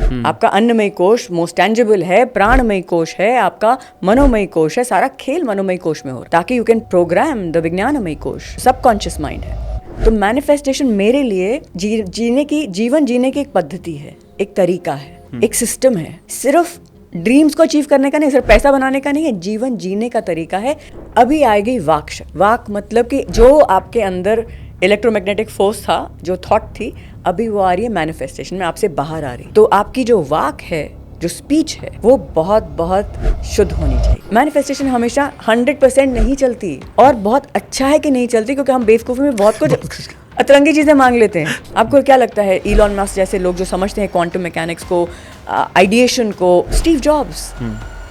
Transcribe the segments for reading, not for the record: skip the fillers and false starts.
आपका अन्नमय कोश मोस्ट टेंजिबल है, प्राणमय कोश है, आपका मनोमय कोश है, सारा खेल मनोमय कोश में हो, ताकि यू कैन प्रोग्राम द विज्ञानमय कोश, सबकॉन्शियस माइंड है। तो मैनिफेस्टेशन मेरे लिए जीवन जीने की एक पद्धति है, एक तरीका है, एक सिस्टम है। सिर्फ ड्रीम्स को अचीव करने का नहीं, सिर्फ पैसा बनाने का नहीं है, जीवन जीने का तरीका है। अभी आएगी वाक शक्ति। वाक मतलब कि जो आपके अंदर इलेक्ट्रोमैग्नेटिक फोर्स था, जो थॉट थी, अभी वो आ रही है मैनिफेस्टेशन में, आपसे बाहर आ रही। तो आपकी जो वाक है, जो स्पीच है, वो बहुत बहुत शुद्ध होनी चाहिए। मैनिफेस्टेशन हमेशा 100% नहीं चलती, और बहुत अच्छा है कि नहीं चलती, क्योंकि हम बेवकूफ़ी में बहुत कुछ अतरंगी चीज़ें मांग लेते हैं। आपको क्या लगता है, इलॉन मस्क जैसे लोग जो समझते हैं क्वांटम मैकेनिक्स को, आइडिएशन को, Steve jobs,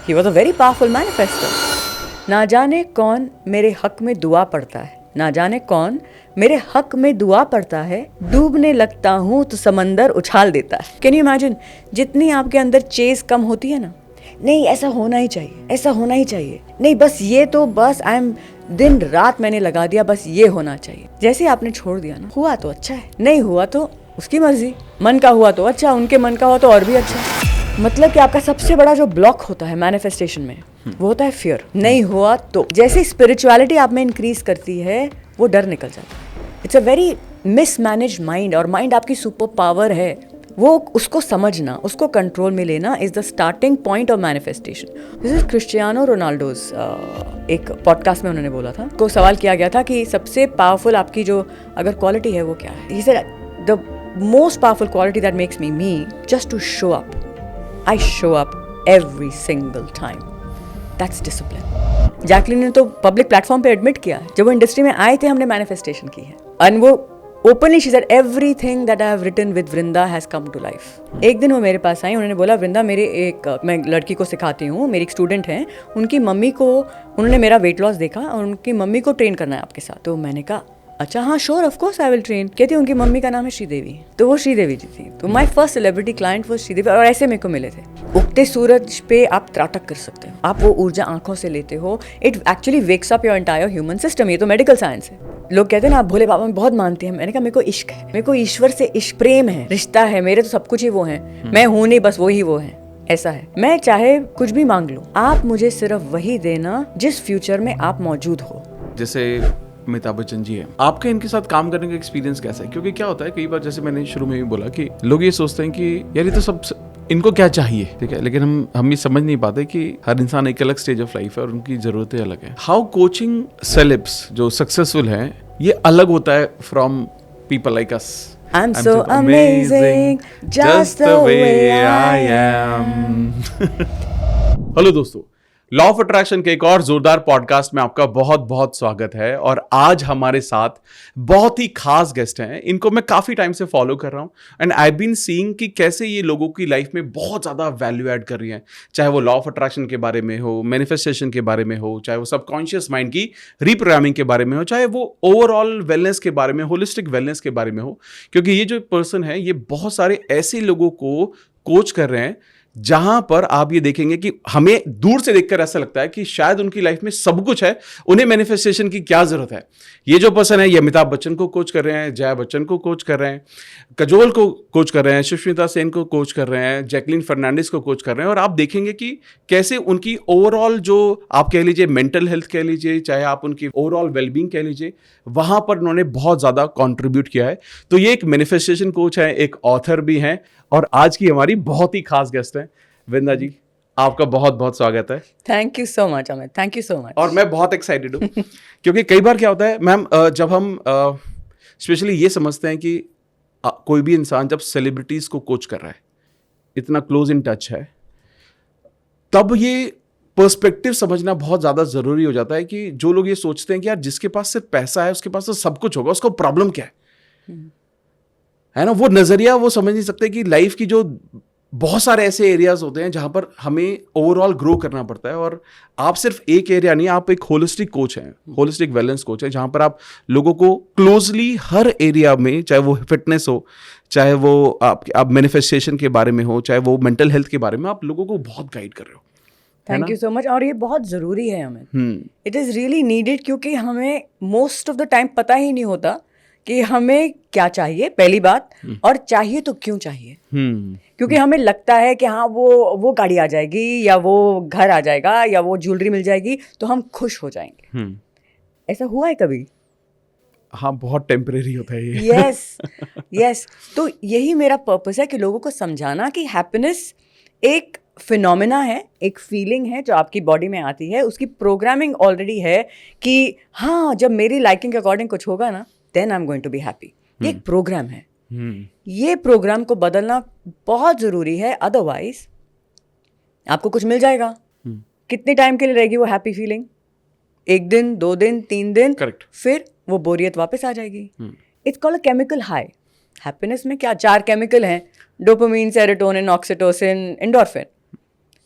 he was a very powerful manifester. ना जाने कौन मेरे हक में दुआ पड़ता है, ना जाने कौन मेरे हक में दुआ पड़ता है, डूबने लगता हूँ तो समंदर उछाल देता है। कैन यू इमेजिन, जितनी आपके अंदर चेज कम होती है ना, नहीं ऐसा होना ही चाहिए, ऐसा होना ही चाहिए, नहीं बस ये तो बस आई एम, दिन रात मैंने लगा दिया, बस ये होना चाहिए। जैसे आपने छोड़ दिया ना, हुआ तो अच्छा है, नहीं हुआ तो उसकी मर्जी, मन का हुआ तो अच्छा, उनके मन का हुआ तो और भी अच्छा। मतलब कि आपका सबसे बड़ा जो ब्लॉक होता है मैनिफेस्टेशन में, वो होता है फियर। नहीं हुआ तो, जैसे स्पिरिचुअलिटी आप में इंक्रीज करती है, वो डर निकल जाता है। It's a very mismanaged mind, और माइंड आपकी सुपर पावर है। वो उसको समझना, उसको कंट्रोल में लेना is the starting point of manifestation. This is Cristiano Ronaldo's, एक पॉडकास्ट में उन्होंने बोला था, को सवाल किया गया था कि सबसे पावरफुल आपकी जो अगर क्वालिटी है वो क्या है। He said the most powerful quality that makes me just to show up. I show up every single time, that's discipline. Jacqueline ने तो पब्लिक प्लेटफॉर्म पे एडमिट किया है, जब वो इंडस्ट्री में आए थे हमने मैनिफेस्टेशन की है, एंड वो openly she said everything that I have written with Vrinda has come to life. एक दिन वो मेरे पास आई, उन्होंने बोला, वृंदा मैं लड़की को सिखाती हूँ, मेरी एक स्टूडेंट है, उनकी मम्मी को, उन्होंने मेरा वेट लॉस देखा और उनकी मम्मी को ट्रेन करना है आपके साथ। तो मैंने कहा अच्छा हाँ sure, of course I will train. कहती उनकी मम्मी का नाम है श्रीदेवी, तो वो श्रीदेवी जी थी। तो माय फर्स्ट सेलिब्रिटी क्लाइंट वो श्रीदेवी, और ऐसे मेरे को मिले थे। उगते सूरज पे आप त्राटक कर सकते हो, आप वो ऊर्जा आंखों से लेते हो, it actually wakes up your entire human system. ये तो मेडिकल साइंस है। लोग कहते हैं ना आप भोले बाबा में बहुत मानते हैं, मैंने कहा मेरे को इश्क है, मेरे को ईश्वर से इश्क, प्रेम है, रिश्ता है, मेरे तो सब कुछ ही वो है, मैं हूँ नहीं बस वो ही वो है, ऐसा है। मैं चाहे कुछ भी मांग लूं, आप मुझे सिर्फ वही देना जिस फ्यूचर में आप मौजूद हो। जैसे अमिताभ बच्चन जी है, आपका इनके साथ काम करने का एक्सपीरियंस कैसा है? क्योंकि क्या होता है कई बार, जैसे मैंने शुरू में भी बोला कि लोग ये सोचते हैं कि यार ये तो सब, इनको क्या चाहिए, ठीक है, लेकिन हम ये समझ नहीं पाते कि हर इंसान एक अलग स्टेज ऑफ लाइफ है और उनकी जरूरतें अलग है। हाउ कोचिंग सेलेब्स जो सक्सेसफुल हैं, ये अलग होता है from people like us. I'm so amazing, just the way I am. Hello दोस्तों, लॉ ऑफ अट्रैक्शन के एक और जोरदार पॉडकास्ट में आपका बहुत बहुत स्वागत है। और आज हमारे साथ बहुत ही खास गेस्ट हैं। इनको मैं काफी टाइम से फॉलो कर रहा हूं एंड आई बीन सीइंग कि कैसे ये लोगों की लाइफ में बहुत ज्यादा वैल्यू ऐड कर रही हैं। चाहे वो लॉ ऑफ अट्रैक्शन के बारे में हो, मैनिफेस्टेशन के बारे में हो, चाहे वो सबकॉन्शियस माइंड की रिप्रोग्रामिंग के बारे में हो, चाहे वो ओवरऑल वेलनेस के बारे में, होलिस्टिक वेलनेस के बारे में हो। क्योंकि ये जो पर्सन है, ये बहुत सारे ऐसे लोगों को कोच कर रहे हैं जहां पर आप ये देखेंगे कि हमें दूर से देखकर ऐसा लगता है कि शायद उनकी लाइफ में सब कुछ है, उन्हें मैनिफेस्टेशन की क्या जरूरत है। ये जो पर्सन है, ये अमिताभ बच्चन को कोच कर रहे हैं, जया बच्चन को कोच कर रहे हैं, कजोल को कोच कर रहे हैं, सुष्मिता सेन को कोच कर रहे हैं, जैकलिन फर्नांडिस को कोच कर रहे हैं। और आप देखेंगे कि कैसे उनकी ओवरऑल जो आप कह लीजिए मेंटल हेल्थ कह लीजिए, चाहे आप उनकी ओवरऑल वेलबींग कह लीजिए, वहां पर उन्होंने बहुत ज्यादा कॉन्ट्रीब्यूट किया है। तो ये एक मैनिफेस्टेशन कोच है, एक ऑथर भी हैं, और आज की हमारी बहुत ही खास गेस्ट है। वृंदा जी, आपका बहुत बहुत स्वागत है। Thank you so much Amit, thank you so much. और मैं बहुत एक्साइटेड हूँ क्योंकि कई बार क्या होता है मैम, जब हम स्पेशली ये समझते हैं कि कोई भी इंसान जब सेलिब्रिटीज को कोच कर रहा है, इतना क्लोज इन टच है, तब ये पर्सपेक्टिव समझना बहुत ज़्यादा ज़रूरी हो जाता है कि जो लोग ये सोचते हैं कि यार जिसके पास सिर्फ पैसा है, उसके पास तो सब कुछ होगा, उसको प्रॉब्लम क्या है ना, वो नज़रिया वो समझ नहीं सकते कि लाइफ की जो बहुत सारे ऐसे एरियाज होते हैं जहां पर हमें ओवरऑल ग्रो करना पड़ता है। और आप सिर्फ एक एरिया नहीं, आप एक होलिस्टिक कोच हैं, होलिस्टिक वेलनेस कोच है, जहां पर आप लोगों को क्लोजली हर एरिया में, चाहे वो फिटनेस हो, चाहे वो आप मैनिफेस्टेशन के बारे में हो, चाहे वो मेंटल हेल्थ के बारे में, आप लोगों को बहुत गाइड कर रहे हो। Thank you so much. और ये बहुत ज़रूरी है हमें, इट इज़ रियली नीडेड, क्योंकि हमें मोस्ट ऑफ द टाइम पता ही नहीं होता कि हमें क्या चाहिए पहली बात, और चाहिए तो क्यों चाहिए। क्योंकि हमें लगता है कि हाँ वो गाड़ी आ जाएगी या वो घर आ जाएगा या वो ज्वेलरी मिल जाएगी तो हम खुश हो जाएंगे। ऐसा हुआ है कभी? हाँ, बहुत टेम्परेरी होता है ये। Yes yes. तो यही मेरा पर्पस है कि लोगों को समझाना कि हैप्पीनेस एक फिनोमेना है, एक फीलिंग है जो आपकी बॉडी में आती है, उसकी प्रोग्रामिंग ऑलरेडी है कि हाँ जब मेरी लाइकिंग के अकॉर्डिंग कुछ होगा ना then I am going to be happy. ये एक प्रोग्राम है। ये प्रोग्राम को बदलना बहुत ज़रूरी है, अदरवाइज आपको कुछ मिल जाएगा, कितने टाइम के लिए रहेगी वो हैप्पी फीलिंग? 1 दिन, 2 दिन, 3 दिन, करेक्ट, फिर वो बोरियत वापस आ जाएगी। It's called a chemical high. Happiness में क्या 4 केमिकल हैं, डोपामीन, सेरोटोनिन, ऑक्सीटोसिन, एंडोर्फिन।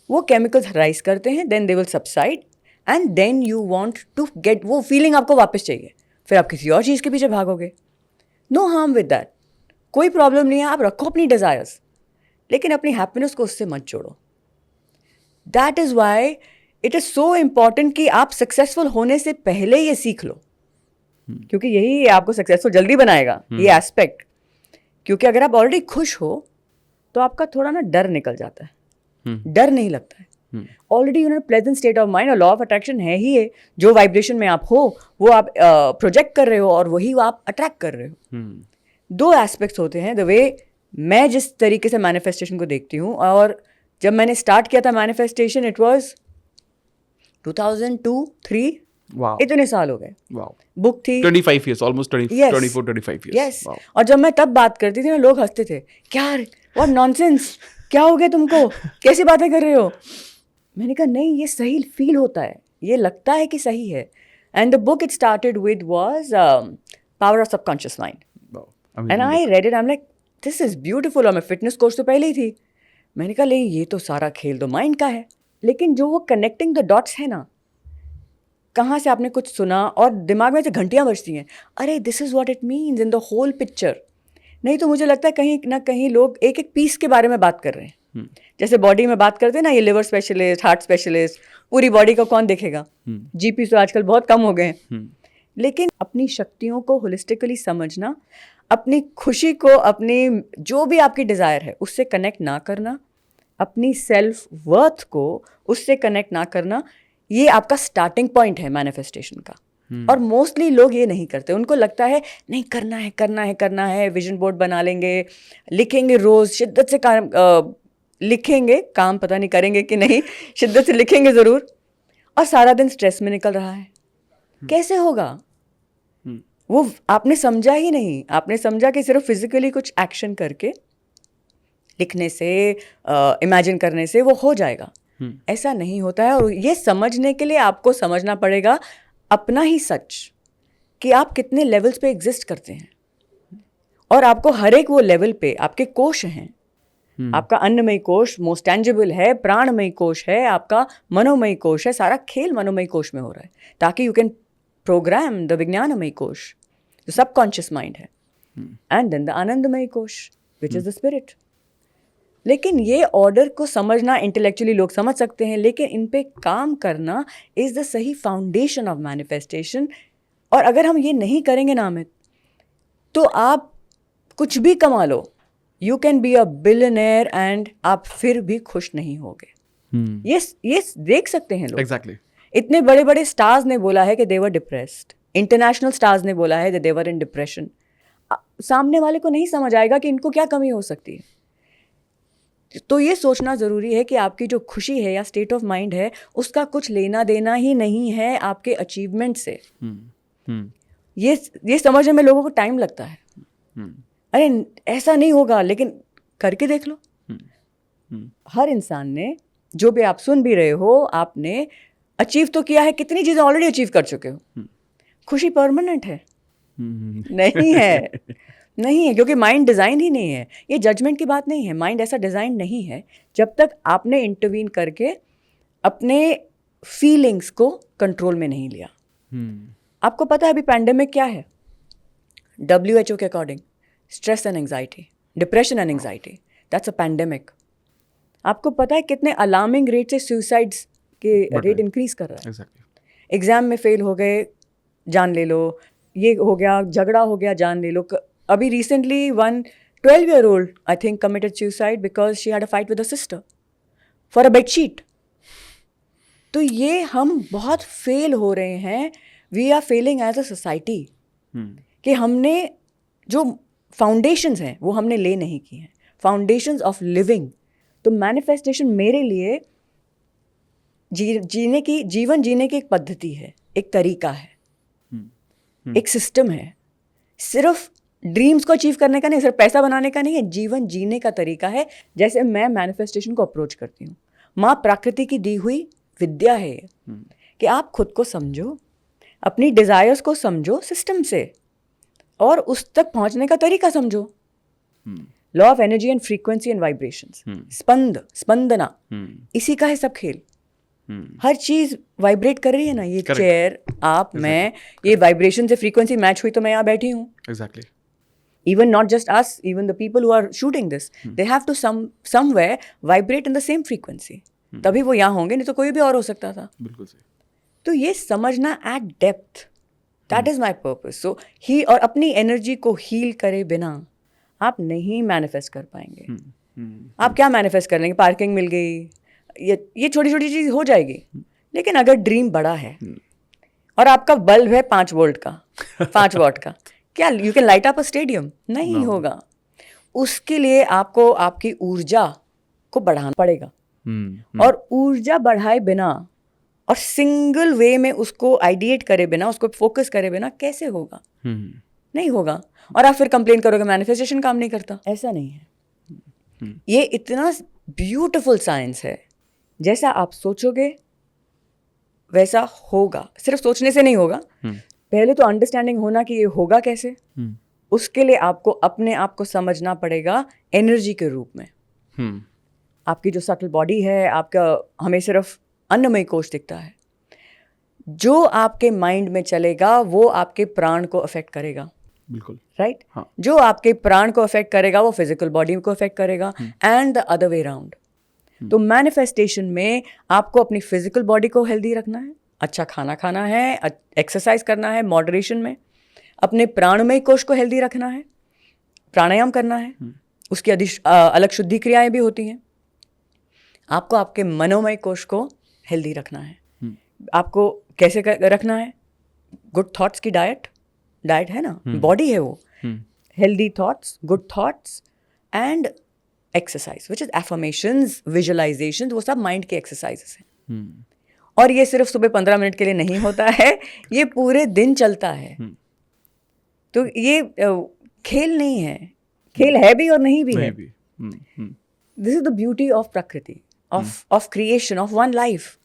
वो केमिकल्स राइज करते हैं, then they will subside and then you want to get, वो फीलिंग आपको वापस चाहिए, फिर आप किसी और चीज़ के पीछे भागोगे। नो हार्म विद दैट, कोई प्रॉब्लम नहीं है, आप रखो अपनी डिज़ायर्स, लेकिन अपनी हैप्पीनेस को उससे मत जोड़ो। That is why it is so important कि आप सक्सेसफुल होने से पहले ये सीख लो, क्योंकि यही आपको सक्सेसफुल जल्दी बनाएगा, ये एस्पेक्ट। क्योंकि अगर आप ऑलरेडी खुश हो तो आपका थोड़ा ना डर निकल जाता है, डर नहीं लगता है। Already you know pleasant state of mind, और लॉ ऑफ अट्रैक्शन है ही है, जो वाइब्रेशन में आप हो वो आप प्रोजेक्ट कर रहे हो और वही आप अट्रैक्ट कर रहे हो। 2 एस्पेक्ट्स होते हैं द वे मैं जिस तरीके से मैनिफेस्टेशन को देखती हूँ। और जब मैंने स्टार्ट किया था मैनिफेस्टेशन, इट वाज 2002-3, वाओ, इतने साल हो गए। वाओ, बुक थी 25 years, almost 20, Yes. 24-25 years. Yes. Wow. और जब मैं तब बात करती थी ना लोग हंसते थे, क्या व्हाट नॉनसेंस, क्या हो गया तुमको, कैसी बातें कर रहे हो। मैंने कहा नहीं, ये सही फील होता है, ये लगता है कि सही है। And the book it started with was power of subconscious mind, Wow. And Amazing I book. Read it, I am like this is beautiful. और मैं फिटनेस कोच तो पहले ही थी, मैंने कहा नहीं ये तो सारा खेल तो माइंड का है। लेकिन जो वो कनेक्टिंग द डॉट्स है ना, कहाँ से आपने कुछ सुना और दिमाग में से घंटियाँ बजती हैं, अरे this is what it means in the whole picture. नहीं तो मुझे लगता है कहीं ना कहीं लोग एक एक पीस के बारे में बात कर रहे हैं। जैसे बॉडी में बात करते हैं ना, ये लिवर स्पेशलिस्ट, हार्ट स्पेशलिस्ट, पूरी बॉडी का कौन देखेगा। जीपी तो आजकल बहुत कम हो गए हैं। लेकिन अपनी शक्तियों को होलिस्टिकली समझना, अपनी खुशी को, अपनी जो भी आपकी डिज़ायर है उससे कनेक्ट ना करना, अपनी सेल्फ वर्थ को उससे कनेक्ट ना करना, ये आपका स्टार्टिंग पॉइंट है मैनिफेस्टेशन का। और मोस्टली लोग ये नहीं करते, उनको लगता है नहीं करना है करना है करना है, विजन बोर्ड बना लेंगे, लिखेंगे रोज़ शिद्दत से काम, लिखेंगे, काम पता नहीं करेंगे कि नहीं, शिद्दत से लिखेंगे ज़रूर, और सारा दिन स्ट्रेस में निकल रहा है। कैसे होगा? वो आपने समझा ही नहीं। आपने समझा कि सिर्फ फिजिकली कुछ एक्शन करके, लिखने से, इमेजिन करने से वो हो जाएगा। ऐसा नहीं होता है। और ये समझने के लिए आपको समझना पड़ेगा अपना ही सच, कि आप कितने लेवल्स पे एग्जिस्ट करते हैं। और आपको हर एक वो लेवल पे आपके कोश हैं। आपका अन्नमय कोश मोस्ट टेंजिबल है, प्राणमय कोश है, आपका मनोमय कोश है। सारा खेल मनोमय कोश में हो रहा है, ताकि यू कैन प्रोग्राम द विज्ञानमय कोश, जो सबकॉन्शियस माइंड है, एंड देन द आनंदमय कोश विच इज द स्पिरिट। लेकिन ये ऑर्डर को समझना इंटेलेक्चुअली लोग समझ सकते हैं, लेकिन इन पे काम करना इज़ द सही फाउंडेशन ऑफ मैनिफेस्टेशन। और अगर हम ये नहीं करेंगे ना अमित, तो आप कुछ भी कमा लो, you can be a billionaire and आप फिर भी खुश नहीं होगे। ये देख सकते हैं लोग। Exactly. इतने बड़े बड़े स्टार्स ने बोला है कि दे वर डिप्रेस्ड, इंटरनेशनल स्टार्स ने बोला है कि दे वर इन डिप्रेशन। सामने वाले को नहीं समझ आएगा कि इनको क्या कमी हो सकती है। तो ये सोचना ज़रूरी है कि आपकी जो खुशी है या स्टेट ऑफ माइंड है, उसका कुछ लेना देना ही नहीं है आपके अचीवमेंट से। ये समझने में लोगों को टाइम लगता है। अरे ऐसा नहीं होगा, लेकिन करके देख लो। हर इंसान ने, जो भी आप सुन भी रहे हो, आपने अचीव तो किया है, कितनी चीज़ें ऑलरेडी अचीव कर चुके हो। खुशी परमानेंट है? नहीं है, नहीं है, क्योंकि माइंड डिज़ाइन ही नहीं है। ये जजमेंट की बात नहीं है, माइंड ऐसा डिज़ाइन नहीं है जब तक आपने इंटरवीन करके अपने फीलिंग्स को कंट्रोल में नहीं लिया। आपको पता है अभी पैंडेमिक क्या है? WHO के according stress and anxiety, depression and anxiety, that's a pandemic. आपको पता है कितने अलार्मिंग रेट से सुसाइड्स के रेट इंक्रीज कर रहा है। Exactly. एग्ज़ाम में फेल हो गए, जान ले लो, ये हो गया, झगड़ा हो गया, जान ले लो। अभी recently one 12-year-old I think committed suicide because she had a fight with her sister for a bedsheet. तो ये हम बहुत फेल हो रहे हैं, we are failing as a society, कि हमने जो फाउंडेशंस हैं वो हमने ले नहीं किए हैं, फाउंडेशंस ऑफ लिविंग। तो मैनिफेस्टेशन मेरे लिए जीवन जीने की एक पद्धति है, एक तरीका है, एक सिस्टम है। सिर्फ ड्रीम्स को अचीव करने का नहीं, सिर्फ पैसा बनाने का नहीं है, जीवन जीने का तरीका है। जैसे मैं मैनिफेस्टेशन को अप्रोच करती हूँ, माँ प्रकृति की दी हुई विद्या है ये, कि आप खुद को समझो, अपनी डिजायर्स को समझो सिस्टम से, और उस तक पहुंचने का तरीका समझो। Law of energy and frequency and vibrations, Spandana, इसी का है सब खेल। हर चीज वाइब्रेट कर रही है ना, ये चेयर, आप, मैं, ये वाइब्रेशन से फ्रीक्वेंसी मैच हुई तो मैं यहाँ बैठी हूँ। Exactly. Even not just us, even the people who are shooting this, they have to somewhere vibrate in the same frequency. तभी वो यहाँ होंगे, नहीं तो कोई भी और हो सकता था। बिल्कुल सही। तो ये समझना at depth, that is my purpose. So ही, और अपनी एनर्जी को हील करे बिना आप नहीं मैनिफेस्ट कर पाएंगे। आप क्या मैनिफेस्ट कर लेंगे? पार्किंग मिल गई, ये छोटी छोटी चीज हो जाएगी। लेकिन अगर ड्रीम बड़ा है और आपका बल्ब है 5 वोल्ट का, 5 वॉट का, क्या you can light up a stadium? नहीं होगा। उसके लिए आपको आपकी ऊर्जा को बढ़ाना पड़ेगा। और ऊर्जा बढ़ाए बिना और सिंगल वे में उसको आइडिएट करे बिना, उसको फोकस करे बिना कैसे होगा? नहीं होगा। और आप फिर कंप्लेन करोगे मैनिफेस्टेशन काम नहीं करता। ऐसा नहीं है। ये इतना ब्यूटीफुल साइंस है, जैसा आप सोचोगे वैसा होगा। सिर्फ सोचने से नहीं होगा, पहले तो अंडरस्टैंडिंग होना कि ये होगा कैसे। उसके लिए आपको अपने आप को समझना पड़ेगा एनर्जी के रूप में। आपकी जो सटल बॉडी है, आपका, हमें सिर्फ अन्नमय कोश दिखता है। जो आपके माइंड में चलेगा वो आपके प्राण को अफेक्ट करेगा। बिल्कुल राइट। जो आपके प्राण को अफेक्ट करेगा वो फिजिकल बॉडी को अफेक्ट करेगा, and the other way round. तो मैनिफेस्टेशन में आपको अपनी फिजिकल बॉडी को हेल्दी रखना है, अच्छा खाना खाना है, एक्सरसाइज करना है मॉडरेशन में, अपने प्राणमय कोश को हेल्दी रखना है, प्राणायाम करना है, उसकी अलग शुद्धि क्रियाएं भी होती हैं। आपको आपके मनोमय कोश को हेल्दी रखना है। आपको कैसे रखना है? गुड थॉट्स की डाइट है ना, बॉडी है वो। Healthy thoughts, good thoughts and exercise which is affirmations, visualization, वो सब माइंड के एक्सरसाइजेस हैं। और ये सिर्फ सुबह 15 मिनट के लिए नहीं होता है, ये पूरे दिन चलता है। तो ये खेल नहीं है, खेल है भी और नहीं भी है। This is the beauty of प्रकृति, of creation, of one life.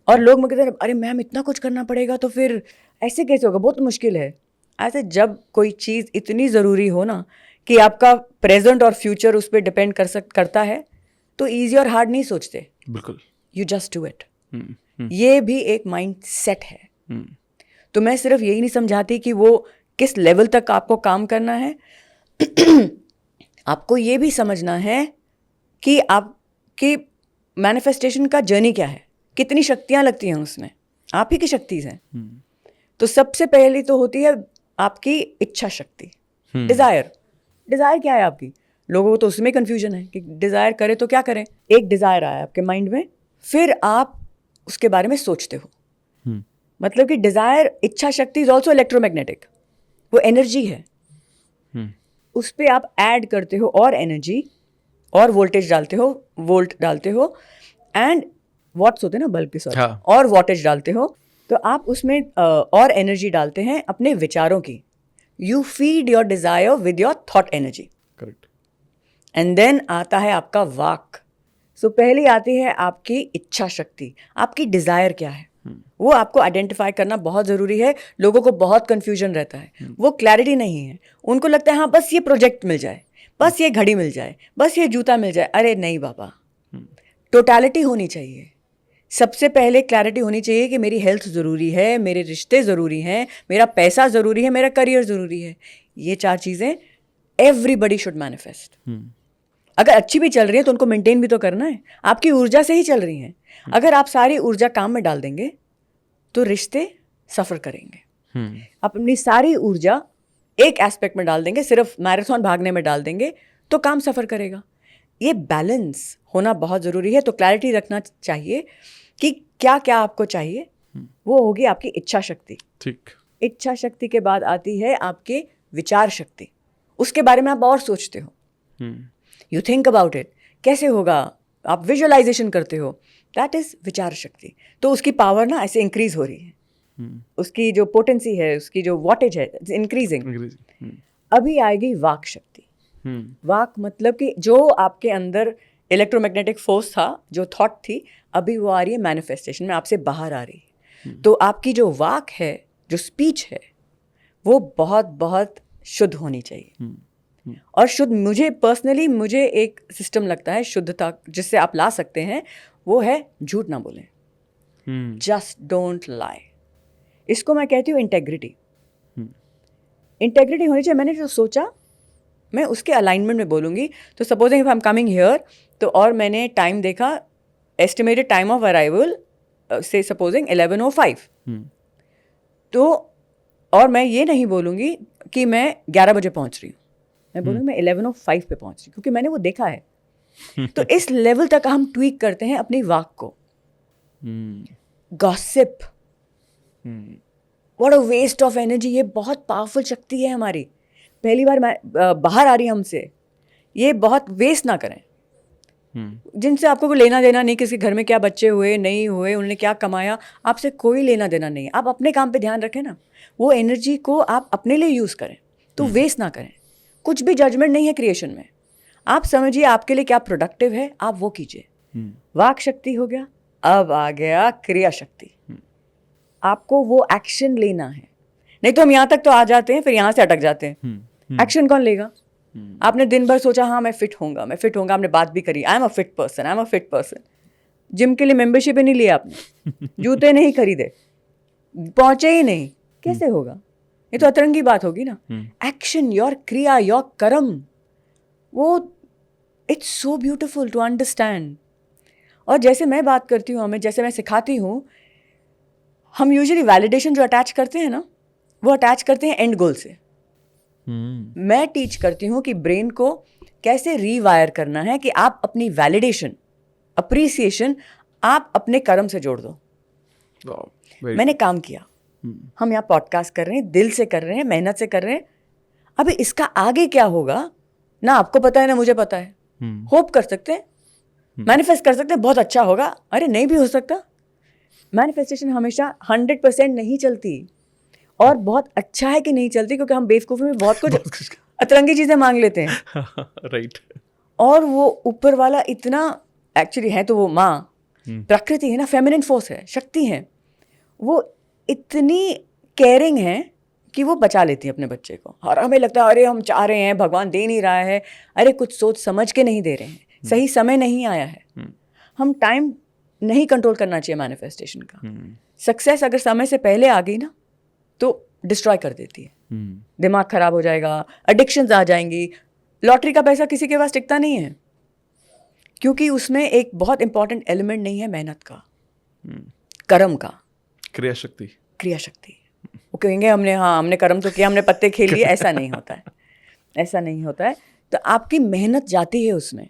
और लोग मुझे कहते हैं अरे मैम इतना कुछ करना पड़ेगा तो फिर ऐसे कैसे होगा, बहुत मुश्किल है। ऐसे जब कोई चीज़ इतनी ज़रूरी हो ना कि आपका प्रेजेंट और फ्यूचर उस पर डिपेंड करता है, तो ईजी और हार्ड नहीं सोचते। बिल्कुल, यू जस्ट डू इट। ये भी एक माइंड सेट है। तो मैं सिर्फ यही नहीं समझाती कि वो किस लेवल तक आपको काम करना है। आपको ये भी समझना है कि आपकी मैनिफेस्टेशन का जर्नी क्या है, कितनी शक्तियां लगती हैं उसमें, आप ही की शक्ति हैं। तो सबसे पहली तो होती है आपकी इच्छा शक्ति, डिजायर। डिजायर क्या है आपकी? लोगों को तो उसमें कंफ्यूजन है कि डिजायर करे तो क्या करें। एक डिजायर आया आपके माइंड में, फिर आप उसके बारे में सोचते हो। मतलब कि डिजायर, इच्छा शक्ति इज ऑल्सो इलेक्ट्रोमैग्नेटिक, वो एनर्जी है। उस पर आप ऐड करते हो और एनर्जी और वोल्टेज डालते हो, वोल्ट डालते हो, एंड वॉट्स होते हैं ना बल्ब के साथ, और वॉटेज डालते हो। तो आप उसमें और एनर्जी डालते हैं अपने विचारों की। You feed your desire with your thought energy. Correct. And then आता है आपका वाक। सो पहली आती है आपकी इच्छा शक्ति, आपकी डिजायर क्या है, वो आपको आइडेंटिफाई करना बहुत ज़रूरी है। लोगों को बहुत कन्फ्यूजन रहता है, वो क्लैरिटी नहीं है। उनको लगता है हाँ बस ये प्रोजेक्ट मिल जाए, बस ये घड़ी मिल जाए, बस ये जूता मिल जाए। अरे नहीं बाबा, टोटलिटी होनी चाहिए। सबसे पहले क्लैरिटी होनी चाहिए कि मेरी हेल्थ ज़रूरी है, मेरे रिश्ते ज़रूरी हैं, मेरा पैसा ज़रूरी है, मेरा करियर ज़रूरी है। ये 4 चीज़ें एवरीबडी शुड मैनिफेस्ट। अगर अच्छी भी चल रही है तो उनको मेंटेन भी तो करना है। आपकी ऊर्जा से ही चल रही हैं। अगर आप सारी ऊर्जा काम में डाल देंगे तो रिश्ते सफ़र करेंगे। आप अपनी सारी ऊर्जा एक एस्पेक्ट में डाल देंगे, सिर्फ मैराथन भागने में डाल देंगे तो काम सफ़र करेगा। ये बैलेंस होना बहुत ज़रूरी है। तो क्लैरिटी रखना चाहिए कि क्या क्या आपको चाहिए। वो होगी आपकी इच्छा शक्ति। ठीक। इच्छा शक्ति के बाद आती है आपके विचार शक्ति। उसके बारे में आप और सोचते हो, यू थिंक अबाउट इट, कैसे होगा, आप विजुअलाइजेशन करते हो, दैट इज विचार शक्ति। तो उसकी पावर ना ऐसे इंक्रीज हो रही है, उसकी जो पोटेंसी है, उसकी जो वॉटेज है, इंक्रीजिंग। अभी आएगी वाक शक्ति। वाक मतलब कि जो आपके अंदर इलेक्ट्रोमैग्नेटिक फोर्स था, जो थॉट थी, अभी वो आ रही है मैनिफेस्टेशन में, आपसे बाहर आ रही है। तो आपकी जो वाक है, जो स्पीच है, वो बहुत बहुत शुद्ध होनी चाहिए। और शुद्ध, मुझे पर्सनली एक सिस्टम लगता है शुद्धता जिससे आप ला सकते हैं, वो है झूठ ना बोलें। Just don't lie. इसको मैं कहती हूँ इंटेग्रिटी। इंटेग्रिटी होनी चाहिए। मैंने जो सोचा मैं उसके अलाइनमेंट में बोलूँगी। तो supposing if I am coming here, तो और मैंने टाइम देखा, एस्टिमेटेड टाइम ऑफ अराइवल से सपोजिंग 11:05, तो और मैं ये नहीं बोलूँगी कि मैं 11 बजे पहुँच रही हूँ, मैं बोलूँगी मैं 11:05 पे पहुँच रही हूँ, क्योंकि मैंने वो देखा है। तो इस लेवल तक हम ट्वीक करते हैं अपनी वाक को। Gossip, what a waste of energy. ये बहुत पावरफुल शक्ति है हमारी। पहली बार बाहर आ रही है हमसे, ये बहुत वेस्ट ना करें। जिनसे आपको कोई लेना देना नहीं, किसी घर में क्या बच्चे हुए नहीं हुए, उन्होंने क्या कमाया, आपसे कोई लेना देना नहीं है। आप अपने काम पे ध्यान रखें ना, वो एनर्जी को आप अपने लिए यूज़ करें, तो वेस्ट ना करें। कुछ भी जजमेंट नहीं है क्रिएशन में। आप समझिए आपके लिए क्या प्रोडक्टिव है, आप वो कीजिए। वाक शक्ति हो गया, अब आ गया क्रिया शक्ति। आपको वो एक्शन लेना है, नहीं तो हम यहाँ तक तो आ जाते हैं, फिर यहाँ से अटक जाते हैं। एक्शन कौन लेगा? आपने दिन भर सोचा हाँ मैं फिट होऊंगा, मैं फिट होऊंगा, आपने बात भी करी, आई am a fit person, I am a fit person. Gym के लिए मेंबरशिप ही नहीं लिया आपने, जूते नहीं खरीदे, पहुंचे ही नहीं, कैसे होगा? ये तो अतरंगी बात होगी ना। एक्शन, योर क्रिया, योर कर्म, वो it's so beautiful to understand. और जैसे मैं बात करती हूँ, हमें जैसे मैं सिखाती हूँ, हम यूजुअली वैलिडेशन जो अटैच करते हैं ना, वो अटैच करते हैं एंड गोल से। मैं टीच करती हूँ कि ब्रेन को कैसे रीवायर करना है, कि आप अपनी वैलिडेशन, अप्रिसिएशन आप अपने कर्म से जोड़ दो। मैंने काम किया, हम यहाँ पॉडकास्ट कर रहे हैं, दिल से कर रहे हैं, मेहनत से कर रहे हैं। अभी इसका आगे क्या होगा ना आपको पता है ना मुझे पता है। होप कर सकते हैं, मैनिफेस्ट कर सकते हैं, बहुत अच्छा होगा, अरे नहीं भी हो सकता। मैनिफेस्टेशन हमेशा 100% नहीं चलती, और बहुत अच्छा है कि नहीं चलती, क्योंकि हम बेवकूफ़ी में बहुत कुछ अतरंगी चीज़ें मांग लेते हैं। राइट। और वो ऊपर वाला इतना, एक्चुअली है तो वो माँ, प्रकृति है ना, फेमिनिन फोर्स है, शक्ति है, वो इतनी केयरिंग है कि वो बचा लेती है अपने बच्चे को। और हमें लगता है अरे हम चाह रहे हैं, भगवान दे नहीं रहा है, अरे कुछ सोच समझ के नहीं दे रहे हैं, सही समय नहीं आया है। हम टाइम नहीं कंट्रोल करना चाहिए मैनिफेस्टेशन का। सक्सेस अगर समय से पहले आ गई ना, तो डिस्ट्रॉय कर देती है, दिमाग खराब हो जाएगा, एडिक्शंस आ जाएंगी। लॉटरी का पैसा किसी के पास टिकता नहीं है, क्योंकि उसमें एक बहुत इंपॉर्टेंट एलिमेंट नहीं है मेहनत का, कर्म का, क्रिया शक्ति। क्रिया शक्ति। वो कहेंगे हमने कर्म तो किया, हमने पत्ते खेल लिए, ऐसा नहीं होता है, ऐसा नहीं होता है। तो आपकी मेहनत जाती है उसमें,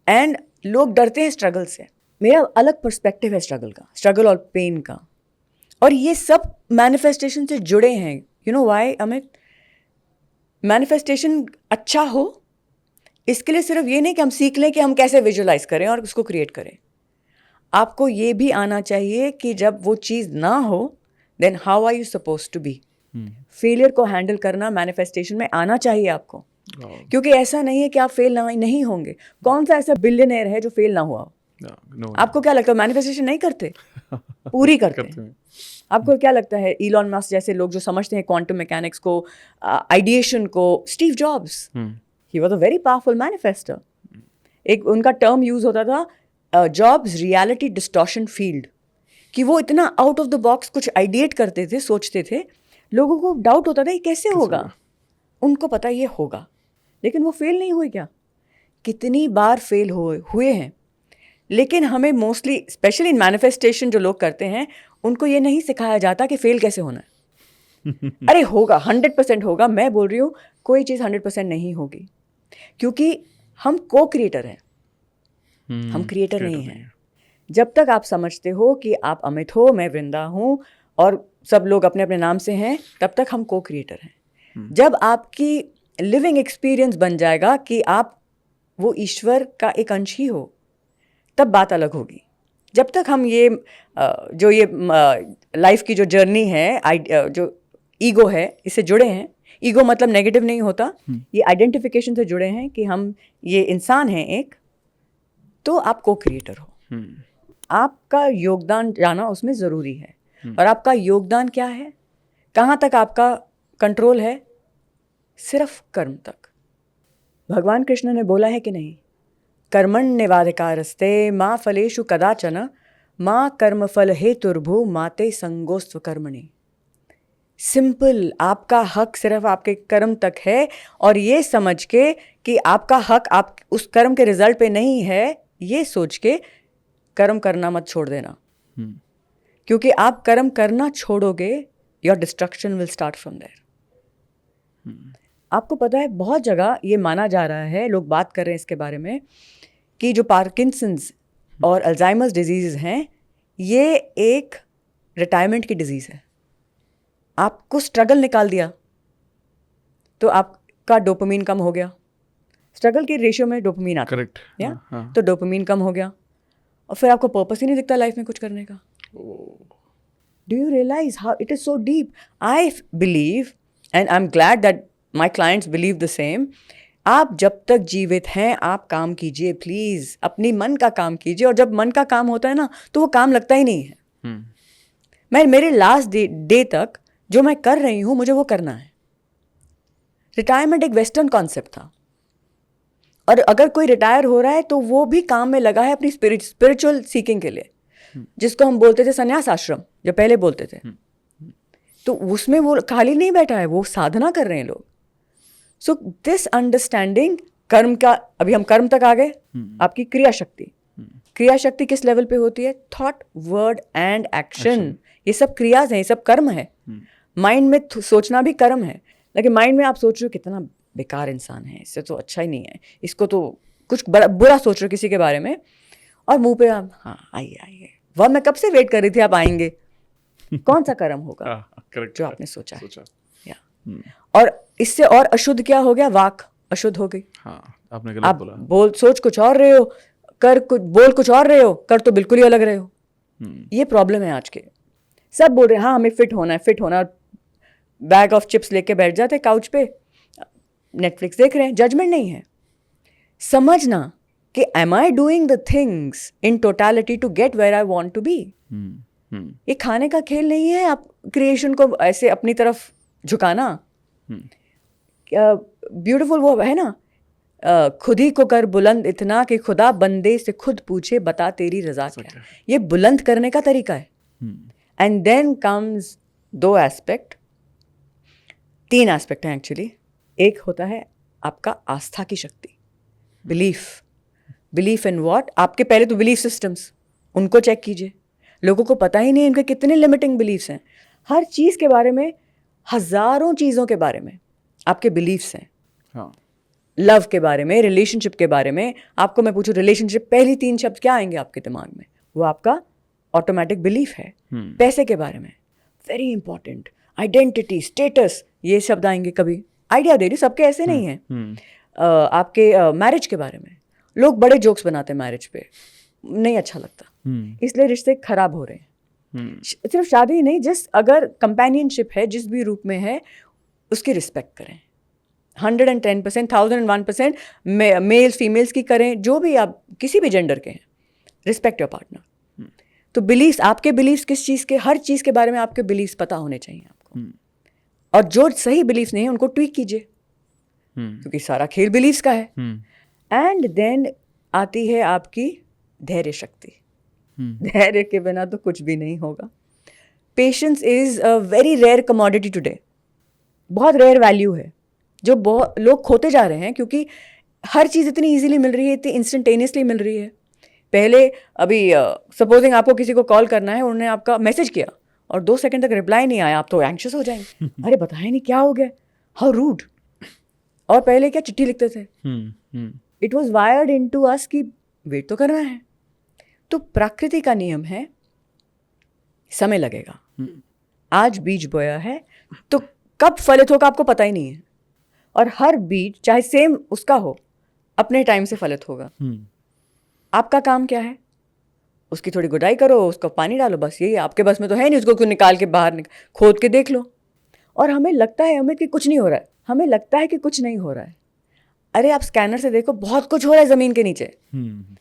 एंड लोग डरते हैं स्ट्रगल से। मेरा अलग पर्सपेक्टिव है स्ट्रगल का, स्ट्रगल और पेन का, और ये सब मैनिफेस्टेशन से जुड़े हैं। You know why Amit? Manifestation अच्छा हो इसके लिए सिर्फ ये नहीं कि हम सीख लें कि हम कैसे विजुअलाइज करें और उसको क्रिएट करें। आपको ये भी आना चाहिए कि जब वो चीज़ ना हो, then how are you supposed to be. Failure को हैंडल करना मैनिफेस्टेशन में आना चाहिए आपको, क्योंकि ऐसा नहीं है कि आप फेल नहीं होंगे। कौन सा ऐसा बिलियनर है जो फेल ना हुआ? आपको क्या लगता है मैनिफेस्टेशन नहीं करते? पूरी करते हैं। आपको क्या लगता है इलॉन मस्क जैसे लोग जो समझते हैं क्वांटम मैकेनिक्स को, आइडिएशन को, Steve jobs, he was a very powerful manifester. एक उनका टर्म यूज होता था जॉब्स रियलिटी डिस्टॉर्शन फील्ड, कि वो इतना आउट ऑफ द बॉक्स कुछ आइडिएट करते थे, सोचते थे, लोगों को डाउट होता था ये कैसे होगा, उनको पता ये होगा, लेकिन वो फेल नहीं हुए। क्या कितनी बार फेल हुए हैं। लेकिन हमें मोस्टली, स्पेशली इन मैनिफेस्टेशन जो लोग करते हैं, उनको ये नहीं सिखाया जाता कि फेल कैसे होना है। अरे होगा, 100% होगा। मैं बोल रही हूँ कोई चीज़ 100% नहीं होगी, क्योंकि हम को क्रिएटर हैं, हम क्रिएटर नहीं हैं। जब तक आप समझते हो कि आप अमित हो, मैं वृंदा हूँ और सब लोग अपने अपने नाम से हैं, तब तक हम को क्रिएटर हैं। जब आपकी लिविंग एक्सपीरियंस बन जाएगा कि आप वो ईश्वर का एक अंश ही हो, तब बात अलग होगी। जब तक हम ये जो ये लाइफ की जो जर्नी है, जो ईगो है, इससे जुड़े हैं, ईगो मतलब नेगेटिव नहीं होता, ये आइडेंटिफिकेशन से जुड़े हैं कि हम ये इंसान हैं एक, तो आप को क्रिएटर हो। आपका योगदान जाना उसमें ज़रूरी है। और आपका योगदान क्या है, कहाँ तक आपका कंट्रोल है? सिर्फ कर्म तक। भगवान कृष्ण ने बोला है कि नहीं, कर्मण्येवाधिकारस्ते मा फलेषु कदाचन मा कर्मफल हेतुर्भु माते संगोस्त्व कर्मणि। सिंपल, आपका हक सिर्फ आपके कर्म तक है, और ये समझ के कि आपका हक आप उस कर्म के रिजल्ट पे नहीं है, ये सोच के कर्म करना मत छोड़ देना। क्योंकि आप कर्म करना छोड़ोगे, your destruction will start from there. आपको पता है, बहुत जगह ये माना जा रहा है, लोग बात कर रहे हैं इसके बारे में, कि जो पार्किंसंस और अल्जाइमर्स डिजीज़ हैं, ये एक रिटायरमेंट की डिजीज़ है। आपको स्ट्रगल निकाल दिया तो आपका डोपामीन कम हो गया। स्ट्रगल के रेशियो में डोपामीन आता है, करेक्ट, या तो डोपामीन कम हो गया, और फिर आपको पर्पस ही नहीं दिखता लाइफ में कुछ करने का। Do you realize how it is so deep? I believe, and I am glad that my clients believe the same, आप जब तक जीवित हैं आप काम कीजिए प्लीज, अपनी मन का काम कीजिए। और जब मन का काम होता है ना, तो वो काम लगता ही नहीं है। मैं मेरे लास्ट डे तक जो मैं कर रही हूं, मुझे वो करना है। रिटायरमेंट एक वेस्टर्न कॉन्सेप्ट था, और अगर कोई रिटायर हो रहा है तो वो भी काम में लगा है अपनी स्पिरिचुअल सीकिंग के लिए, जिसको हम बोलते थे संन्यास आश्रम, जो पहले बोलते थे। तो उसमें वो खाली नहीं बैठा है, वो साधना कर रहे हैं लोग। सो दिस अंडरस्टैंडिंग कर्म का, अभी हम कर्म तक आ गए। आपकी क्रिया शक्ति, क्रिया शक्ति किस लेवल पे होती है? Thought, word and action. ये सब क्रियाज हैं, ये सब कर्म है। माइंड में सोचना भी कर्म है, लेकिन माइंड में आप सोच रहे हो कितना बेकार इंसान है, इससे तो अच्छा ही नहीं है, इसको तो कुछ बुरा सोच रहे हो किसी के बारे में, और मुंह पे आप हाँ आइए आइए, वह मैं कब से वेट कर रही थी आप आएंगे। कौन सा कर्म होगा जो आपने सोचा है? और इससे और अशुद्ध क्या हो गया? वाक अशुद्ध हो गई। आपने गलत आप बोला। सोच कुछ और रहे हो, बोल कुछ और रहे हो, कर तो बिल्कुल ही अलग रहे हो। ये प्रॉब्लम है आज के। सब बोल रहे हैं हाँ हमें फिट होना है, फिट होना, बैग ऑफ चिप्स लेके बैठ जाते काउच पे, नेटफ्लिक्स देख रहे हैं। जजमेंट नहीं है, समझना कि am I doing the things in totality to get where I want to be. ये खाने का खेल नहीं है आप क्रिएशन को ऐसे अपनी तरफ झुकाना। ब्यूटीफुल वो है ना, खुद ही को कर बुलंद इतना कि खुदा बंदे से खुद पूछे बता तेरी रजा क्या। ये बुलंद करने का तरीका है। एंड देन कम्स दो एस्पेक्ट, तीन एस्पेक्ट हैं एक्चुअली। एक होता है आपका आस्था की शक्ति, बिलीफ इन व्हाट? आपके पहले तो बिलीफ सिस्टम्स, उनको चेक कीजिए। लोगों को पता ही नहीं इनके कितने लिमिटिंग बिलीफ्स हैं। हर चीज़ के बारे में, हजारों चीज़ों के बारे में आपके बिलीफ्स हैं। हाँ। लव के बारे में, रिलेशनशिप के बारे में। आपको मैं पूछूं रिलेशनशिप, पहली 3 शब्द क्या आएंगे आपके दिमाग में? वो आपका ऑटोमेटिक बिलीफ है। पैसे के बारे में वेरी इंपॉर्टेंट, आइडेंटिटी, स्टेटस, ये शब्द आएंगे कभी। आइडिया दे रही, सबके ऐसे नहीं है। आपके मैरिज के बारे में लोग बड़े जोक्स बनाते हैं मैरिज पे, नहीं अच्छा लगता, इसलिए रिश्ते खराब हो रहे हैं। सिर्फ शादी ही नहीं, जिस अगर कंपेनियनशिप है जिस भी रूप में है उसकी रिस्पेक्ट करें। 110%, 1001% मेल्स फीमेल्स की करें, जो भी आप किसी भी जेंडर के हैं, रिस्पेक्ट योर पार्टनर। तो बिलीव्स, आपके बिलीव्स किस चीज़ के, हर चीज़ के बारे में आपके बिलीव्स पता होने चाहिए आपको। और जो सही बिलीव्स नहीं है उनको ट्वीक कीजिए, क्योंकि सारा खेल बिलीव्स का है। एंड देन आती है आपकी धैर्य शक्ति। धैर्य के बिना तो कुछ भी नहीं होगा। Patience is a very rare commodity today, बहुत रेयर वैल्यू है जो बहुत लोग खोते जा रहे हैं, क्योंकि हर चीज़ इतनी इजीली मिल रही है, इतनी इंस्टेंटेनियसली मिल रही है। पहले अभी सपोजिंग आपको किसी को कॉल करना है, उन्होंने आपका मैसेज किया, और 2 सेकंड तक रिप्लाई नहीं आया, आप तो एंक्शस हो जाएंगे। अरे बताया नहीं, क्या हो गया, हाउ रूड। और पहले क्या चिट्ठी लिखते थे, it was wired into us कि वेट तो करना है। तो प्रकृति का नियम है, समय लगेगा। आज बीज बोया है तो कब फलित होगा आपको पता ही नहीं है, और हर बीज चाहे सेम उसका हो अपने टाइम से फलित होगा। आपका काम क्या है, उसकी थोड़ी गुडाई करो, उसको पानी डालो, बस यही आपके बस में तो है नहीं, उसको क्यों निकाल के बाहर खोद के देख लो। और हमें लगता है हमें कि कुछ नहीं हो रहा है, हमें लगता है कि कुछ नहीं हो रहा है। अरे आप स्कैनर से देखो, बहुत कुछ हो रहा है जमीन के नीचे,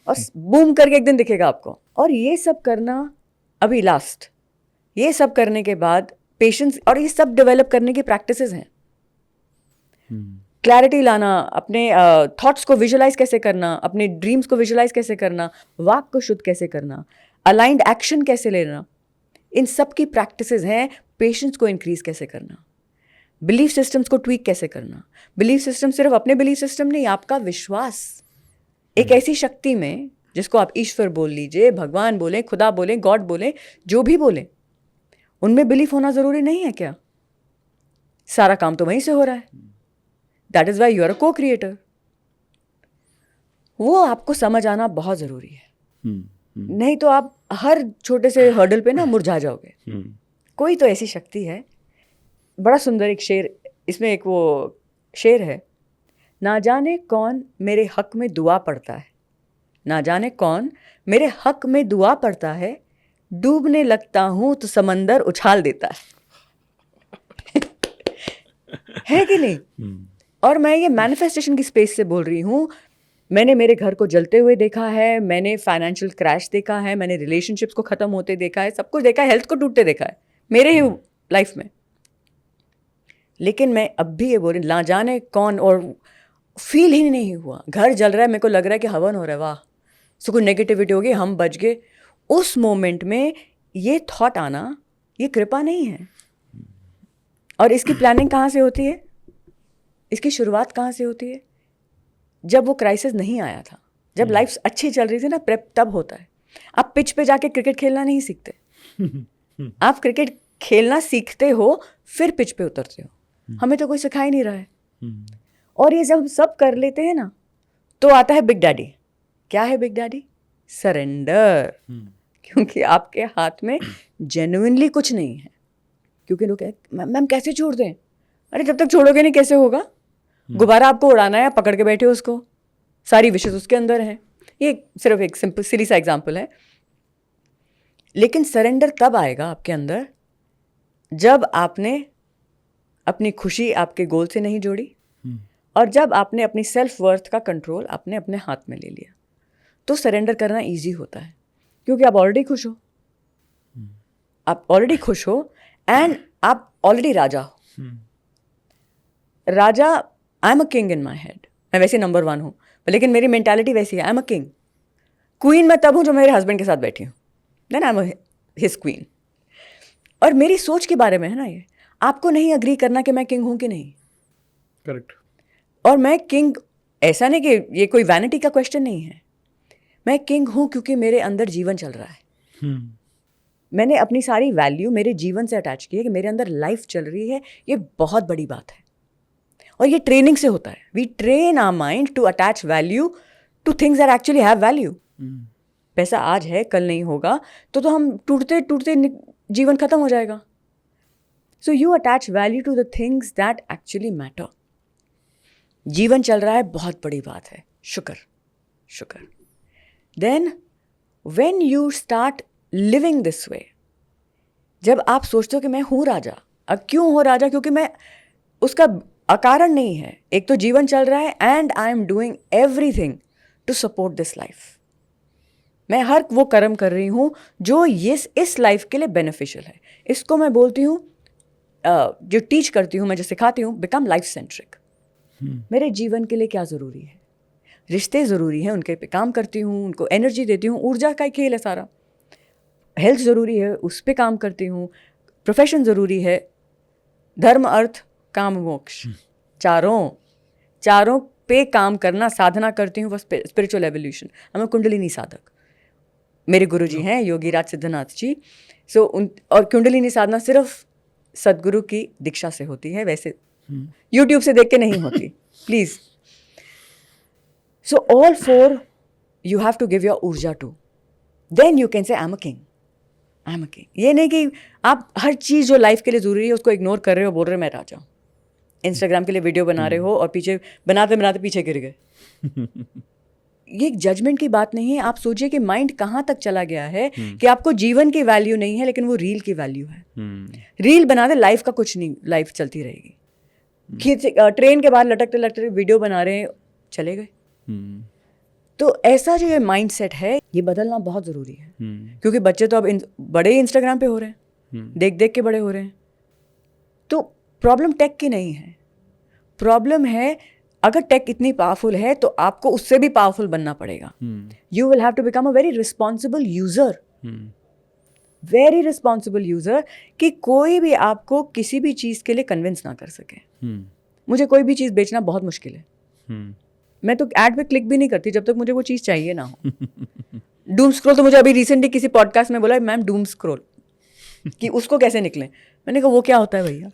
और बूम करके एक दिन दिखेगा आपको। और ये सब करना अभी लास्ट, ये सब करने के बाद पेशेंस, और ये सब डेवलप करने की प्रैक्टिसेस हैं। क्लैरिटी लाना, अपने थॉट्स को विजुलाइज कैसे करना, अपने ड्रीम्स को विजुलाइज कैसे करना, वाक को शुद्ध कैसे करना, अलाइंड एक्शन कैसे लेना, इन सब की प्रैक्टिसेस हैं। पेशेंस को इंक्रीज कैसे करना, बिलीफ सिस्टम्स को ट्वीक कैसे करना। बिलीफ सिस्टम सिर्फ अपने बिलीफ सिस्टम नहीं, आपका विश्वास एक ऐसी शक्ति में जिसको आप ईश्वर बोल लीजिए, भगवान बोले, खुदा बोले, गॉड बोले, जो भी बोले, उनमें बिलीफ होना जरूरी नहीं है क्या? सारा काम तो वहीं से हो रहा है। That is why you are a co creator. वो आपको समझ आना बहुत जरूरी है। नहीं तो आप हर छोटे से हर्डल पे ना मुरझा जाओगे। कोई तो ऐसी शक्ति है, बड़ा सुंदर एक शेर, इसमें एक वो शेर है, ना जाने कौन मेरे हक में दुआ पड़ता है, ना जाने कौन मेरे हक में दुआ पड़ता है, डूबने लगता हूं तो समंदर उछाल देता है कि नहीं? और मैं ये मैनिफेस्टेशन की स्पेस से बोल रही हूँ। मैंने मेरे घर को जलते हुए देखा है, मैंने फाइनेंशियल क्रैश देखा है, मैंने रिलेशनशिप्स को ख़त्म होते देखा है, सब कुछ देखा है, हेल्थ को टूटते देखा है मेरे ही लाइफ में। लेकिन मैं अब भी ये बोल रही, ना जाने कौन, और फील ही नहीं हुआ। घर जल रहा है, मेरे को लग रहा है कि हवन हो रहा है, वाह, सो कुछ नेगेटिविटी होगी, हम बच गए। उस मोमेंट में ये थॉट आना, ये कृपा नहीं है। और इसकी प्लानिंग कहाँ से होती है, इसकी शुरुआत कहाँ से होती है? जब वो क्राइसिस नहीं आया था, जब लाइफ अच्छी चल रही थी ना, प्रेप तब होता है। आप पिच पे जाके क्रिकेट खेलना नहीं सीखते, आप क्रिकेट खेलना सीखते हो फिर पिच पे उतरते हो। हमें तो कोई सिखा ही नहीं रहा है। और ये जब सब कर लेते हैं ना, तो आता है बिग डैडी। क्या है बिग डैडी? सरेंडर। क्योंकि आपके हाथ में जेन्युइनली कुछ नहीं है। क्योंकि लोग मैम कैसे छोड़ दें? अरे जब तक छोड़ोगे नहीं कैसे होगा? गुब्बारा आपको उड़ाना है, पकड़ के बैठे हो उसको, सारी विशेष उसके अंदर है। ये सिर्फ एक सिंपल सिली सा एग्जाम्पल है। लेकिन सरेंडर तब आएगा आपके अंदर जब आपने अपनी खुशी आपके गोल से नहीं जोड़ी, और जब आपने अपनी सेल्फ वर्थ का कंट्रोल आपने अपने हाथ में ले लिया, तो सरेंडर करना इजी होता है। क्योंकि आप ऑलरेडी खुश हो, आप ऑलरेडी खुश हो, एंड आप ऑलरेडी राजा हो। राजा, I am a king in my head. मैं वैसे नंबर 1 हूँ, लेकिन मेरी मेंटालिटी वैसी है, I am a king. Queen मैं तब हूँ जो मेरे हस्बैंड के साथ बैठी हूँ, then I am his queen. और मेरी सोच के बारे में है ना ये। आपको नहीं अग्री करना कि मैं किंग हूँ कि नहीं। करेक्ट। और मैं किंग, ऐसा नहीं कि ये कोई वैनिटी का क्वेश्चन नहीं है। मैं किंग हूँ क्योंकि मेरे अंदर जीवन चल रहा है। मैंने अपनी सारी वैल्यू मेरे जीवन से अटैच की है कि मेरे अंदर लाइफ चल रही है। ये बहुत बड़ी बात है, और ये ट्रेनिंग से होता है। We train our mind to attach value to things that actually have value. पैसा आज है, कल नहीं होगा, तो हम टूटते टूटते जीवन खत्म हो जाएगा। So you attach value to the things that actually matter. जीवन चल रहा है, बहुत बड़ी बात है, शुक्र शुक्र। Then when you start living this way, जब आप सोचते हो कि मैं हूँ राजा। अब क्यों हो राजा? क्योंकि मैं उसका अकारण नहीं है। एक तो जीवन चल रहा है, and I am doing everything to support this life. मैं हर वो कर्म कर रही हूँ जो ये इस लाइफ के लिए बेनिफिशियल है। इसको मैं बोलती हूँ, जो टीच करती हूँ मैं, जो सिखाती हूँ, बिकम लाइफ सेंट्रिक। मेरे जीवन के लिए क्या ज़रूरी है? रिश्ते ज़रूरी हैं, उनके पे काम करती हूँ, उनको एनर्जी देती हूँ। ऊर्जा का खेल है सारा। हेल्थ ज़रूरी है, उस पर काम करती हूँ। प्रोफेशन ज़रूरी है, धर्म, अर्थ, काम, मोक्ष, चारों पे काम करना, साधना करती हूँ। वो स्पिरिचुअल एवोल्यूशन। मैं कुंडलिनी साधक। मेरे गुरुजी हैं योगी राज सिद्धनाथ जी। सो और कुंडलिनी साधना सिर्फ सदगुरु की दीक्षा से होती है, वैसे यूट्यूब से देख के नहीं होती, please. So all for you have to give your ऊर्जा to, then you can say I am a king, I am a king. ये नहीं कि आप हर चीज़ जो लाइफ के लिए ज़रूरी है उसको इग्नोर कर रहे हो, बोल रहे हो मैं राजा हूँ। इंस्टाग्राम के लिए वीडियो बना रहे हो और पीछे बनाते बनाते पीछे गिर गए। ये एक जजमेंट की बात नहीं है। आप सोचिए कि माइंड कहाँ तक चला गया है कि आपको जीवन की वैल्यू नहीं है, लेकिन वो रील की वैल्यू है। रील बना दे, लाइफ का कुछ नहीं, लाइफ चलती रहेगी। ट्रेन के बाहर लटकते लटकते वीडियो बना रहे हैं, चले गए। तो ऐसा जो ये माइंड सेट है ये बदलना बहुत ज़रूरी है, क्योंकि बच्चे तो अब बड़े ही इंस्टाग्राम पे हो रहे हैं, देख देख के बड़े हो रहे हैं। तो प्रॉब्लम टेक की नहीं है, प्रॉब्लम है अगर टेक इतनी पावरफुल है तो आपको उससे भी पावरफुल बनना पड़ेगा। You will have to become a very responsible user, very responsible user, कि कोई भी आपको किसी भी चीज़ के लिए कन्विंस ना कर सके। मुझे कोई भी चीज़ बेचना बहुत मुश्किल है। मैं तो ऐड पे क्लिक भी नहीं करती जब तक मुझे वो चीज़ चाहिए ना हो। डूम स्क्रॉल तो मुझे अभी रिसेंटली किसी पॉडकास्ट में बोला, मैम डूम स्क्रॉल कि उसको कैसे निकले। मैंने कहा वो क्या होता है भैया?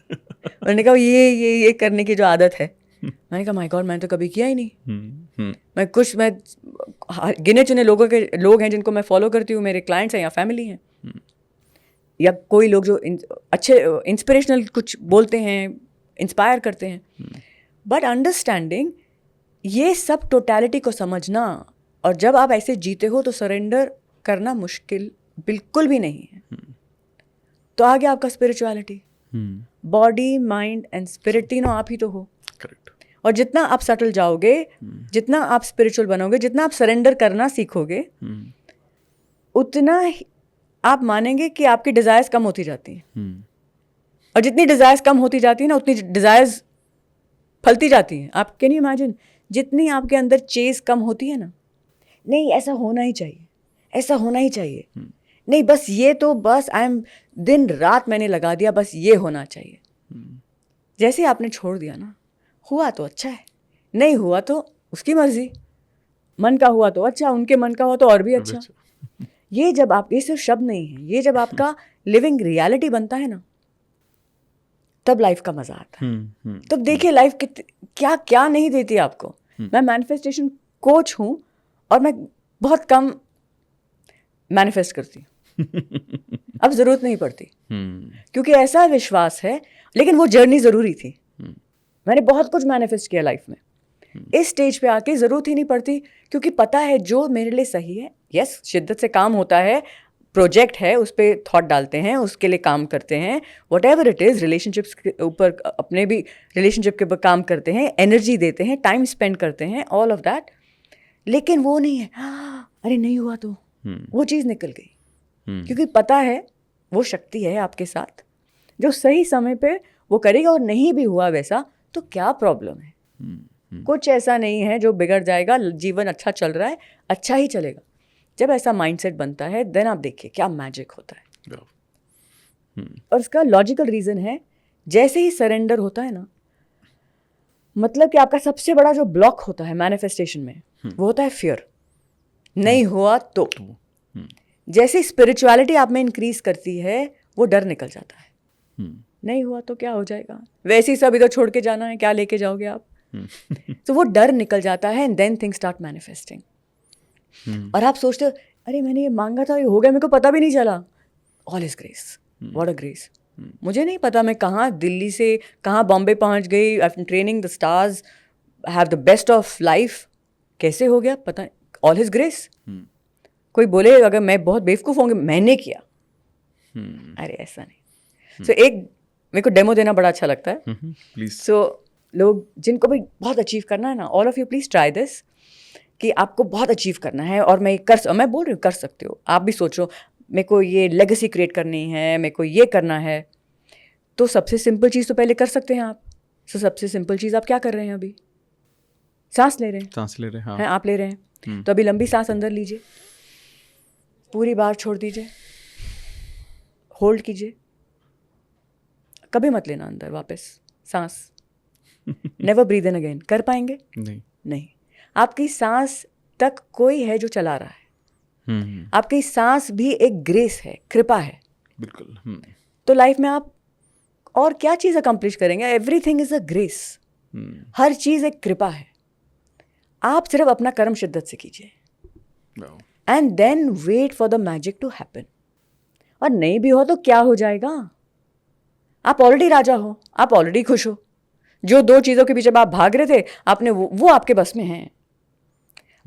मैंने कहा ये करने की जो आदत है। मैंने कहा माय गॉड, मैंने तो कभी किया ही नहीं। मैं गिने चुने लोग हैं जिनको मैं फॉलो करती हूँ, मेरे क्लाइंट्स हैं या फैमिली हैं, या कोई लोग जो अच्छे इंस्पिरेशनल कुछ बोलते हैं, इंस्पायर करते हैं। बट अंडरस्टैंडिंग ये सब टोटलिटी को समझना, और जब आप ऐसे जीते हो तो सरेंडर करना मुश्किल बिल्कुल भी नहीं है। तो आ गया आपका spirituality, body mind and spirit, तीनों आप ही तो हो। करेक्ट। और जितना आप सटल जाओगे, जितना आप स्पिरिचुअल बनोगे, जितना आप सरेंडर करना सीखोगे, उतना आप मानेंगे कि आपकी डिजायर्स कम होती जाती हैं। और जितनी डिजायर्स कम होती जाती है ना, उतनी डिजायर्स फलती जाती हैं। आप कैन यू इमेजिन, जितनी आपके अंदर चेज कम होती है ना, नहीं ऐसा होना ही चाहिए, ऐसा होना ही चाहिए, नहीं बस ये तो बस आई एम, दिन रात मैंने लगा दिया बस ये होना चाहिए। जैसे आपने छोड़ दिया ना, हुआ तो अच्छा है, नहीं हुआ तो उसकी मर्जी, मन का हुआ तो अच्छा, उनके मन का हुआ तो और भी अच्छा। ये जब आप, ये सिर्फ शब्द नहीं है, ये जब आपका लिविंग रियलिटी बनता है ना, तब लाइफ का मजा आता है। तब देखिए लाइफ क्या क्या नहीं देती आपको। मैं मैनिफेस्टेशन कोच हूँ और मैं बहुत कम मैनिफेस्ट करती हूँ। अब जरूरत नहीं पड़ती, क्योंकि ऐसा विश्वास है, लेकिन वो जर्नी जरूरी थी। मैंने बहुत कुछ मैनिफेस्ट किया लाइफ में, इस स्टेज पे आके जरूरत ही नहीं पड़ती, क्योंकि पता है जो मेरे लिए सही है। यस, शिद्दत से काम होता है, प्रोजेक्ट है, उस पर थॉट डालते हैं, उसके लिए काम करते हैं, what ever it is, relationships के ऊपर, अपने भी रिलेशनशिप के ऊपर काम करते हैं, एनर्जी देते हैं, टाइम स्पेंड करते हैं, ऑल ऑफ दैट। लेकिन वो नहीं है अरे नहीं हुआ तो वो चीज़ निकल गई, क्योंकि पता है वो शक्ति है आपके साथ जो सही समय पे वो करेगा। और नहीं भी हुआ वैसा तो क्या प्रॉब्लम है? कुछ ऐसा नहीं है जो बिगड़ जाएगा, जीवन अच्छा चल रहा है, अच्छा ही चलेगा। जब ऐसा माइंडसेट बनता है, देन आप देखिए क्या मैजिक होता है। और इसका लॉजिकल रीजन है, जैसे ही सरेंडर होता है ना, मतलब कि आपका सबसे बड़ा जो ब्लॉक होता है मैनिफेस्टेशन में, वो होता है फियर, नहीं हुआ तो। जैसे स्पिरिचुअलिटी आप में इंक्रीज करती है, वो डर निकल जाता है। नहीं हुआ तो क्या हो जाएगा, वैसे ही सब इधर छोड़ के जाना है, क्या लेके जाओगे आप? तो वो डर निकल जाता है, and then things start manifesting. और आप सोचते हो अरे मैंने ये मांगा था, ये हो गया, मेरे को पता भी नहीं चला। All is grace, what a grace. मुझे नहीं पता मैं कहाँ दिल्ली से कहाँ बॉम्बे पहुँच गई, I am training the stars, have the best of life, कैसे हो गया पता नहीं, ऑल इज ग्रेस। कोई बोले अगर मैं बहुत बेवकूफ़ होंगे, मैंने किया, अरे ऐसा नहीं। सो एक मेरे को डेमो देना बड़ा अच्छा लगता है। प्लीज। सो लोग जिनको भी बहुत अचीव करना है ना, all of you please try this, कि आपको बहुत अचीव करना है और मैं बोल रही हूँ कर सकते हो। आप भी सोचो मेरे को ये लेगेसी क्रिएट करनी है, मेरे को ये करना है, तो सबसे सिंपल चीज़ तो पहले कर सकते हैं आप। तो सबसे सिंपल चीज़ आप क्या कर रहे हैं अभी? सांस ले रहे हैं। सांस ले रहे हैं, हाँ। हैं आप ले रहे हैं, तो अभी लंबी सांस अंदर लीजिए, पूरी बार छोड़ दीजिए, होल्ड कीजिए, कभी मत लेना अंदर वापस सांस। Never breathe in again. कर पाएंगे? नहीं। नहीं। आपकी सांस तक कोई है जो चला रहा है, आपकी सांस भी एक ग्रेस है, कृपा है। बिल्कुल। तो लाइफ में आप और क्या चीज अकम्प्लिश करेंगे? Everything is a grace. हर चीज एक कृपा है। आप सिर्फ अपना कर्म शिद्दत से कीजिए and then wait for the magic to happen. और नहीं भी हो तो क्या हो जाएगा? आप ऑलरेडी राजा हो, आप ऑलरेडी खुश हो। जो दो चीजों के पीछे आप भाग रहे थे, आपने वो आपके बस में है।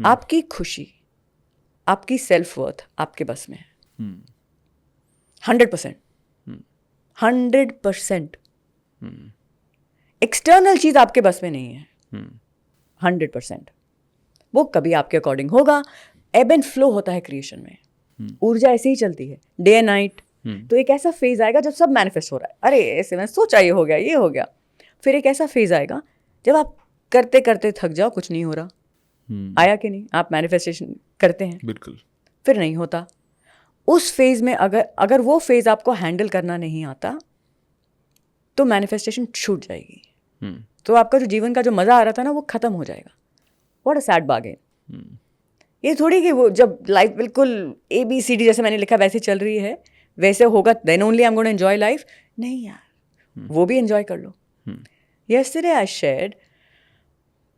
आपकी खुशी, आपकी सेल्फ वर्थ आपके बस में है। 100%। 100%। एक्सटर्नल चीज आपके बस में नहीं है। 100%। वो कभी आपके अकॉर्डिंग होगा। एब एंड फ्लो होता है क्रिएशन में। ऊर्जा ऐसे ही चलती है, डे एंड नाइट। तो एक ऐसा फेज आएगा जब सब मैनिफेस्ट हो रहा है, अरे ऐसे मैं सोचा ये हो गया, ये हो गया। फिर एक ऐसा फेज आएगा जब आप करते करते थक जाओ, कुछ नहीं हो रहा। आया कि नहीं? आप मैनिफेस्टेशन करते हैं, बिल्कुल। फिर नहीं होता। उस फेज में अगर वो फेज आपको हैंडल करना नहीं आता तो मैनिफेस्टेशन छूट जाएगी। तो आपका जो जीवन का जो मजा आ रहा था ना, वो खत्म हो जाएगा। What a sad bargain. ये थोड़ी कि वो जब लाइफ बिल्कुल ABCD जैसे मैंने लिखा वैसे चल रही है, वैसे होगा then only I am gonna enjoy life. नहीं यार, वो भी एंजॉय कर लो। यस्टरडे आई शेयर्ड,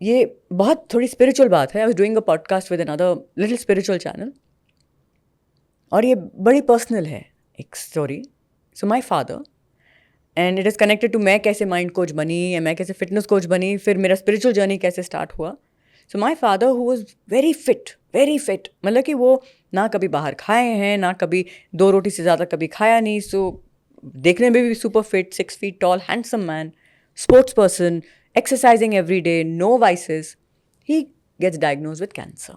ये बहुत थोड़ी स्पिरिचुअल बात है। I was doing a podcast with another little spiritual channel, और ये बड़ी पर्सनल है एक story. So my father, and it is connected to मैं कैसे माइंड कोच बनी या मैं कैसे फिटनेस कोच बनी, फिर मेरा स्पिरिचुअल जर्नी कैसे स्टार्ट हुआ। So my father who was very fit, मतलब कि वो ना कभी बाहर खाए हैं, ना कभी 2 रोटी से ज़्यादा कभी खाया नहीं। सो देखने में भी super fit, 6 feet tall, handsome man, sports person, exercising every day, no vices. He gets diagnose with cancer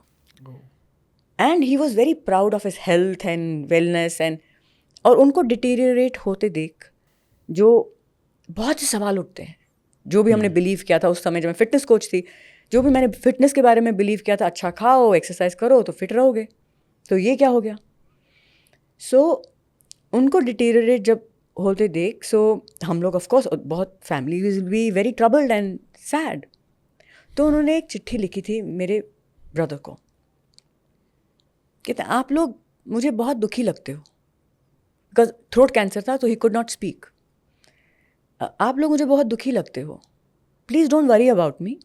and he was very proud of his health and wellness and और उनको डिटीरियरेट होते देख जो बहुत से सवाल उठते हैं। जो भी हमने बिलीव किया था उस समय जब मैं फिटनेस कोच थी, जो भी मैंने फिटनेस के बारे में बिलीव किया था, अच्छा खाओ, एक्सरसाइज करो तो फिट रहोगे, तो ये क्या हो गया? सो उनको डिटीरियरेट जब होते देख, सो हम लोग ऑफकोर्स बहुत family will be very troubled and sad. तो उन्होंने एक चिट्ठी लिखी थी मेरे ब्रदर को, कहते आप लोग मुझे बहुत दुखी लगते हो, बिकॉज थ्रोट कैंसर था तो ही कुड नॉट स्पीक। आप लोग मुझे बहुत दुखी लगते हो, please don't worry about me.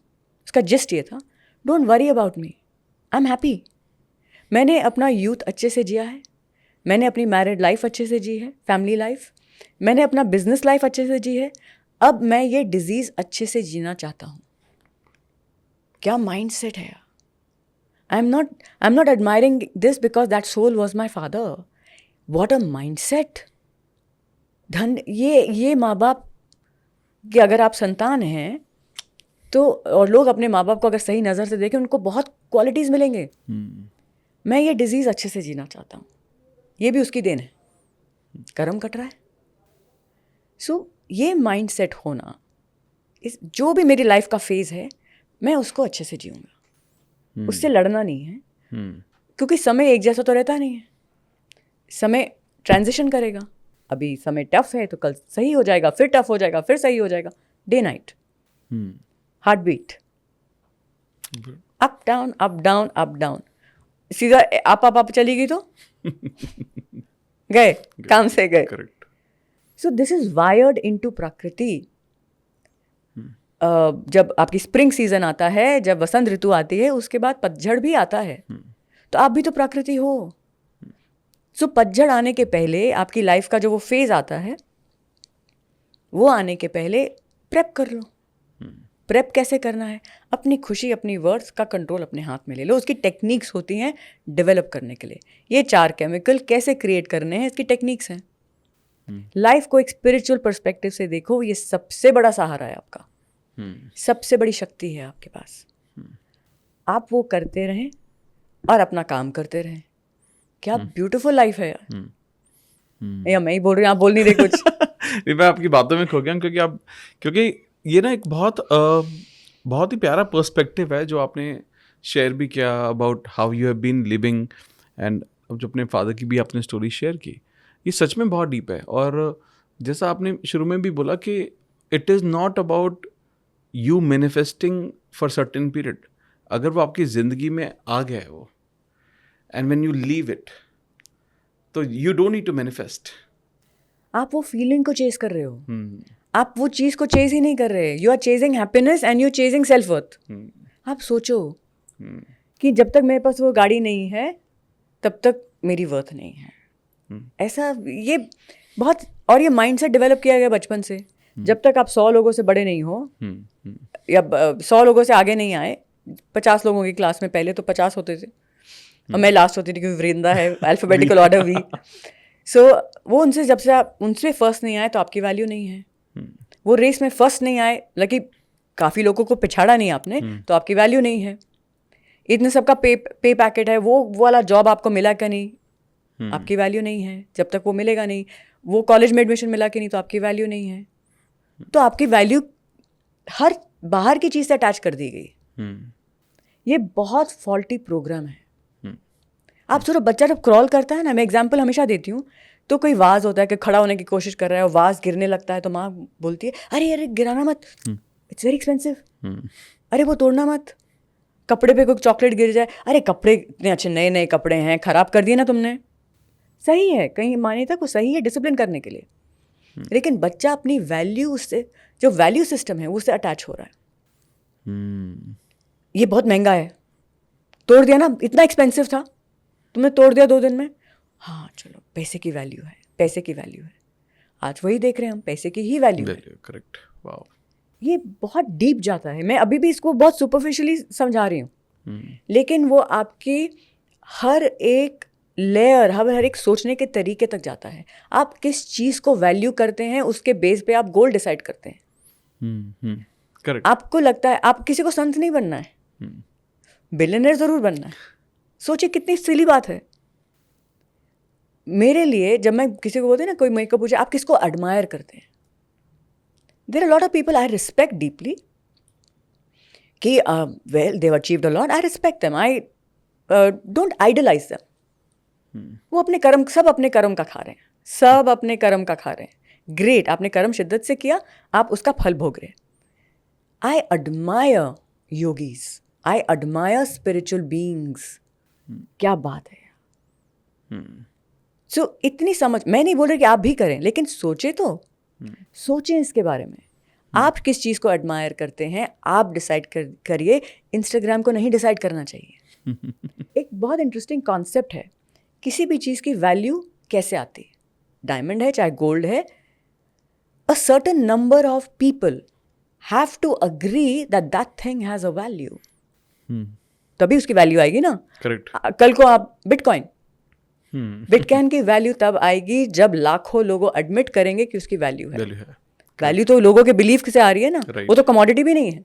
उसका जिस्ट ये था, don't worry about me, I am happy. मैंने अपना यूथ अच्छे से जिया है, मैंने अपनी मैरिड लाइफ अच्छे से जी है, फैमिली लाइफ, मैंने अपना बिजनेस लाइफ अच्छे से जी है। अब मैं ये डिजीज़ अच्छे से जीना चाहता हूँ। क्या माइंड सेट है! I am not admiring this because that soul was my father. What a mind set! धन ये माँ बाप कि अगर आप संतान हैं तो, और लोग अपने माँ बाप को अगर सही नज़र से देखें, उनको बहुत क्वालिटीज़ मिलेंगे। मैं ये डिजीज़ अच्छे से जीना चाहता हूँ, ये भी उसकी देन है, कर्म कट रहा है। सो ये माइंड सेट होना, इस जो भी मेरी लाइफ का फेज़ है मैं उसको अच्छे से जीऊँगा, उससे लड़ना नहीं है। क्योंकि समय एक जैसा तो रहता नहीं है, समय ट्रांजिशन करेगा। अभी समय टफ है तो कल सही हो जाएगा, फिर टफ हो जाएगा, फिर सही हो जाएगा। Day night, heart beat, up down up down up down. सीधा आप चली गई तो गए, काम से गए। So this is wired into प्रकृति। जब आपकी स्प्रिंग सीजन आता है, जब वसंत ऋतु आती है, उसके बाद पतझड़ भी आता है, तो आप भी तो प्रकृति हो। सो पतझड़ आने के पहले आपकी लाइफ का जो वो फेज आता है, वो आने के पहले प्रेप कर लो। प्रेप कैसे करना है? अपनी खुशी, अपनी वर्ड्स का कंट्रोल अपने हाथ में ले लो। उसकी टेक्निक्स होती हैं डेवलप करने के लिए। ये 4 केमिकल कैसे क्रिएट करने हैं, इसकी टेक्निक्स हैं। लाइफ को एक स्पिरिचुअल पर्सपेक्टिव से देखो, ये सबसे बड़ा सहारा है आपका, सबसे बड़ी शक्ति है आपके पास। आप वो करते रहें और अपना काम करते रहें। क्या ब्यूटीफुल लाइफ है यार। या मैं ही बोल रही हूँ, आप बोल नहीं रहे कुछ? नहीं, मैं आपकी बातों में खो गया क्योंकि ये ना एक बहुत ही प्यारा पर्सपेक्टिव है जो आपने शेयर भी किया about how you have been living, and अब जो अपने फादर की भी आपने स्टोरी शेयर की, ये सच में बहुत डीप है। और जैसा आपने शुरू में भी बोला कि it is not about you manifesting for certain period. अगर वो आपकी ज़िंदगी में आ गया है वो, and when you leave it, तो you don't need to manifest. आप वो फीलिंग को चेज कर रहे हो. आप वो चीज को चेज ही नहीं कर रहे. You are chasing happiness and you are chasing self worth. आप सोचो कि जब तक मेरे पास वो गाड़ी नहीं है तब तक मेरी वर्थ नहीं है. ऐसा ये बहुत, और ये माइंडसेट डेवलप किया गया बचपन से. जब तक आप 100 लोगों से बड़े नहीं हो या 100 लोगों से आगे नहीं आए, 50 लोगों की क्लास में पहले तो 50 होते थे और मैं लास्ट होती थी क्योंकि वृंदा है, अल्फाबेटिकल ऑर्डर वी. सो वो उनसे, जब से आप उनसे फर्स्ट नहीं आए तो आपकी वैल्यू नहीं है. वो रेस में फर्स्ट नहीं आए, लकी काफ़ी लोगों को पिछाड़ा नहीं आपने, तो आपकी वैल्यू नहीं है. इतने सबका पे पैकेट है, वो वाला जॉब आपको मिला क्या नहीं, आपकी वैल्यू नहीं है. जब तक वो मिलेगा नहीं, वो कॉलेज में एडमिशन मिला कि नहीं, तो आपकी वैल्यू नहीं है. तो आपकी वैल्यू हर बाहर की चीज़ से अटैच कर दी गई. ये बहुत फॉल्टी प्रोग्राम है. आप सोचो, बच्चा जब क्रॉल करता है ना, मैं एग्जाम्पल हमेशा देती हूँ, तो कोई वाज होता है कि खड़ा होने की कोशिश कर रहा है और वाज गिरने लगता है, तो माँ बोलती है अरे अरे गिराना मत, इट्स वेरी एक्सपेंसिव, अरे वो तोड़ना मत. कपड़े पे कोई चॉकलेट गिर जाए, अरे कपड़े इतने अच्छे नए नए कपड़े हैं, खराब कर दिए ना तुमने. सही है, कहीं माने तक वो सही है डिसिप्लिन करने के लिए, लेकिन बच्चा अपनी वैल्यू उससे, जो वैल्यू सिस्टम है उससे अटैच हो रहा है. ये बहुत महंगा है, तोड़ दिया ना, इतना एक्सपेंसिव था, तुमने तोड़ दिया 2 दिन में. हाँ चलो, पैसे की वैल्यू है, पैसे की वैल्यू है. आज वही देख रहे हैं हम, पैसे की ही वैल्यू है. करेक्ट. वाओ. ये बहुत डीप जाता है. मैं अभी भी इसको बहुत सुपरफिशियली समझा रही हूँ, लेकिन वो आपकी हर एक लेयर, हर एक सोचने के तरीके तक जाता है. आप किस चीज़ को वैल्यू करते हैं, उसके बेस पे आप गोल डिसाइड करते हैं. करेक्ट. आपको लगता है आप किसी को संत नहीं बनना है, बिलियनर जरूर बनना है. सोचिए कितनी सिली बात है. मेरे लिए जब मैं किसी को बोलते हैं ना, कोई मेरे को पूछे आप किसको एडमायर करते हैं, there are lot of people I respect deeply कि well they have achieved a lot, I respect them, I don't idolise them. वो अपने कर्म, सब अपने कर्म का खा रहे हैं, सब अपने कर्म का खा रहे हैं. ग्रेट, आपने कर्म शिद्दत से किया, आप उसका फल भोग रहे हैं. I admire yogis, I admire spiritual beings. क्या बात है. सो इतनी समझ, मैं नहीं बोल रही कि आप भी करें, लेकिन सोचे तो सोचें इसके बारे में. आप किस चीज़ को एडमायर करते हैं, आप डिसाइड करिए. इंस्टाग्राम को नहीं डिसाइड करना चाहिए. एक बहुत इंटरेस्टिंग कॉन्सेप्ट है, किसी भी चीज़ की वैल्यू कैसे आती है. डायमंड है चाहे गोल्ड है, a certain number of people have to agree that that thing has a value, तभी उसकी वैल्यू आएगी ना. करेक्ट. कल को आप बिटकॉइन, बिटकॉइन की वैल्यू तब आएगी जब लाखों लोगों एडमिट करेंगे कि उसकी वैल्यू है. वैल्यू तो लोगों के बिलीफ से आ रही है ना, वो तो कमोडिटी भी नहीं है.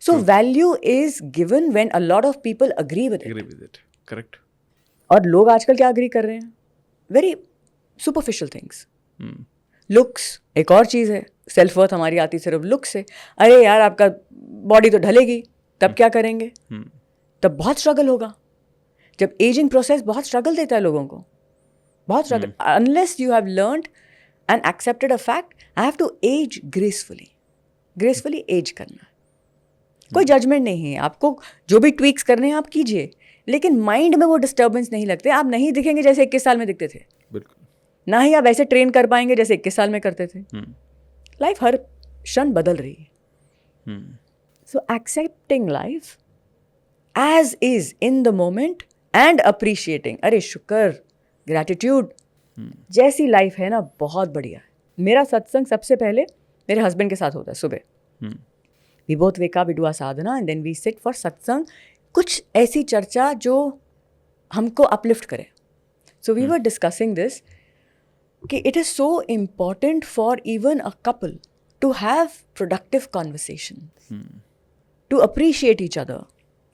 So value is given when a lot of people agree with it. Correct. और लोग आजकल क्या अग्री कर रहे हैं, वेरी सुपरफिशियल थिंग्स. लुक्स एक और चीज़ है, सेल्फ वर्थ हमारी आती सिर्फ लुक्स से. अरे यार आपका बॉडी तो ढलेगी, तब क्या करेंगे, तब बहुत स्ट्रगल होगा. जब एजिंग प्रोसेस बहुत स्ट्रगल देता है लोगों को, बहुत struggle. Unless you have learned and accepted a fact, I have to age gracefully. Gracefully age करना, कोई जजमेंट नहीं है. आपको जो भी ट्वीक्स करने हैं आप कीजिए, लेकिन माइंड में वो डिस्टर्बेंस नहीं लगते. आप नहीं दिखेंगे जैसे 21 साल में दिखते थे, बिल्कुल. ना ही आप ऐसे ट्रेन कर पाएंगे जैसे 21 साल में करते थे. लाइफ हर क्षण बदल रही है. So accepting life as is in the moment and appreciating, अरे शुक्र, ग्रैटिट्यूड. जैसी लाइफ है ना, बहुत बढ़िया है. मेरा सत्संग सबसे पहले मेरे हस्बैंड के साथ होता है सुबह. We both wake up, we do a sadhana and then we sit for satsang. कुछ ऐसी चर्चा जो हमको अपलिफ्ट करे. So we were discussing this कि it is so important for even a couple to have productive conversation, to appreciate each other.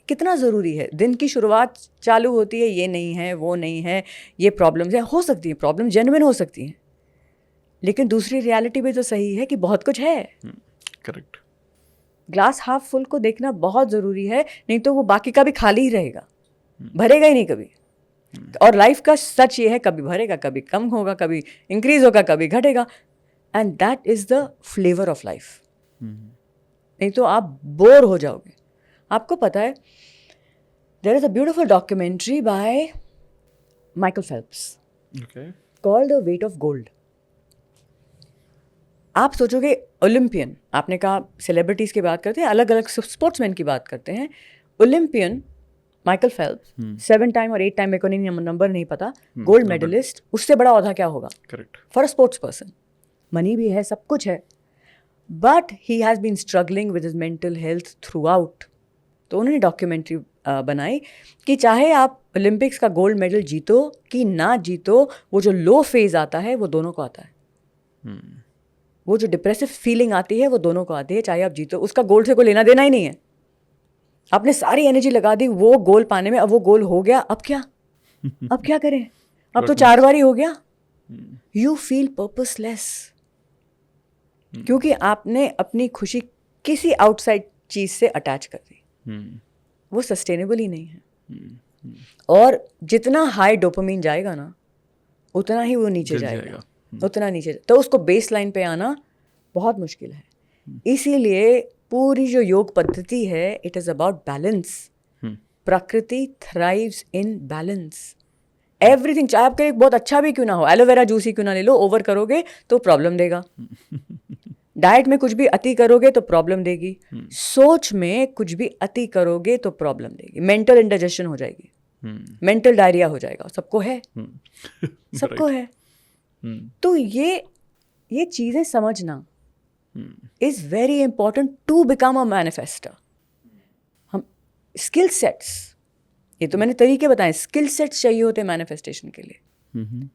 कितना ज़रूरी है. दिन की शुरुआत चालू होती है, ये नहीं है, वो नहीं है, ये प्रॉब्लम्स हैं. हो सकती है प्रॉब्लम जेन्युइन हो सकती हैं, लेकिन दूसरी रियलिटी भी तो सही है कि बहुत कुछ है. करेक्ट. ग्लास हाफ फुल को देखना बहुत ज़रूरी है, नहीं तो वो बाकी का भी खाली ही रहेगा, भरेगा ही नहीं कभी. और लाइफ का सच ये है, कभी भरेगा, कभी कम होगा, कभी इंक्रीज होगा, कभी घटेगा. And that is the flavour of life. नहीं तो आप बोर हो जाओगे. आपको पता है There is a beautiful documentary by Michael Phelps Okay. called The Weight of Gold. आप सोचोगे ओलंपियन, आपने कहा सेलिब्रिटीज की बात करते हैं, अलग अलग स्पोर्ट्समैन की बात करते हैं. ओलंपियन माइकल फेल्प्स 7 टाइम और 8 टाइम, मेरे को नहीं नंबर नहीं पता, गोल्ड मेडलिस्ट. उससे बड़ा औहदा क्या होगा Correct. For a sports person? Money भी है, सब कुछ है, but he has been struggling with his mental health throughout. तो उन्होंने डॉक्यूमेंट्री बनाई कि चाहे आप ओलंपिक्स का गोल्ड मेडल जीतो कि ना जीतो, वो जो लो फेज आता है वो दोनों को आता है. वो जो डिप्रेसिव फीलिंग आती है वो दोनों को आती है, चाहे आप जीतो. उसका गोल्ड से कोई लेना देना ही नहीं है. आपने सारी एनर्जी लगा दी वो गोल पाने में, अब वो गोल हो गया, अब क्या? अब क्या करें? अब तो 4 बार ही हो गया. यू फील पर्पसलेस, क्योंकि आपने अपनी खुशी किसी आउटसाइड चीज से अटैच कर दी. वो सस्टेनेबल ही नहीं है. और जितना हाई डोपामीन जाएगा ना, उतना ही वो नीचे जाएगा. उतना नीचे, तो उसको बेस लाइन पे आना बहुत मुश्किल है. इसीलिए पूरी जो योग पद्धति है, इट इज अबाउट बैलेंस. प्रकृति थ्राइव्स इन बैलेंस. एवरीथिंग, चाहे आपका एक बहुत अच्छा भी क्यों ना हो, एलोवेरा जूस ही क्यों ना ले लो, ओवर करोगे तो प्रॉब्लम देगा. डाइट में कुछ भी अति करोगे तो प्रॉब्लम देगी. सोच में कुछ भी अति करोगे तो प्रॉब्लम देगी. मेंटल इंडाइजेशन हो जाएगी, मेंटल डायरिया हो जाएगा. सबको है, सबको है. तो ये चीजें समझना is very important to become a manifester. हम स्किल सेट्स, ये तो मैंने तरीके बताए, स्किल सेट्स चाहिए होते हैं मैनिफेस्टेशन के लिए.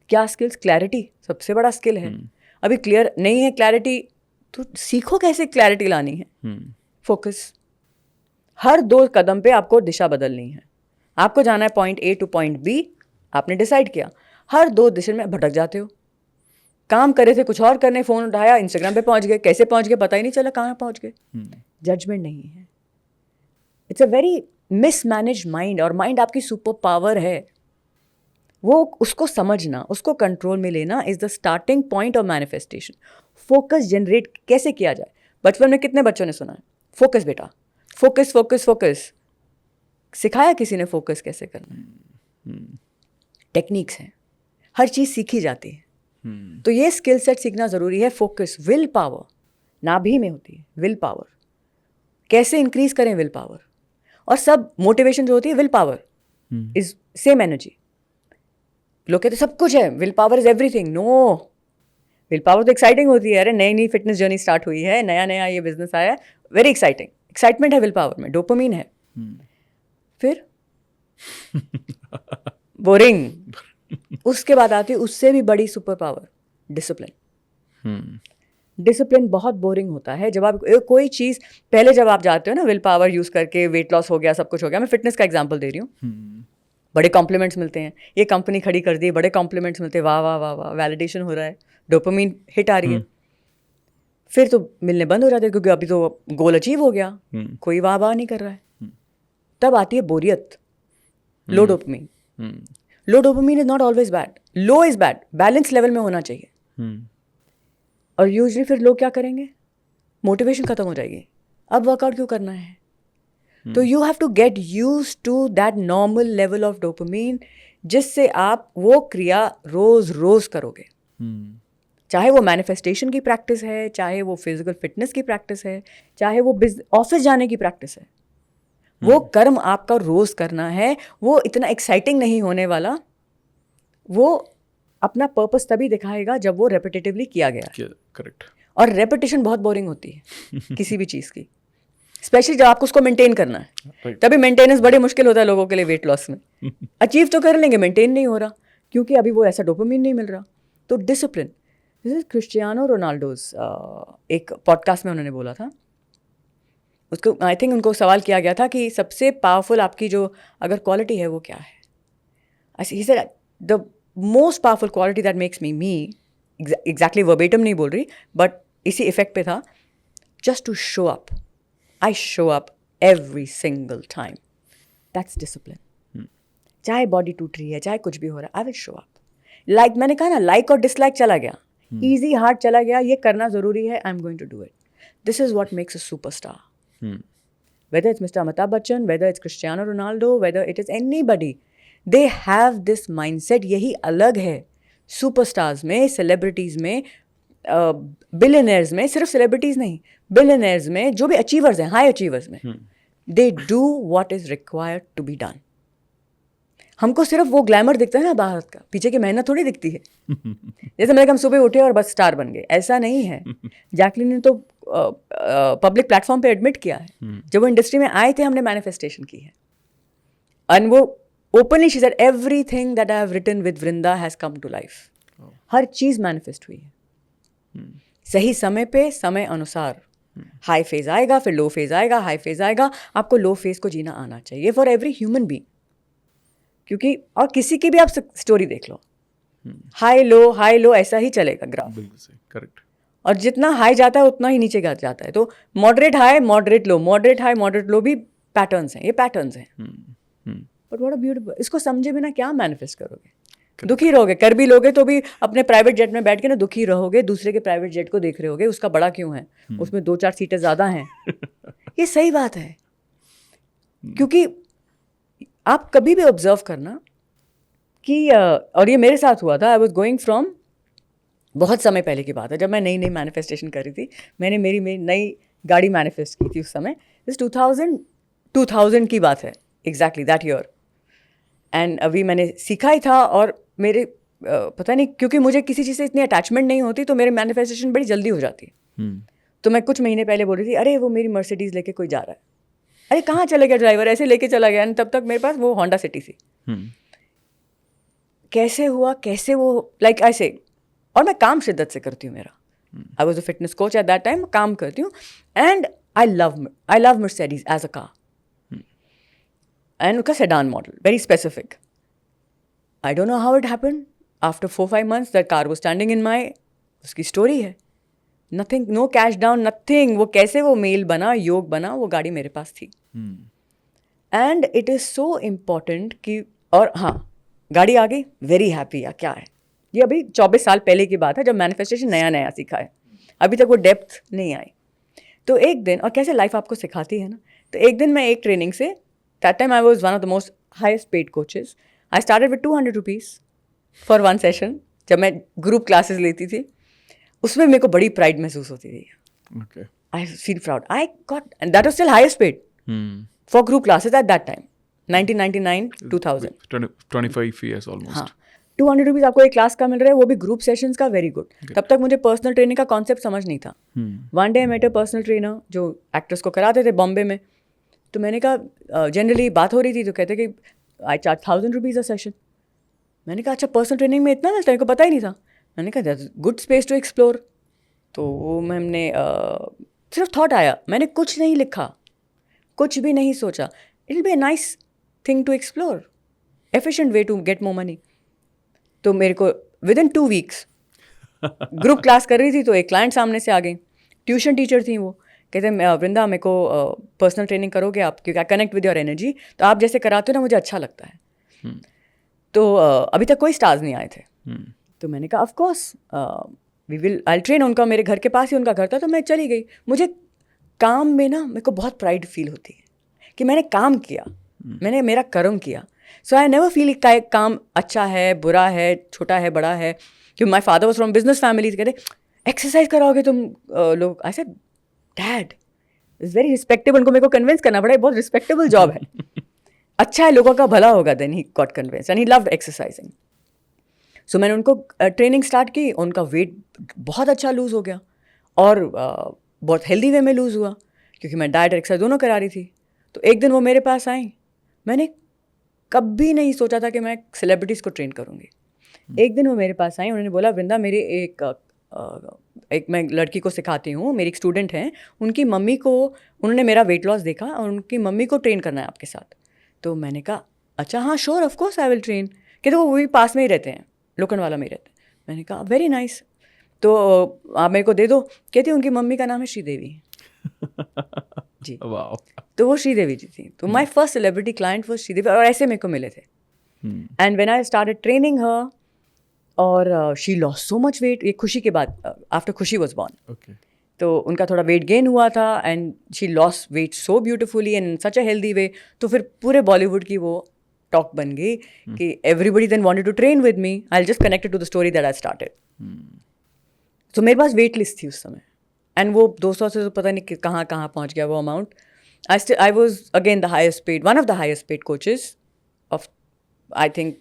क्या स्किल्स? क्लैरिटी सबसे बड़ा स्किल है. अभी क्लियर नहीं है क्लैरिटी, तो सीखो कैसे क्लैरिटी लानी है. फोकस. हर 2 कदम पे आपको दिशा बदलनी है. आपको जाना है point A to point B, आपने डिसाइड किया, हर 2 दिशा में भटक जाते हो. काम करे थे कुछ और करने, फोन उठाया, इंस्टाग्राम पे पहुंच गए, कैसे पहुंच गए पता ही नहीं चला, कहाँ पहुंच गए. जजमेंट नहीं है. It's a very mismanage mind, और माइंड आपकी सुपर पावर है. वो उसको समझना, उसको कंट्रोल में लेना is the starting point of manifestation. Focus generate कैसे किया जाए? बचपन में कितने बच्चों ने सुना है फोकस बेटा, फोकस फोकस फोकस. सिखाया किसी ने फोकस कैसे करना? टेक्निक्स हैं, हर चीज सीखी जाती है. तो ये स्किल सेट सीखना जरूरी है. फोकस, विल पावर नाभि में होती है. विल पावर कैसे इंक्रीज करें? Will power. और सब मोटिवेशन जो होती है, will power is same energy. लोग कहते सब कुछ है, will power is everything. No, will power तो एक्साइटिंग होती है. अरे नई नई फिटनेस जर्नी स्टार्ट हुई है, नया नया ये बिजनेस आया है, वेरी एक्साइटिंग. एक्साइटमेंट है विल पावर में, डोपामीन है. फिर बोरिंग. उसके बाद आती है उससे भी बड़ी सुपर पावर, डिसिप्लिन. डिसिप्लिन बहुत बोरिंग होता है. जब आप कोई चीज़, पहले जब आप जाते हो ना विल पावर यूज़ करके, वेट लॉस हो गया, सब कुछ हो गया, मैं फिटनेस का एग्जांपल दे रही हूँ, बड़े कॉम्प्लीमेंट्स मिलते हैं, ये कंपनी खड़ी कर दी, बड़े कॉम्प्लीमेंट्स मिलते हैं, वाह वाह वाह वाह, वैलिडेशन हो रहा है, डोपामीन हिट आ रही है. फिर तो मिलने बंद हो जाते हैं, क्योंकि अभी तो गोल अचीव हो गया, कोई वाह वाह नहीं कर रहा है. तब आती है बोरियत. Low dopamine. Low dopamine is not always bad, low is bad, balance level में होना चाहिए. और यूजली फिर लोग क्या करेंगे? मोटिवेशन खत्म हो जाएगी, अब वर्कआउट क्यों करना है? तो you have to get used to that normal level of dopamine, जिससे आप वो क्रिया रोज रोज करोगे. चाहे वो मैनिफेस्टेशन की प्रैक्टिस है, चाहे वो फिजिकल फिटनेस की प्रैक्टिस है, चाहे वो ऑफिस जाने की प्रैक्टिस है, वो कर्म आपका रोज करना है. वो इतना एक्साइटिंग नहीं होने वाला. वो अपना पर्पस तभी दिखाएगा जब वो रेपिटेटिवली किया गया. करेक्ट. और रेपिटेशन बहुत बोरिंग होती है किसी भी चीज़ की, स्पेशली जब आपको उसको मेंटेन करना है. तभी मेंटेनेंस बड़े मुश्किल होता है लोगों के लिए वेट लॉस में. अचीव तो कर लेंगे, मेंटेन नहीं हो रहा, क्योंकि अभी वो ऐसा डोपामिन नहीं मिल रहा. तो discipline. This is Cristiano Ronaldo's, एक पॉडकास्ट में उन्होंने बोला था, उसको आई थिंक उनको सवाल किया गया था कि सबसे पावरफुल आपकी जो अगर क्वालिटी है वो क्या है. He said the most powerful quality that makes me, exactly verbatim नहीं बोल रही, बट इसी इफेक्ट पे था, just to show up. I show up every single time. That's discipline. चाहे बॉडी टूट रही है, चाहे कुछ भी हो रहा है, I will show up. Like मैंने कहा ना, लाइक और डिसलाइक चला गया, ईजी हार्ड चला गया, ये करना जरूरी है, I am going to do it. This is what makes a superstar. whether it's Mr. Amitabh Bachchan, whether it's Cristiano Ronaldo, whether it is anybody, they have this mindset. यही अलग है superstars में, सेलिब्रिटीज में, billionaires में, सिर्फ celebrities नहीं, billionaires में, जो भी अचीवर्स हैं, हाई अचीवर्स में, they do what is required to be done. हमको सिर्फ वो ग्लैमर दिखता है ना बाहर का, पीछे की मेहनत थोड़ी दिखती है. जैसे मैंने हम सुबह उठे और बस स्टार बन गए, ऐसा नहीं है. जैकलीन ने तो पब्लिक प्लेटफॉर्म पे एडमिट किया है, जब वो इंडस्ट्री में आए थे हमने मैनिफेस्टेशन की है. एंड वो openly she said everything that I have written with Vrinda has come to life. हर चीज मैनिफेस्ट हुई है सही समय पे, समय अनुसार. हाई फेज आएगा, फिर लो फेज आएगा, हाई फेज आएगा. आपको लो फेज को जीना आना चाहिए फॉर एवरी ह्यूमन बीइंग. क्योंकि और किसी की भी आप स्टोरी देख लो, हाई लो ऐसा ही चलेगा ग्राफ. बिल्कुल सही, करेक्ट. और जितना हाई जाता है उतना ही नीचे जाता है. तो मॉडरेट हाई, मॉडरेट लो, मॉडरेट हाई, मॉडरेट लो भी पैटर्न्स हैं. ये पैटर्न्स हैं. But what a beautiful. इसको समझे बिना क्या मैनिफेस्ट करोगे? दुखी रहोगे. कर भी लोगे तो भी अपने प्राइवेट जेट में बैठ के ना दुखी रहोगे. दूसरे के प्राइवेट जेट को देख रहे होगे, उसका बड़ा क्यों है, उसमें 2-4 सीटें ज्यादा हैं. ये सही बात है. क्योंकि आप कभी भी ऑब्जर्व करना कि और ये मेरे साथ हुआ था. आई वॉज गोइंग फ्रॉम, बहुत समय पहले की बात है, जब मैं नई नई मैनिफेस्टेशन कर रही थी. मैंने मेरी नई गाड़ी मैनिफेस्ट की थी उस समय. इस 2000 की बात है, एग्जैक्टली दैट ईयर. एंड अभी मैंने सीखा ही था. और मेरे पता नहीं, क्योंकि मुझे किसी चीज़ से इतनी अटैचमेंट नहीं होती, तो मेरे मैनिफेस्टेशन बड़ी जल्दी हो जाती. तो मैं कुछ महीने पहले बोल रही थी, अरे वो मेरी मर्सिडीज़ लेके कोई जा रहा है. अरे कहाँ चले गया ड्राइवर, ऐसे लेके चला गया. तब तक मेरे पास वो होंडा सिटी थी. कैसे हुआ, कैसे वो लाइक ऐसे. और मैं काम शिद्दत से करती हूँ. मेरा I was a fitness coach at that time. काम करती हूँ. And I love Mercedes as a car. And उसका sedan model, very specific. I don't know how it happened. After 4-5 months that car was standing in my. उसकी story है. Nothing, no cash down, nothing. वो कैसे वो mail बना, योग बना, वो गाड़ी मेरे पास थी. And it is so important कि, और हाँ, गाड़ी आ गई, वेरी हैप्पी. या क्या है ये, अभी 24 साल पहले की बात है, जब मैनिफेस्टेशन नया नया सीखा है. अभी तक वो डेप्थ नहीं आई. तो एक दिन, और कैसे लाइफ आपको सिखाती है ना. तो एक दिन मैं एक ट्रेनिंग से, that time I was one of the most highest paid coaches. I started with 200 rupees for one session. जब मैं ग्रुप क्लासेस लेती थी, उसमें मेरे को बड़ी प्राइड महसूस होती थी. Okay. I feel proud. I got, and that was still highest paid for group classes at that time, 1999, 2000. 25 years almost. हाँ, 200 rupees आपको एक क्लास का मिल रहा है, वो भी ग्रुप सेशंस का. Very good. तब तक मुझे पर्सनल ट्रेनिंग का कॉन्सेप्ट समझ नहीं था. One day I met a personal trainer जो एक्टर्स को कराते थे बॉम्बे में. तो मैंने कहा, जनरली बात हो रही थी, तो कहते कि आई चार्ज 1000 rupees अ सेशन. मैंने कहा अच्छा, पर्सनल ट्रेनिंग में इतना मिलता है, मेरे को पता ही नहीं था. मैंने कहा that's good space to explore. तो वो हमने सिर्फ थॉट आया, मैंने कुछ नहीं लिखा, कुछ भी नहीं सोचा. It will be a nice thing to explore, efficient way to get more money. तो मेरे को within 2 weeks group class कर रही थी, तो एक क्लाइंट सामने से आ गई. ट्यूशन टीचर थी वो. कहते वृंदा, मेरे को पर्सनल ट्रेनिंग करोगे आप, क्योंकि I connect with your energy. तो आप जैसे कराते हो ना, मुझे अच्छा लगता है. तो अभी तक कोई स्टार्स नहीं आए थे. तो मैंने कहा of course we will, I train. उनका मेरे घर के पास ही उनका घर था. तो मैं चली गई. मुझे काम में ना, मेरे को बहुत प्राइड फील होती है कि मैंने काम किया, मैंने मेरा कर्म किया. सो आई नेवर फील का काम अच्छा है, बुरा है, छोटा है, बड़ा है. क्योंकि my father was from business family. कहते एक्सरसाइज कराओगे तुम लोग. I said dad is very respectable. उनको मेरे को कन्विंस करना पड़ा, बहुत रिस्पेक्टेबल जॉब है, अच्छा है, लोगों का भला होगा. Then he got convince and he loved exercising. So मैंने उनको ट्रेनिंग स्टार्ट की. उनका वेट बहुत अच्छा लूज़ हो गया, और बहुत हेल्दी वे में लूज़ हुआ, क्योंकि मैं डाइट और एक्सरसाइज दोनों करा रही थी. तो एक दिन वो मेरे पास आई. मैंने कभी नहीं सोचा था कि मैं सेलिब्रिटीज़ को ट्रेन करूँगी. एक दिन वो मेरे पास आई. उन्होंने बोला, वृंदा, मेरे एक मैं लड़की को सिखाती हूँ, मेरी एक स्टूडेंट हैं, उनकी मम्मी को, उन्होंने मेरा वेट लॉस देखा और उनकी मम्मी को ट्रेन करना है आपके साथ. तो मैंने कहा अच्छा हाँ sure, of course I will train. कहते वो भी पास में ही रहते हैं, लोखंडवाला में ही रहते हैं. मैंने कहा वेरी नाइस. तो आप मेरे को दे दो. कहती उनकी मम्मी का नाम है श्रीदेवी जी. वाओ. तो वो श्रीदेवी जी थी. तो माई फर्स्ट सेलिब्रिटी क्लाइंट वो श्रीदेवी, और ऐसे मेरे को मिले थे. And when I started training her, और she lost so much weight. ये खुशी के बाद, आफ्टर खुशी वॉज बॉर्न. तो उनका थोड़ा वेट गेन हुआ था and she loss weight so beautifully and in such a healthy way. तो फिर पूरे बॉलीवुड की वो टॉक बन गई कि everybody then wanted to train with me. I just connected to the story that I started. तो मेरे पास वेट लिस्ट थी उस समय एंड वो 200 से तो पता नहीं कहाँ कहाँ पहुँच गया वो amount. I was again the highest paid, one of the highest paid coaches of I think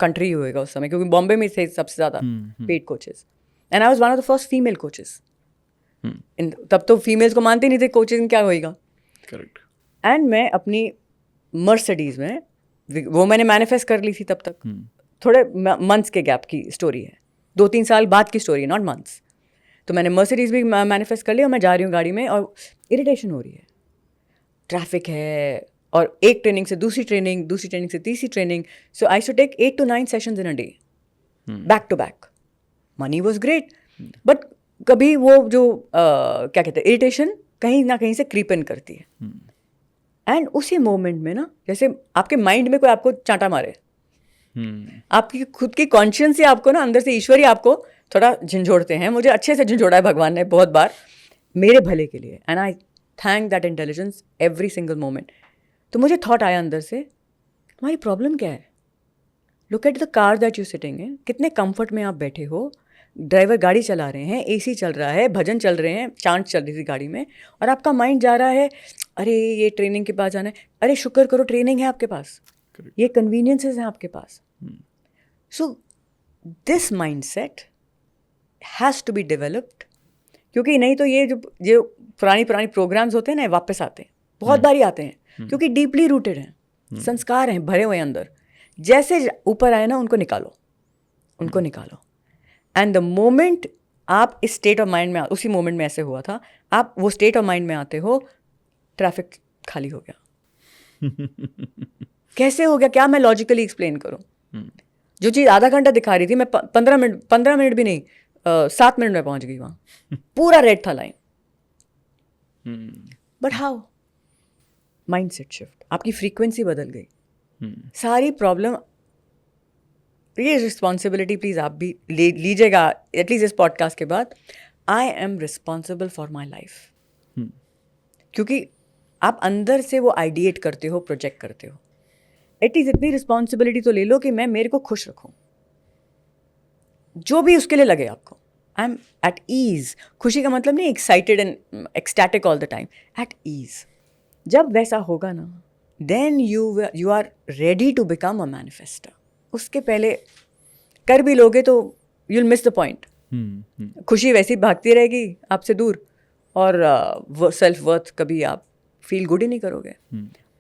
country होएगा उस समय, क्योंकि बॉम्बे में थे सबसे ज़्यादा paid coaches and I was one of the first female coaches. तब तो फीमेल्स को मानते नहीं थे कोचिंग क्या होएगा. करेक्ट. एंड मैं अपनी मर्सिडीज में, वो मैंने मैनिफेस्ट कर ली थी तब तक. थोड़े मंथ्स के गैप की स्टोरी है, 2-3 साल बाद की स्टोरी है, नॉट मंथ्स. तो मैंने मर्सिडीज भी मैनिफेस्ट कर लिया और मैं जा रही हूँ गाड़ी में और इरिटेशन हो रही है, ट्रैफिक है और एक ट्रेनिंग से दूसरी ट्रेनिंग, दूसरी ट्रेनिंग से तीसरी training. So I should take 8 to 9 sessions in a day, back to back. Money was great but कभी वो जो क्या कहते हैं इरिटेशन कहीं ना कहीं से क्रीप इन करती है. एंड उसी मोमेंट में ना, जैसे आपके माइंड में कोई आपको चांटा मारे, आपकी खुद की कॉन्शियस ही आपको ना अंदर से ईश्वर ही आपको थोड़ा झंझोड़ते हैं. मुझे अच्छे से झंझोड़ा है भगवान ने बहुत बार मेरे भले के लिए and I thank that intelligence every single moment. तो मुझे थॉट आया अंदर से, तुम्हारी प्रॉब्लम क्या है? Look at the car that you sitting in. कितने कंफर्ट में आप बैठे हो, ड्राइवर गाड़ी चला रहे हैं, एसी चल रहा है, भजन चल रहे हैं, चांट चल रही थी गाड़ी में, और आपका माइंड जा रहा है अरे ये ट्रेनिंग के पास जाना है. अरे शुक्र करो ट्रेनिंग है आपके पास, ये कन्वीनियंसेस हैं आपके पास. So this mindset has to be developed, क्योंकि नहीं तो ये जो पुरानी प्रोग्राम्स होते हैं ना वापस आते हैं, बहुत बारी आते हैं, क्योंकि डीपली रूटेड हैं, संस्कार हैं भरे हुए अंदर. जैसे ऊपर आए ना उनको निकालो, उनको निकालो. एंड द मोमेंट आप इस स्टेट ऑफ माइंड में, उसी मोमेंट में ऐसे हुआ था, आप वो स्टेट ऑफ माइंड में आते हो, ट्रैफिक खाली हो गया. कैसे हो गया, क्या मैं लॉजिकली एक्सप्लेन करूं? जो चीज़ आधा घंटा दिखा रही थी, मैं 15 मिनट भी नहीं 7 मिनट में पहुंच गई वहाँ. पूरा रेड था line. But how? Mindset shift, आपकी फ्रीक्वेंसी बदल गई. सारी प्रॉब्लम, ये रिस्पॉन्सिबिलिटी प्लीज़ आप भी लीजिएगा एटलीस्ट इस पॉडकास्ट के बाद. I am responsible for my life, क्योंकि आप अंदर से वो आइडिएट करते हो, प्रोजेक्ट करते हो. एटलीस्ट इतनी रिस्पॉन्सिबिलिटी तो ले लो कि मैं मेरे को खुश रखूं, जो भी उसके लिए लगे आपको. I am at ease. खुशी का मतलब नहीं excited and ecstatic all the time, at ease. जब वैसा होगा ना, then you are ready to become a manifester. उसके पहले कर भी लोगे तो you will miss the point. खुशी वैसी भागती रहेगी आपसे दूर, और सेल्फ वर्थ कभी आप फील गुड ही नहीं करोगे.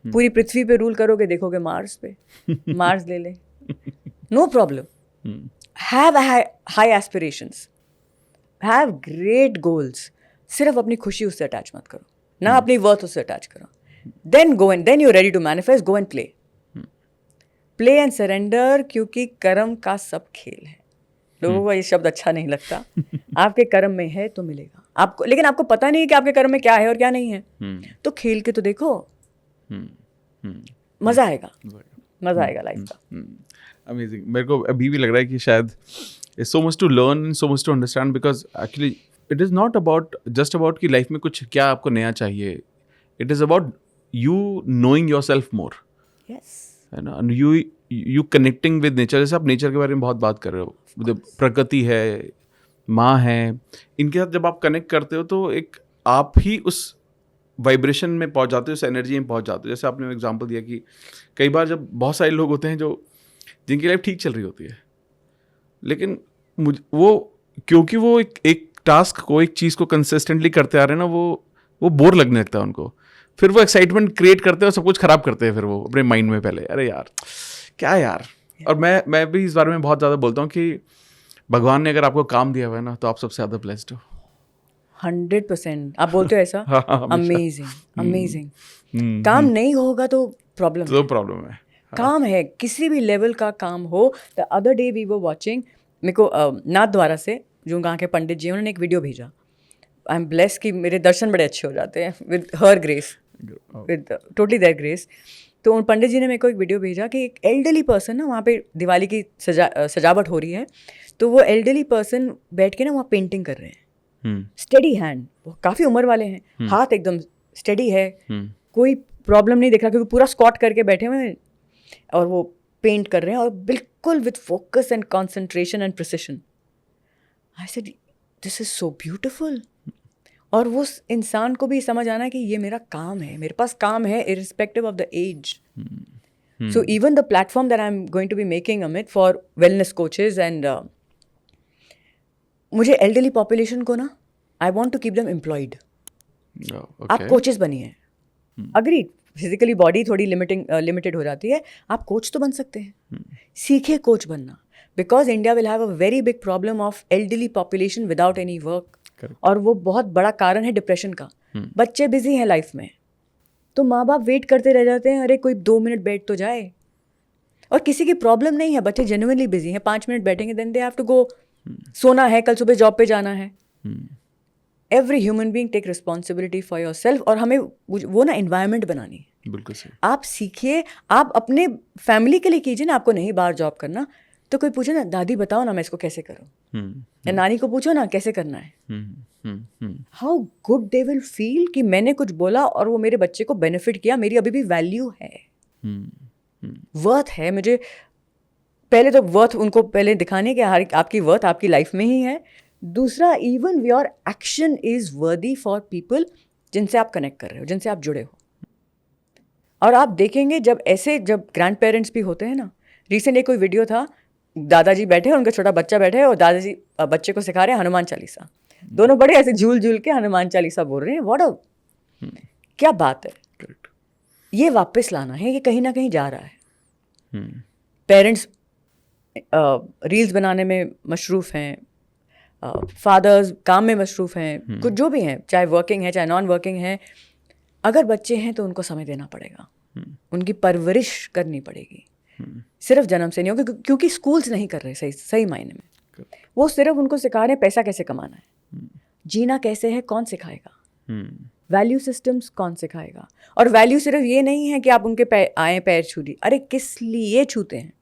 पूरी पृथ्वी पे रूल करोगे, देखोगे मार्स पे, मार्स ले ले, no problem. Have high aspirations, have great goals. सिर्फ अपनी खुशी उससे अटैच मत करो, ना अपनी वर्थ उससे अटैच करो. Then you ready to manifest. Go and play and surrender, क्योंकि कर्म का सब खेल है. लोगों को ये शब्द अच्छा नहीं लगता. आपके कर्म में है तो मिलेगा आपको, लेकिन आपको पता नहीं है कि आपके कर्म में क्या है और क्या नहीं है. तो खेल के तो देखो, मजा आएगा, मजा आएगा लाइफ का. अमेजिंग. मेरे को अभी भी लग रहा है कि शायद it's so much to learn, so much to understand, because actually it is not about just about कि लाइफ में कुछ क्या आपको नया चाहिए. It is about you knowing yourself more, है ना, यू कनेक्टिंग विद नेचर. जैसे आप नेचर के बारे में बहुत बात कर रहे हो, प्रकृति है, माँ है, इनके साथ जब आप कनेक्ट करते हो तो एक आप ही उस वाइब्रेशन में पहुंच जाते हो, उस एनर्जी में पहुंच जाते हो. जैसे आपने एग्जांपल दिया कि कई बार जब बहुत सारे लोग होते हैं जो जिनकी लाइफ ठीक चल रही होती है, लेकिन वो क्योंकि वो एक टास्क को, एक चीज़ को कंसिस्टेंटली करते आ रहे हैं ना, वो बोर लगने लगता है उनको. फिर वो एक्साइटमेंट क्रिएट करते हैं और सब कुछ खराब करते हैं फिर वो अपने माइंड में पहले. अरे यार क्या यार. और मैं भी इस बारे में बहुत ज़्यादा बोलता हूँ कि भगवान ने अगर आपको काम दिया हुआ है ना, तो आप सबसे ज़्यादा ब्लेस्ड हो. 100%. आप बोलते हो ऐसा? Amazing, amazing. काम नहीं होगा तो प्रॉब्लम है. काम है, किसी भी लेवल का काम हो. The other day we were watching, मेरे को नाथ द्वारा से जो वहाँ के पंडित जी, उन्होंने एक वीडियो भेजा. आई एम ब्लेस्ड कि मेरे दर्शन बड़े अच्छे हो जाते हैं with her grace, with totally their grace. तो उन पंडित जी ने मेरे को एक वीडियो भेजा कि एक एल्डरली पर्सन ना, वहाँ पे दिवाली की सजावट हो रही है, तो वो एल्डरली पर्सन बैठ के ना वहाँ पेंटिंग कर रहे हैं. स्टेडी हैंड, वो काफ़ी उम्र वाले हैं, हाथ एकदम स्टेडी है, कोई प्रॉब्लम नहीं दिख रहा क्योंकि पूरा स्क्वाट करके बैठे हुए हैं और वो पेंट कर रहे हैं और बिल्कुल with focus and concentration and precision. I said this is so beautiful. और वो इंसान को भी समझ आना कि ये मेरा काम है, मेरे पास काम है irrespective of the age. So even the platform that I am going to be making अमित फॉर वेलनेस कोचेज एंड मुझे एल्डरली पॉपुलेशन को ना I want to keep them employed. आप कोचेस बनिए, अग्रीड, फिजिकली बॉडी थोड़ी limited हो जाती है, आप कोच तो बन सकते हैं, सीखे कोच बनना, because India will have a very big problem of elderly population without any work. और वो बहुत बड़ा कारण है डिप्रेशन का। बच्चे बिजी हैं लाइफ में, तो माँ बाप वेट करते रह जाते हैं, अरे कोई 2 मिनट बैठ तो जाए। और किसी की प्रॉब्लम नहीं है, बच्चे जेन्युइनली बिजी हैं, 5 मिनट बैठेंगे then they have to go, सोना है, कल सुबह जॉब पे जाना है। Every human being take responsibility for your self. और हमें वो ना एनवायरनमेंट बनानी है। बिल्कुल सही। आप सीखिए, आप अपने फैमिली के लिए कीजिए ना, आपको नहीं बाहर जॉब करना तो कोई पूछे ना, दादी बताओ ना मैं इसको कैसे करूँ, या नानी को पूछो ना कैसे करना है। How good they will feel कि मैंने कुछ बोला और वो मेरे बच्चे को बेनिफिट किया, मेरी अभी भी वैल्यू है, वर्थ है। मुझे पहले तो वर्थ उनको पहले दिखाने के आपकी वर्थ आपकी लाइफ में ही है। दूसरा, इवन योर एक्शन इज वर्दी फॉर पीपल जिनसे आप कनेक्ट कर रहे हो, जिनसे आप जुड़े हो। और आप देखेंगे जब ग्रैंड पेरेंट्स भी होते हैं ना, रिसेंट एक कोई वीडियो था, दादाजी बैठे हैं, उनका छोटा बच्चा बैठे है और दादाजी बच्चे को सिखा रहे हैं हनुमान चालीसा। दोनों बड़े ऐसे झूल झूल के हनुमान चालीसा बोल रहे हैं। व्हाट अ क्या बात है। करेक्ट। ये वापस लाना है, ये कहीं ना कहीं जा रहा है। पेरेंट्स रील्स बनाने में मशरूफ़ हैं, फादर्स काम में मशरूफ़ हैं, कुछ जो भी हैं, चाहे वर्किंग है चाहे नॉन वर्किंग है। अगर बच्चे हैं तो उनको समय देना पड़ेगा, उनकी परवरिश करनी पड़ेगी। सिर्फ जन्म से नहीं होगा, क्योंकि स्कूल्स नहीं कर रहे सही मायने में। वो सिर्फ उनको सिखा रहे हैं पैसा कैसे कमाना है, जीना कैसे है कौन सिखाएगा, वैल्यू सिस्टम्स कौन सिखाएगा। और वैल्यू सिर्फ ये नहीं है कि आप उनके पैर छू दी, अरे किस लिए छूते हैं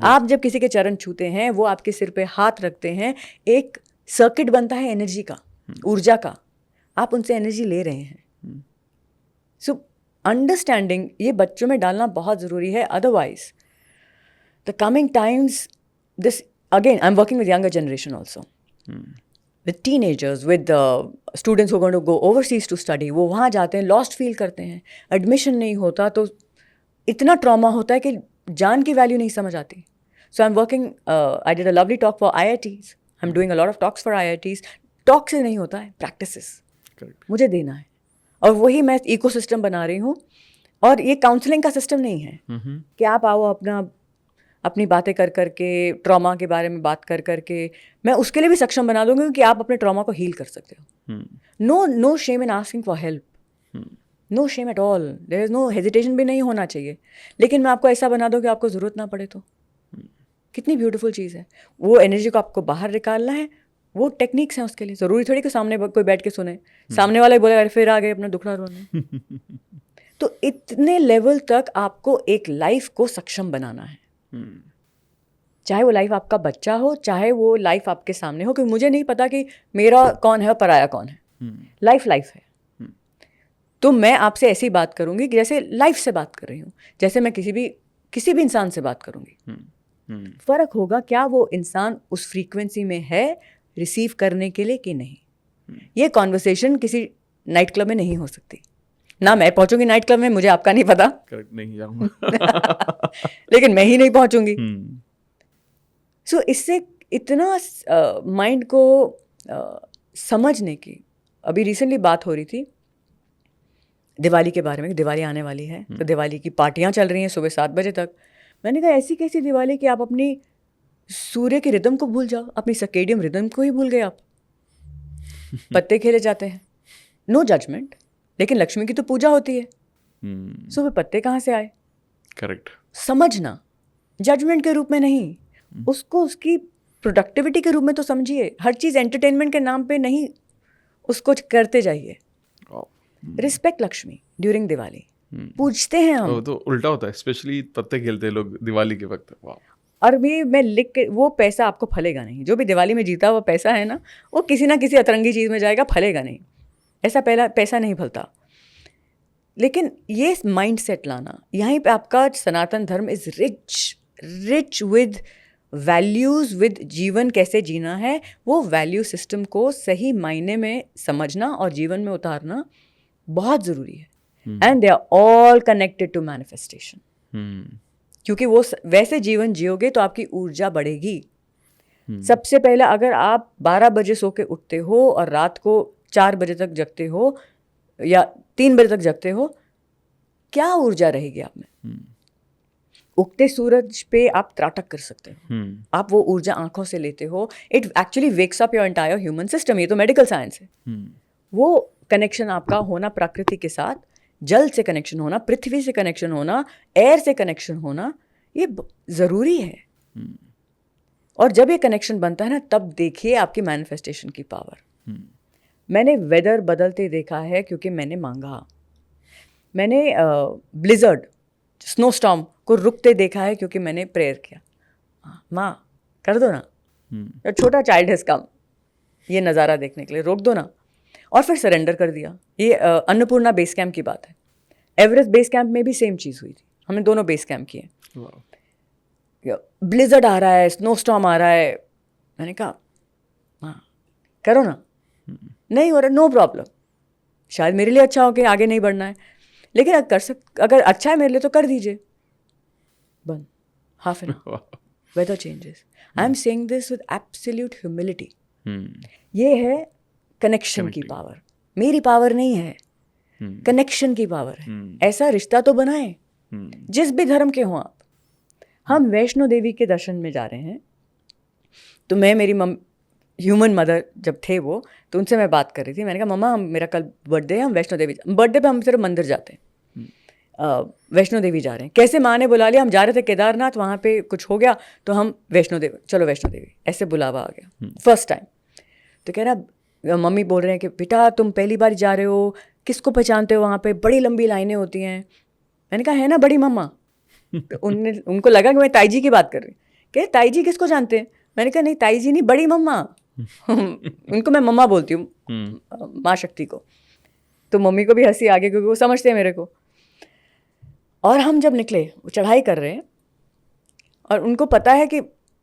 आप। जब किसी के चरण छूते हैं, वो आपके सिर पे हाथ रखते हैं, एक सर्किट बनता है एनर्जी का, ऊर्जा का, आप उनसे एनर्जी ले रहे हैं। सो अंडरस्टैंडिंग ये बच्चों में डालना बहुत ज़रूरी है। Otherwise the coming times, this again I am working with younger generation also, with teenagers, with students who are going to go overseas to study. वो वहाँ जाते हैं, लॉस्ट फील करते हैं, एडमिशन नहीं होता तो इतना ट्रॉमा होता है कि जान की वैल्यू नहीं समझ आती। So I am working, I did a lovely talk for IITs, I am doing a lot of talks for IITs। Talk से नहीं होता है, प्रैक्टिसेस मुझे देना है, और वही मैं इकोसिस्टम बना रही हूँ। और ये काउंसलिंग का सिस्टम नहीं है कि आप आओ अपनी बातें कर करके, ट्रॉमा के बारे में बात कर करके, मैं उसके लिए भी सक्षम बना दूंगी कि आप अपने ट्रॉमा को हील कर सकते हो। No shame in asking for help, no shame at all, there is no hesitation भी नहीं होना चाहिए। लेकिन मैं आपको ऐसा बना दूँ कि आपको ज़रूरत ना पड़े तो कितनी ब्यूटीफुल चीज़ है। वो एनर्जी को आपको बाहर निकालना है, वो टेक्निक्स हैं उसके लिए। ज़रूरी थोड़ी कि सामने कोई बैठ के सुने, सामने वाला ही बोले अरे फिर आ गए अपना दुखड़ा रोने। तो इतने लेवल तक आपको एक लाइफ को सक्षम बनाना है, चाहे वो लाइफ आपका बच्चा हो, चाहे वो लाइफ आपके सामने हो। क्योंकि मुझे नहीं पता कि मेरा कौन है और पराया कौन है। लाइफ है। तो मैं आपसे ऐसी बात करूंगी कि जैसे लाइफ से बात कर रही हूँ, जैसे मैं किसी भी इंसान से बात करूंगी। फर्क होगा क्या वो इंसान उस फ्रीक्वेंसी में है रिसीव करने के लिए कि नहीं। ये कॉन्वर्सेशन किसी नाइट क्लब में नहीं हो सकती। ना मैं पहुंचूंगी नाइट क्लब में, मुझे आपका नहीं पता, करेक्ट, नहीं जाऊंगा। लेकिन मैं ही नहीं पहुंचूंगी। सो इससे इतना माइंड को समझने की, अभी रिसेंटली बात हो रही थी दिवाली के बारे में। दिवाली आने वाली है तो दिवाली की पार्टियां चल रही हैं सुबह 7 बजे तक। मैंने कहा ऐसी कैसी दिवाली कि आप अपनी सूर्य के रिदम को भूल जाओ, अपनी सर्केडियन रिदम को ही भूल गए आप। पत्ते खेले जाते हैं, नो जजमेंट, लेकिन लक्ष्मी की तो पूजा होती है। सुबह पत्ते कहाँ से आए? करेक्ट। समझना, जजमेंट के रूप में नहीं, उसको उसकी प्रोडक्टिविटी के रूप में तो समझिए। हर चीज़ एंटरटेनमेंट के नाम पे नहीं उसको करते जाइए। Respect Lakshmi during Diwali. पूछते हैं हम, तो उल्टा होता है, स्पेशली पत्ते खेलते हैं लोग दिवाली के वक्त। वाह, और भी मैं लिख के, वो पैसा आपको फलेगा नहीं। जो भी दिवाली में जीता हुआ पैसा है ना, वो किसी ना किसी अतरंगी चीज़ में जाएगा, फलेगा नहीं। ऐसा पहला पैसा नहीं फलता। लेकिन ये माइंड सेट लाना, यहीं पे आपका सनातन धर्म is rich with values, with जीवन कैसे जीना है, वो वैल्यू सिस्टम को सही मायने में समझना और जीवन में उतारना बहुत ज़रूरी है। And they are all connected to manifestation. क्योंकि वो वैसे जीवन जियोगे तो आपकी ऊर्जा बढ़ेगी। सबसे पहले अगर आप 12 बजे सो के उठते हो और रात को 4 बजे तक जगते हो या 3 बजे तक जगते हो, क्या ऊर्जा रहेगी आप में? उगते सूरज पे आप त्राटक कर सकते हो। आप वो ऊर्जा आंखों से लेते हो। It actually wakes up your entire human system. ये तो मेडिकल साइंस है। वो कनेक्शन आपका होना प्रकृति के साथ, जल से कनेक्शन होना, पृथ्वी से कनेक्शन होना, एयर से कनेक्शन होना, ये ज़रूरी है। और जब ये कनेक्शन बनता है ना, तब देखिए आपकी मैनिफेस्टेशन की पावर। मैंने वेदर बदलते देखा है क्योंकि मैंने मांगा। मैंने ब्लिजर्ड, स्नो स्टॉर्म को रुकते देखा है क्योंकि मैंने प्रेयर किया, माँ कर दो ना, छोटा चाइल्ड हैज़ कम ये नज़ारा देखने के लिए, रोक दो ना। और फिर सरेंडर कर दिया। ये अन्नपूर्णा बेस कैंप की बात है। एवरेस्ट बेस कैंप में भी सेम चीज़ हुई थी। हमने दोनों बेस कैंप किए। ब्लिजर्ड आ रहा है, स्नो स्टॉर्म आ रहा है, मैंने कहा हाँ करो ना। नहीं हो रहा, नो प्रॉब्लम, शायद मेरे लिए अच्छा हो कि आगे नहीं बढ़ना है, लेकिन अगर अच्छा है मेरे लिए तो कर दीजिए। बंद, half an hour, weather changes. I am saying this with absolute humility. ये है कनेक्शन की पावर। मेरी पावर नहीं है, कनेक्शन की पावर है। ऐसा रिश्ता तो बनाए, जिस भी धर्म के हों आप। हम वैष्णो देवी के दर्शन में जा रहे हैं, तो मैं, मेरी ह्यूमन मदर जब थे वो, तो उनसे मैं बात कर रही थी। मैंने कहा मम्मा, हम मेरा कल बर्थडे है, हम वैष्णो देवी, बर्थडे पे हम सिर्फ मंदिर जाते हैं, वैष्णो देवी जा रहे हैं। कैसे माँ ने बुला लिया, हम जा रहे थे केदारनाथ, वहाँ पे कुछ हो गया तो हम वैष्णो देवी, चलो वैष्णो देवी, ऐसे बुलावा आ गया फर्स्ट टाइम। तो कह रहा, मम्मी बोल रहे हैं कि बेटा तुम पहली बार जा रहे हो, किसको पहचानते हो, वहाँ पे बड़ी लंबी लाइनें होती हैं। मैंने कहा है ना बड़ी मम्मा। तो उनको लगा कि मैं ताई जी की बात कर रही। कह ताई जी किसको जानते हैं? मैंने कहा नहीं ताई जी नहीं, बड़ी मम्मा। उनको मैं मम्मा बोलती हूँ, माँ शक्ति को। तो मम्मी को भी हंसी आ गई क्योंकि वो समझते हैं मेरे को। और हम जब निकले, वो चढ़ाई कर रहे हैं और उनको पता है कि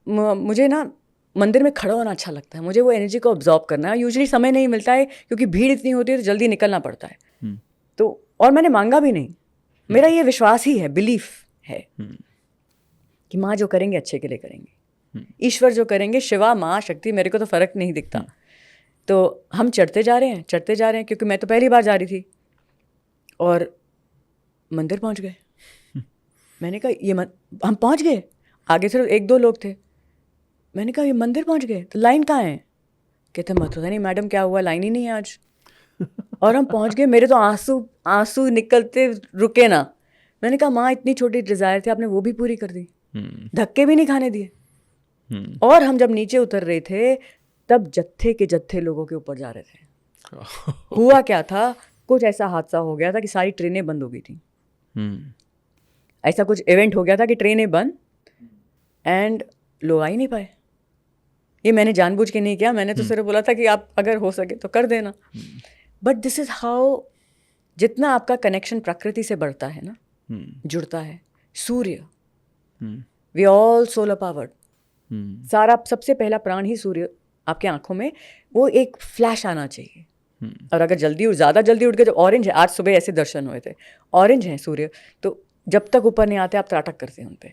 मुझे ना मंदिर में खड़ा होना अच्छा लगता है, मुझे वो एनर्जी को ऑब्जॉर्व करना है। यूजुअली समय नहीं मिलता है क्योंकि भीड़ इतनी होती है तो जल्दी निकलना पड़ता है। तो और मैंने मांगा भी नहीं, मेरा ये विश्वास ही है, बिलीफ है कि माँ जो करेंगे अच्छे के लिए करेंगे, ईश्वर जो करेंगे, शिवा माँ शक्ति, मेरे को तो फ़र्क नहीं दिखता। तो हम चढ़ते जा रहे हैं क्योंकि मैं तो पहली बार जा रही थी। और मंदिर पहुँच गए। मैंने कहा ये हम पहुँच गए, आगे सिर्फ 1-2 लोग थे। मैंने कहा ये मंदिर पहुँच गए, तो लाइन कहाँ है? कहते मत पता नहीं मैडम क्या हुआ, लाइन ही नहीं है आज। और हम पहुँच गए, मेरे तो आंसू निकलते रुके ना। मैंने कहा माँ इतनी छोटी डिज़ायर थी, आपने वो भी पूरी कर दी, धक्के भी नहीं खाने दिए। और हम जब नीचे उतर रहे थे तब जत्थे के जत्थे लोगों के ऊपर जा रहे थे। हुआ क्या था, कुछ ऐसा हादसा हो गया था कि सारी ट्रेनें बंद हो गई थी। ऐसा कुछ इवेंट हो गया था कि ट्रेनें बंद एंड लोग आ ही नहीं पाए। ये मैंने जानबूझ के नहीं किया, मैंने तो सिर्फ बोला था कि आप अगर हो सके तो कर देना। बट दिस इज हाउ, जितना आपका कनेक्शन प्रकृति से बढ़ता है ना, जुड़ता है, सूर्य, वी ऑल सोलर पावर्ड, सारा सबसे पहला प्राण ही सूर्य आपके आंखों में, वो एक फ्लैश आना चाहिए। और अगर ज़्यादा जल्दी उठ गए, जब ऑरेंज है, आज सुबह ऐसे दर्शन हुए थे, ऑरेंज है सूर्य, तो जब तक ऊपर नहीं आते आप त्राटक करते हैं उन पे,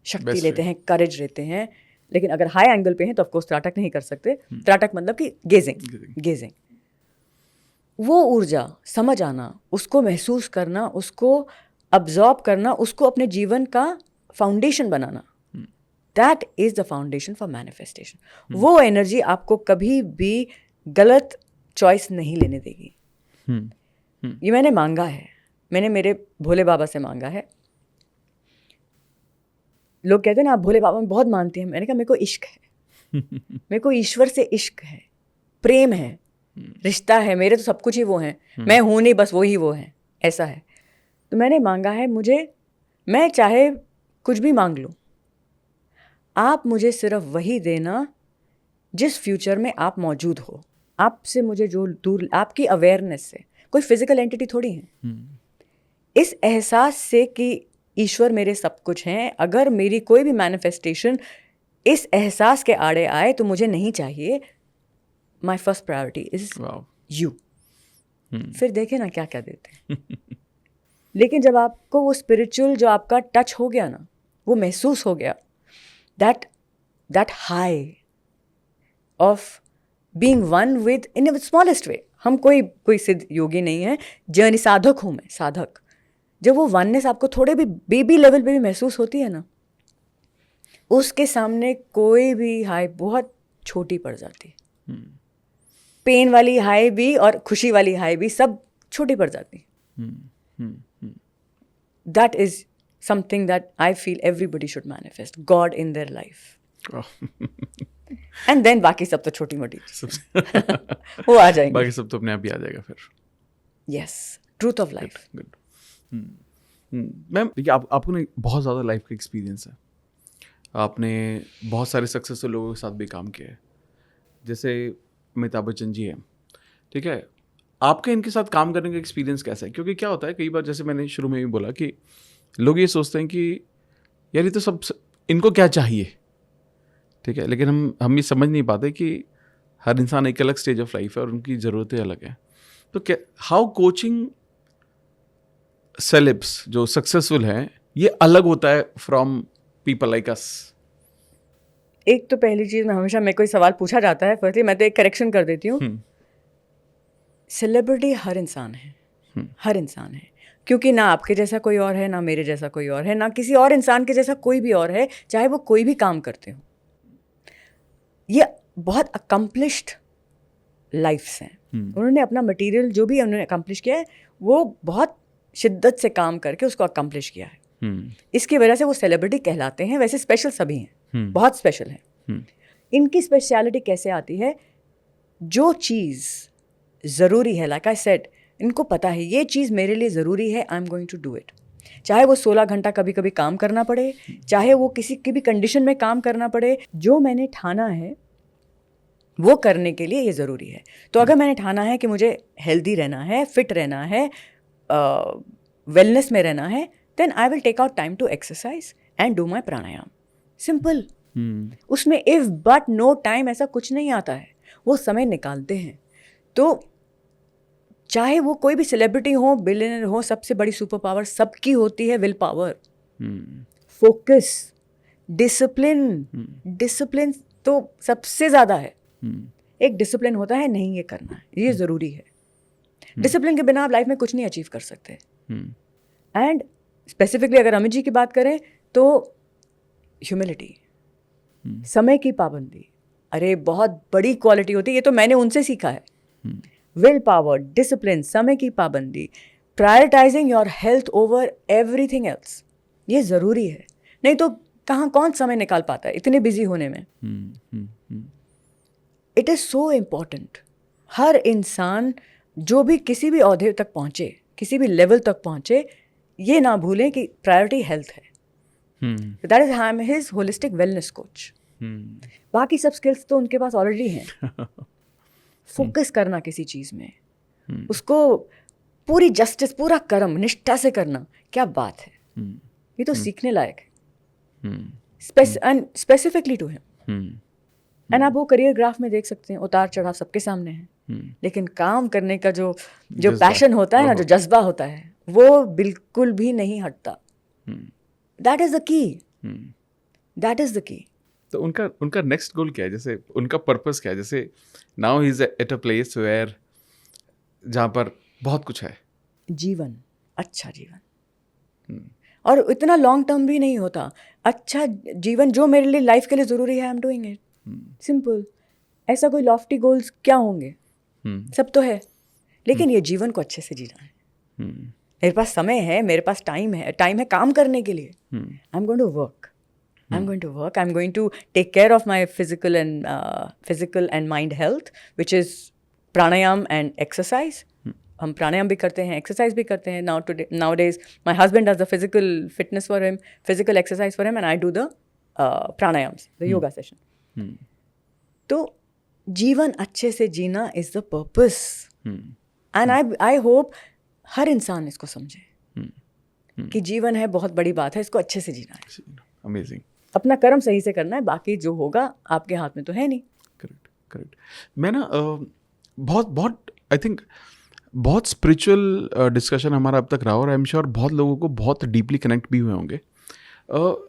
शक्ति लेते हैं, करेज लेते हैं। लेकिन अगर हाई एंगल पे हैं तो ऑफकोर्स त्राटक नहीं कर सकते। त्राटक मतलब कि गेजिंग। वो ऊर्जा समझ आना, उसको महसूस करना, उसको अब्जॉर्ब करना, उसको अपने जीवन का foundation banana, that is the foundation for manifestation. वो एनर्जी आपको कभी भी गलत चॉइस नहीं लेने देगी। ये मैंने मांगा है, मैंने मेरे भोले बाबा से मांगा है। लोग कहते हैं ना आप भोले बाबा में बहुत मानती हैं। मैंने कहा मेरे को इश्क है, मेरे को ईश्वर से इश्क है, प्रेम है, रिश्ता है। मेरे तो सब कुछ ही वो हैं, मैं हूँ नहीं, बस वो ही वो हैं, ऐसा है। तो मैंने मांगा है, मैं चाहे कुछ भी मांग लूँ, आप मुझे सिर्फ वही देना जिस फ्यूचर में आप मौजूद हो, आपसे मुझे जो दूर, आपकी अवेयरनेस से, कोई फिजिकल एंटिटी थोड़ी है। इस एहसास से कि ईश्वर मेरे सब कुछ हैं, अगर मेरी कोई भी मैनिफेस्टेशन इस एहसास के आड़े आए तो मुझे नहीं चाहिए। My first priority is you. फिर देखे ना क्या क्या देते हैं। लेकिन जब आपको वो स्पिरिचुअल जो आपका टच हो गया ना, वो महसूस हो गया, that high of being one with in smallest way. हम कोई सिद्ध योगी नहीं है, जर्नी साधक हूँ मैं, साधक। जब वो वननेस आपको थोड़े भी बेबी लेवल पे भी महसूस होती है ना, उसके सामने कोई भी हाई बहुत छोटी पड़ जाती है। पेन वाली हाई भी और खुशी वाली हाई भी सब छोटी पड़ जाती है। That is something that I feel everybody should manifest, God in their life. And then बाकी सब तो छोटी मोटी वो आ जाएंगे, बाकी सब तो अपने आप ही आ जाएगा फिर। Yes, truth of life. Good. Ma'am देखिए, आपको ना बहुत ज़्यादा लाइफ का एक्सपीरियंस है, आपने बहुत सारे सक्सेसफुल लोगों के साथ भी काम किया है, जैसे अमिताभ बच्चन जी हैं, ठीक है। आपके इनके साथ काम करने का एक्सपीरियंस कैसा है? क्योंकि क्या होता है कई बार, जैसे मैंने शुरू में भी बोला कि लोग ये सोचते हैं कि यार ये तो सब इनको क्या चाहिए, ठीक है, लेकिन हम ये समझ नहीं पाते कि हर इंसान एक अलग स्टेज ऑफ लाइफ है और उनकी ज़रूरतें अलग हैं। तो क्या हाउ कोचिंग सेलेब्स जो सक्सेसफुल हैं ये अलग होता है फ्रॉम पीपल लाइक अस? एक तो पहली चीज में हमेशा मेरे को सवाल पूछा जाता है, फर्स्टली मैं तो एक करेक्शन कर देती हूँ। सेलिब्रिटी हर इंसान है, हर इंसान है, क्योंकि ना आपके जैसा कोई और है, ना मेरे जैसा कोई और है, ना किसी और इंसान के जैसा कोई भी और है, चाहे वो कोई भी काम करते हो। ये बहुत अकम्पलिश्ड लाइफ्स हैं। उन्होंने अपना मटेरियल जो भी उन्होंने अकम्पलिश किया है वो बहुत शिद्दत से काम करके उसको अकम्पलिश किया है। इसकी वजह से वो सेलिब्रिटी कहलाते हैं। वैसे स्पेशल सभी हैं, बहुत स्पेशल हैं। इनकी स्पेशलिटी कैसे आती है? जो चीज़ ज़रूरी है, लाइक आई सेड, इनको पता है ये चीज़ मेरे लिए ज़रूरी है, I am going to do it. चाहे वो 16 घंटा कभी कभी काम करना पड़े, चाहे वो किसी की भी कंडीशन में काम करना पड़े, जो मैंने ठाना है वो करने के लिए ये ज़रूरी है। तो अगर मैंने ठाना है कि मुझे हेल्दी रहना है, फिट रहना है, वेलनेस में रहना है, then I will take out time to exercise and do my pranayama. Simple. उसमें इफ बट नो टाइम ऐसा कुछ नहीं आता है, वो समय निकालते हैं। तो चाहे वो कोई भी सेलिब्रिटी हो, बिलियनर हो, सबसे बड़ी सुपर पावर सबकी होती है will power, focus, discipline. Discipline तो सबसे ज़्यादा है। एक डिसिप्लिन होता है, नहीं ये करना है, ये ज़रूरी है। डिसिप्लिन के बिना आप लाइफ में कुछ नहीं अचीव कर सकते। एंड स्पेसिफिकली अगर अमित जी की बात करें तो ह्यूमिलिटी, समय की पाबंदी, अरे बहुत बड़ी क्वालिटी होती है। ये तो मैंने उनसे सीखा है। विल पावर, डिसिप्लिन, समय की पाबंदी, prioritising your health over everything else, ये ज़रूरी है। नहीं तो कहाँ कौन समय निकाल पाता है इतने बिजी होने में। It is so important. हर इंसान जो भी किसी भी ओहदे तक पहुँचे, किसी भी लेवल तक पहुँचे, ये ना भूलें कि प्रायोरिटी हेल्थ है। That is I am his holistic wellness coach. बाकी सब स्किल्स तो उनके पास ऑलरेडी हैं। फोकस करना किसी चीज़ में, उसको पूरी जस्टिस, पूरा कर्म निष्ठा से करना, क्या बात है। ये तो सीखने लायक है, स्पेसिफिकली टू हिम। एंड आप वो करियर ग्राफ में देख सकते हैं, उतार चढ़ाव सबके सामने है, लेकिन काम करने का जो पैशन होता है ना, जो जज्बा होता है, वो बिल्कुल भी नहीं हटता। That is the key, that is the key. तो उनका नेक्स्ट गोल क्या है? जैसे उनका पर्पस क्या है? जैसे now he is at a place where जहाँ पर बहुत कुछ है, जीवन, अच्छा जीवन, और इतना लॉन्ग टर्म भी नहीं होता। अच्छा जीवन जो मेरे लिए लाइफ के लिए ज़रूरी है, I am doing it. Simple. ऐसा कोई लॉफ्टी गोल्स क्या होंगे? सब तो है, लेकिन ये जीवन को अच्छे से जीना है। मेरे पास समय है, मेरे पास टाइम है काम करने के लिए। I am going to work, I am going to take care of my physical and mind health, which is pranayama and exercise. हम प्राणायाम भी करते हैं, एक्सरसाइज भी करते हैं। Nowadays my husband does the physical fitness for him, physical exercise for him, and I do the pranayama से, the yoga session. तो जीवन अच्छे से जीना is the purpose, and I hope हर इंसान इसको समझे कि जीवन है, बहुत बड़ी बात है, इसको अच्छे से जीना है। अमेजिंग। अपना कर्म सही से करना है, बाकी जो होगा आपके हाथ में तो है नहीं। करेक्ट। मैं ना बहुत आई थिंक बहुत स्पिरिचुअल डिस्कशन हमारा अब तक रहा, और आई एम श्योर बहुत लोगों को बहुत डीपली कनेक्ट भी हुए होंगे।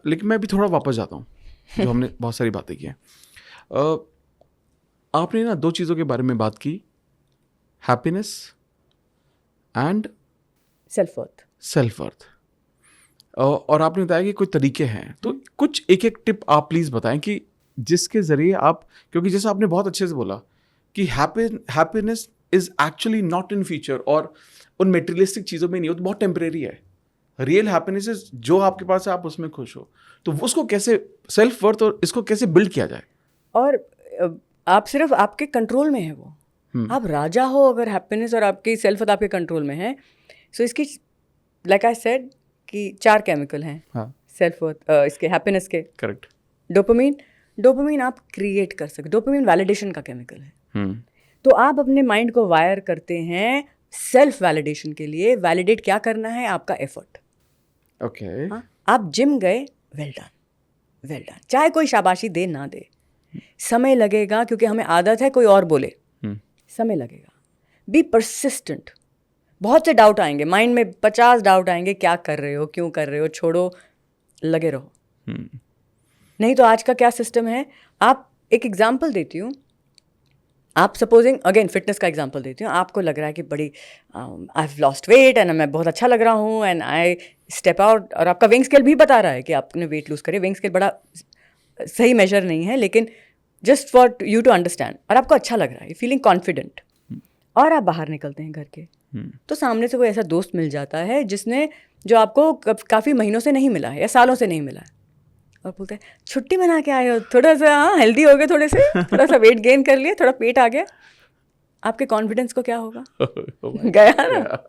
लेकिन मैं अभी थोड़ा वापस जाता हूँ, जो हमने बहुत सारी बातें की हैं। आपने ना 2 चीज़ों के बारे में बात की, हैप्पीनेस एंड सेल्फ वर्थ। और आपने बताया कि कुछ तरीके हैं, तो कुछ एक टिप आप प्लीज़ बताएं कि जिसके ज़रिए आप, क्योंकि जैसे आपने बहुत अच्छे से बोला कि happiness is actually not in future, और उन मेटेरियलिस्टिक चीज़ों में नहीं हो, तो बहुत टेम्परेरी है। रियल हैप्पीनेस इज जो आपके पास है, आप उसमें खुश हो। तो उसको कैसे, सेल्फ वर्थ और इसको कैसे बिल्ड किया जाए? और आप सिर्फ आपके कंट्रोल में है वो, आप राजा हो अगर हैप्पीनेस और आपकी सेल्फ वर्थ आपके कंट्रोल में है। सो इसकी लाइक आई सेड कि 4 केमिकल हैं। हाँ, सेल्फ वर्थ इसके हैप्पीनेस के। करेक्ट। डोपामीन आप क्रिएट कर सकते, डोपामीन वैलिडेशन का केमिकल है। तो आप अपने माइंड को वायर करते हैं सेल्फ वैलिडेशन के लिए। वैलिडेट क्या करना है? आपका एफर्ट। ओके। आप जिम गए, वेल डन, चाहे कोई शाबाशी दे ना दे, समय लगेगा, क्योंकि हमें आदत है कोई और बोले, समय लगेगा। Be persistent. बहुत से डाउट आएंगे माइंड में, 50 डाउट आएंगे, क्या कर रहे हो, क्यों कर रहे हो, छोड़ो, लगे रहो। नहीं तो आज का क्या सिस्टम है, आप एक एग्जाम्पल देती हूँ, आप सपोजिंग अगेन फिटनेस का एग्जांपल देती हूँ, आपको लग रहा है कि बड़ी I have lost weight and मैं बहुत अच्छा लग रहा हूँ एंड आई स्टेप आउट, और आपका विंग स्केल भी बता रहा है कि आपने वेट लूज करे। विंग स्केल बड़ा सही मेजर नहीं है, लेकिन just for you to understand, और आपको अच्छा लग रहा है, फीलिंग कॉन्फिडेंट, और आप बाहर निकलते हैं घर के, तो सामने से कोई ऐसा दोस्त मिल जाता है जो आपको काफ़ी महीनों से नहीं मिला है या सालों से नहीं मिला है, और बोलते हैं छुट्टी मना के आए हो, थोड़ा सा हेल्दी हो गए, थोड़े से थोड़ा सा वेट गेन कर लिया, थोड़ा पेट आ गया, आपके कॉन्फिडेंस को क्या होगा? गया ना।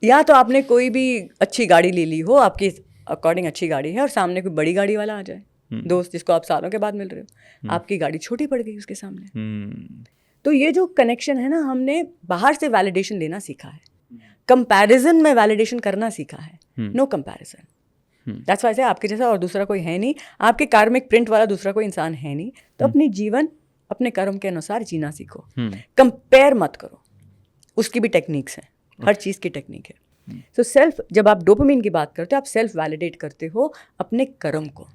या तो आपने कोई भी अच्छी गाड़ी ले ली हो, आपकी अकॉर्डिंग अच्छी गाड़ी है, और सामने कोई बड़ी गाड़ी वाला आ जाए, दोस्त जिसको आप सालों के बाद मिल रहे हो, आपकी गाड़ी छोटी पड़ गई उसके सामने। तो ये जो कनेक्शन है ना, हमने बाहर से वैलिडेशन लेना सीखा है, कंपैरिजन में वैलिडेशन करना सीखा है, नो कंपैरिजन। दैट्स व्हाई से आपके जैसा और दूसरा कोई है नहीं, आपके कार्मिक प्रिंट वाला दूसरा कोई इंसान है नहीं। तो अपनी जीवन अपने कर्म के अनुसार जीना सीखो, कंपेयर मत करो। उसकी भी टेक्निक्स हैं, हर चीज़ की टेक्निक है। सो सेल्फ, जब आप डोपामिन की बात करते हो, आप सेल्फ वैलिडेट करते हो अपने कर्म को।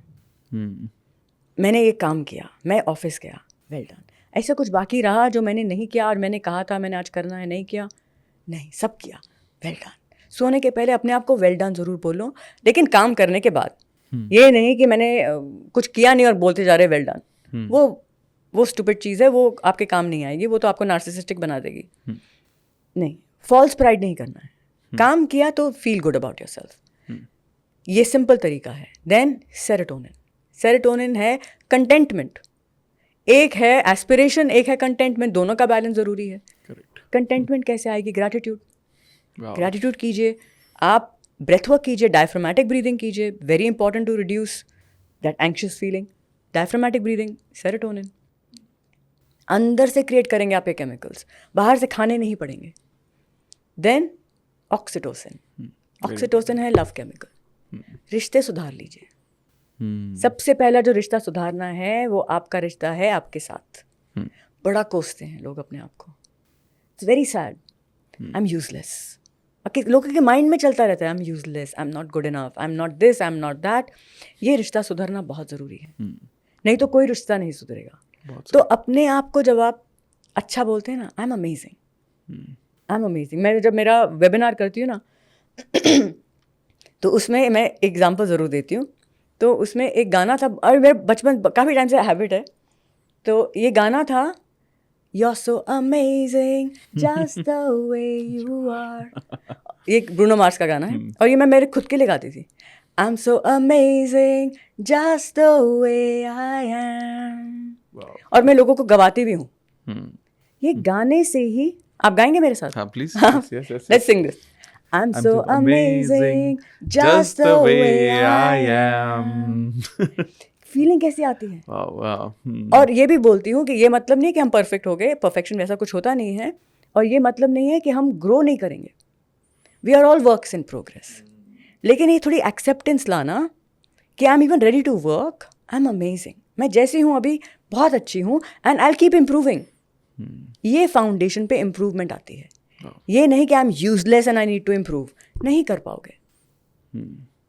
मैंने ये काम किया, मैं ऑफिस गया, वेल डन। ऐसा कुछ बाकी रहा जो मैंने नहीं किया और मैंने कहा था मैंने आज करना है, नहीं किया, नहीं, सब किया, वेल डन। सोने के पहले अपने आप को वेल डन ज़रूर बोलो, लेकिन काम करने के बाद ये नहीं कि मैंने कुछ किया नहीं और बोलते जा रहे वेल डन। वो स्टूपिड चीज़ है, वो आपके काम नहीं आएगी, वो तो आपको नार्सिसिस्टिक बना देगी। नहीं, फॉल्स प्राइड नहीं करना है। काम किया तो फील गुड अबाउट योरसेल्फ, ये सिंपल तरीका है। देन सेरोटोनिन है कंटेंटमेंट, एक है एस्पिरेशन, एक है कंटेंटमेंट, दोनों का बैलेंस ज़रूरी है। कंटेंटमेंट कैसे आएगी? ग्रैटिट्यूड कीजिए, आप ब्रेथ वर्क कीजिए, डायफ्रामेटिक ब्रीदिंग कीजिए, very important to reduce that anxious feeling. Diaphragmatic breathing, serotonin अंदर से क्रिएट करेंगे आप ये केमिकल्स, बाहर से खाने नहीं पड़ेंगे। देन ऑक्सीटोसिन है लव केमिकल। रिश्ते सुधार लीजिए। सबसे पहला जो रिश्ता सुधारना है वो आपका रिश्ता है आपके साथ। बड़ा कोसते हैं लोग अपने आप को, it's very sad, I am useless. लोगों के माइंड में चलता रहता है, I am useless, I am not good enough, I am not this, I am not that. ये रिश्ता सुधरना बहुत ज़रूरी है, नहीं तो कोई रिश्ता नहीं सुधरेगा। तो अपने आप को जब आप अच्छा बोलते हैं ना, आई एम अमेजिंग। मैं जब मेरा वेबिनार करती हूँ ना तो उसमें मैं एग्जाम्पल ज़रूर देती हूँ। तो उसमें एक गाना था, और मेरे बचपन काफ़ी टाइम से हैबिट है, तो ये गाना था, You're so amazing, just the way you are। ये ब्रूनो मार्स का गाना है, और ये मैं मेरे खुद के लिए गाती थी। I'm so amazing, just the way I am। और मैं लोगों को गवाती भी हूँ। ये गाने से ही, आप गाएंगे मेरे साथ? हाँ please, let's sing this। I'm so amazing, just the way I am। Feeling कैसी आती है। वाह। और ये भी बोलती हूँ कि ये मतलब नहीं कि हम परफेक्ट हो गए, परफेक्शन वैसा कुछ होता नहीं है, और ये मतलब नहीं है कि हम ग्रो नहीं करेंगे, we are all works in progress. लेकिन ये थोड़ी एक्सेप्टेंस लाना कि I am even ready to work, I am amazing, मैं जैसी हूँ अभी बहुत अच्छी हूँ, and I will keep improving. ये फाउंडेशन पे इम्प्रूवमेंट आती है। ये नहीं कि I am useless and I need to improve, नहीं कर पाओगे।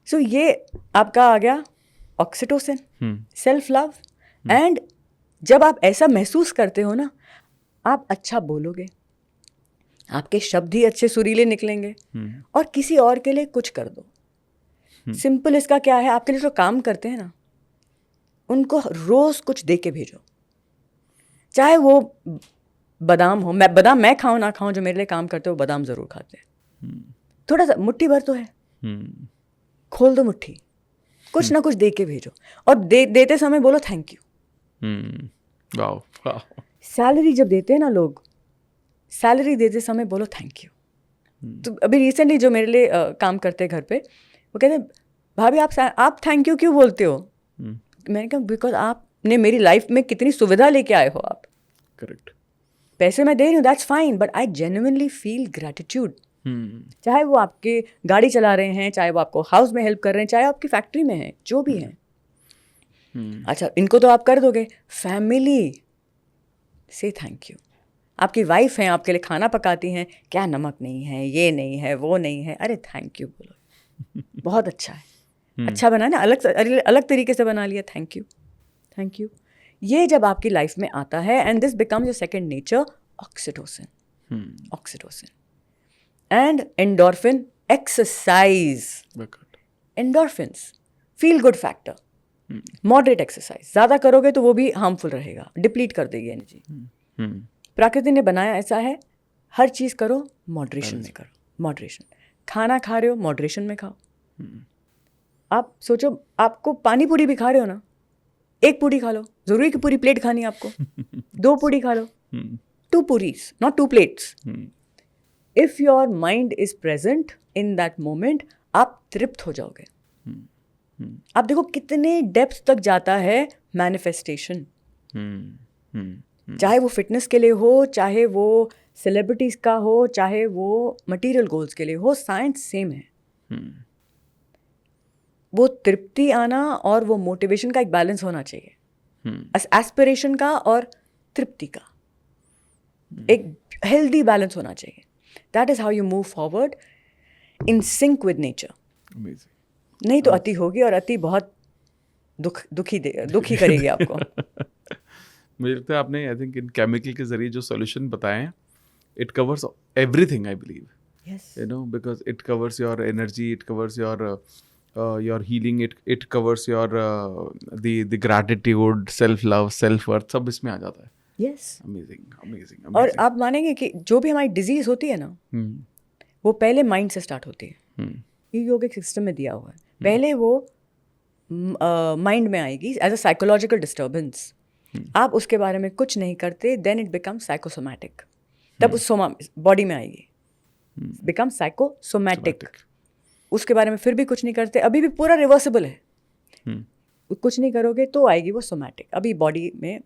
सो ये आपका आ गया ऑक्सीटोसिन, सेल्फ लव। एंड जब आप ऐसा महसूस करते हो ना, आप अच्छा बोलोगे, आपके शब्द ही अच्छे सुरीले निकलेंगे, और किसी और के लिए कुछ कर दो। सिंपल इसका क्या है, आपके लिए जो काम करते हैं ना, उनको रोज कुछ दे के भेजो। चाहे वो बादाम हो, बादाम मैं खाऊं ना खाऊं, जो मेरे लिए काम करते हो बादाम जरूर खाते हैं। थोड़ा सा मुट्ठी भर तो है, खोल दो मुट्ठी, कुछ ना कुछ दे के भेजो, और देते समय बोलो थैंक यू। वाह। सैलरी जब देते हैं ना लोग, सैलरी देते समय बोलो थैंक यू। तो अभी रिसेंटली जो मेरे लिए काम करते हैं घर पे, वो कहते हैं भाभी आप थैंक यू क्यों बोलते हो? मैंने कहा बिकॉज आपने मेरी लाइफ में कितनी सुविधा लेके आए हो आप। करेक्ट। पैसे मैं दे रही हूँ, that's fine, but I genuinely feel gratitude. चाहे वो आपके गाड़ी चला रहे हैं, चाहे वो आपको हाउस में हेल्प कर रहे हैं, चाहे आपकी फैक्ट्री में है, जो भी है। अच्छा, इनको तो आप कर दोगे, फैमिली से थैंक यू। आपकी वाइफ है, आपके लिए खाना पकाती हैं, क्या नमक नहीं है, ये नहीं है, वो नहीं है, अरे थैंक यू बोलो, बहुत अच्छा है, अच्छा बना ना, अलग तरीके से बना लिया, थैंक यू थैंक यू। ये जब आपकी लाइफ में आता है, and this becomes your second nature, oxytocin and endorphin, exercise, endorphins feel good factor, moderate exercise. ज़्यादा करोगे तो वो भी हार्मफुल रहेगा, डिप्लीट कर देगी एनर्जी। प्रकृति ने बनाया ऐसा है, हर चीज़ करो मॉडरेशन में करो, मॉडरेशन। खाना खा रहे हो मॉडरेशन में खाओ। आप सोचो, आपको पानी पूरी भी खा रहे हो ना, एक पूरी खा लो, जरूरी कि पूरी प्लेट खानी है आपको, 2 पूरी खा लो, 2 puris not 2 plates. If your mind is present in that moment, आप तृप्त हो जाओगे। आप देखो कितने डेप्थ तक जाता है मैनिफेस्टेशन, चाहे वो फिटनेस के लिए हो, चाहे वो सेलिब्रिटीज का हो, चाहे वो मटेरियल गोल्स के लिए हो, साइंस सेम है। वो तृप्ति आना और वो मोटिवेशन का एक बैलेंस होना चाहिए, एस्पिरेशन का और तृप्ति का एक हेल्दी बैलेंस होना चाहिए। That is how you move forward in sync with nature. नहीं तो अति होगी, और अति बहुत दुखी करेगी आपको। मुझे लगता है आपने, आई थिंक, इन केमिकल के जरिए जो सॉल्यूशन बताए हैं, it covers everything, I believe, you know, because it covers your energy, it covers your healing, it covers your the gratitude, self love, self worth, सब इसमें आ जाता है। Yes, amazing. और आप मानेंगे कि जो भी हमारी डिजीज होती है ना, वो पहले माइंड से स्टार्ट होती है। ये योगिक सिस्टम में दिया हुआ है, पहले वो माइंड में आएगी एज अ साइकोलॉजिकल डिस्टर्बेंस। आप उसके बारे में कुछ नहीं करते, देन इट बिकम साइकोसोमैटिक, तब उस बॉडी में आएगी, बिकम साइकोसोमैटिक। उसके बारे में फिर भी कुछ नहीं करते, अभी भी पूरा रिवर्सिबल है, कुछ नहीं करोगे तो आएगी वो सोमैटिक, अभी बॉडी में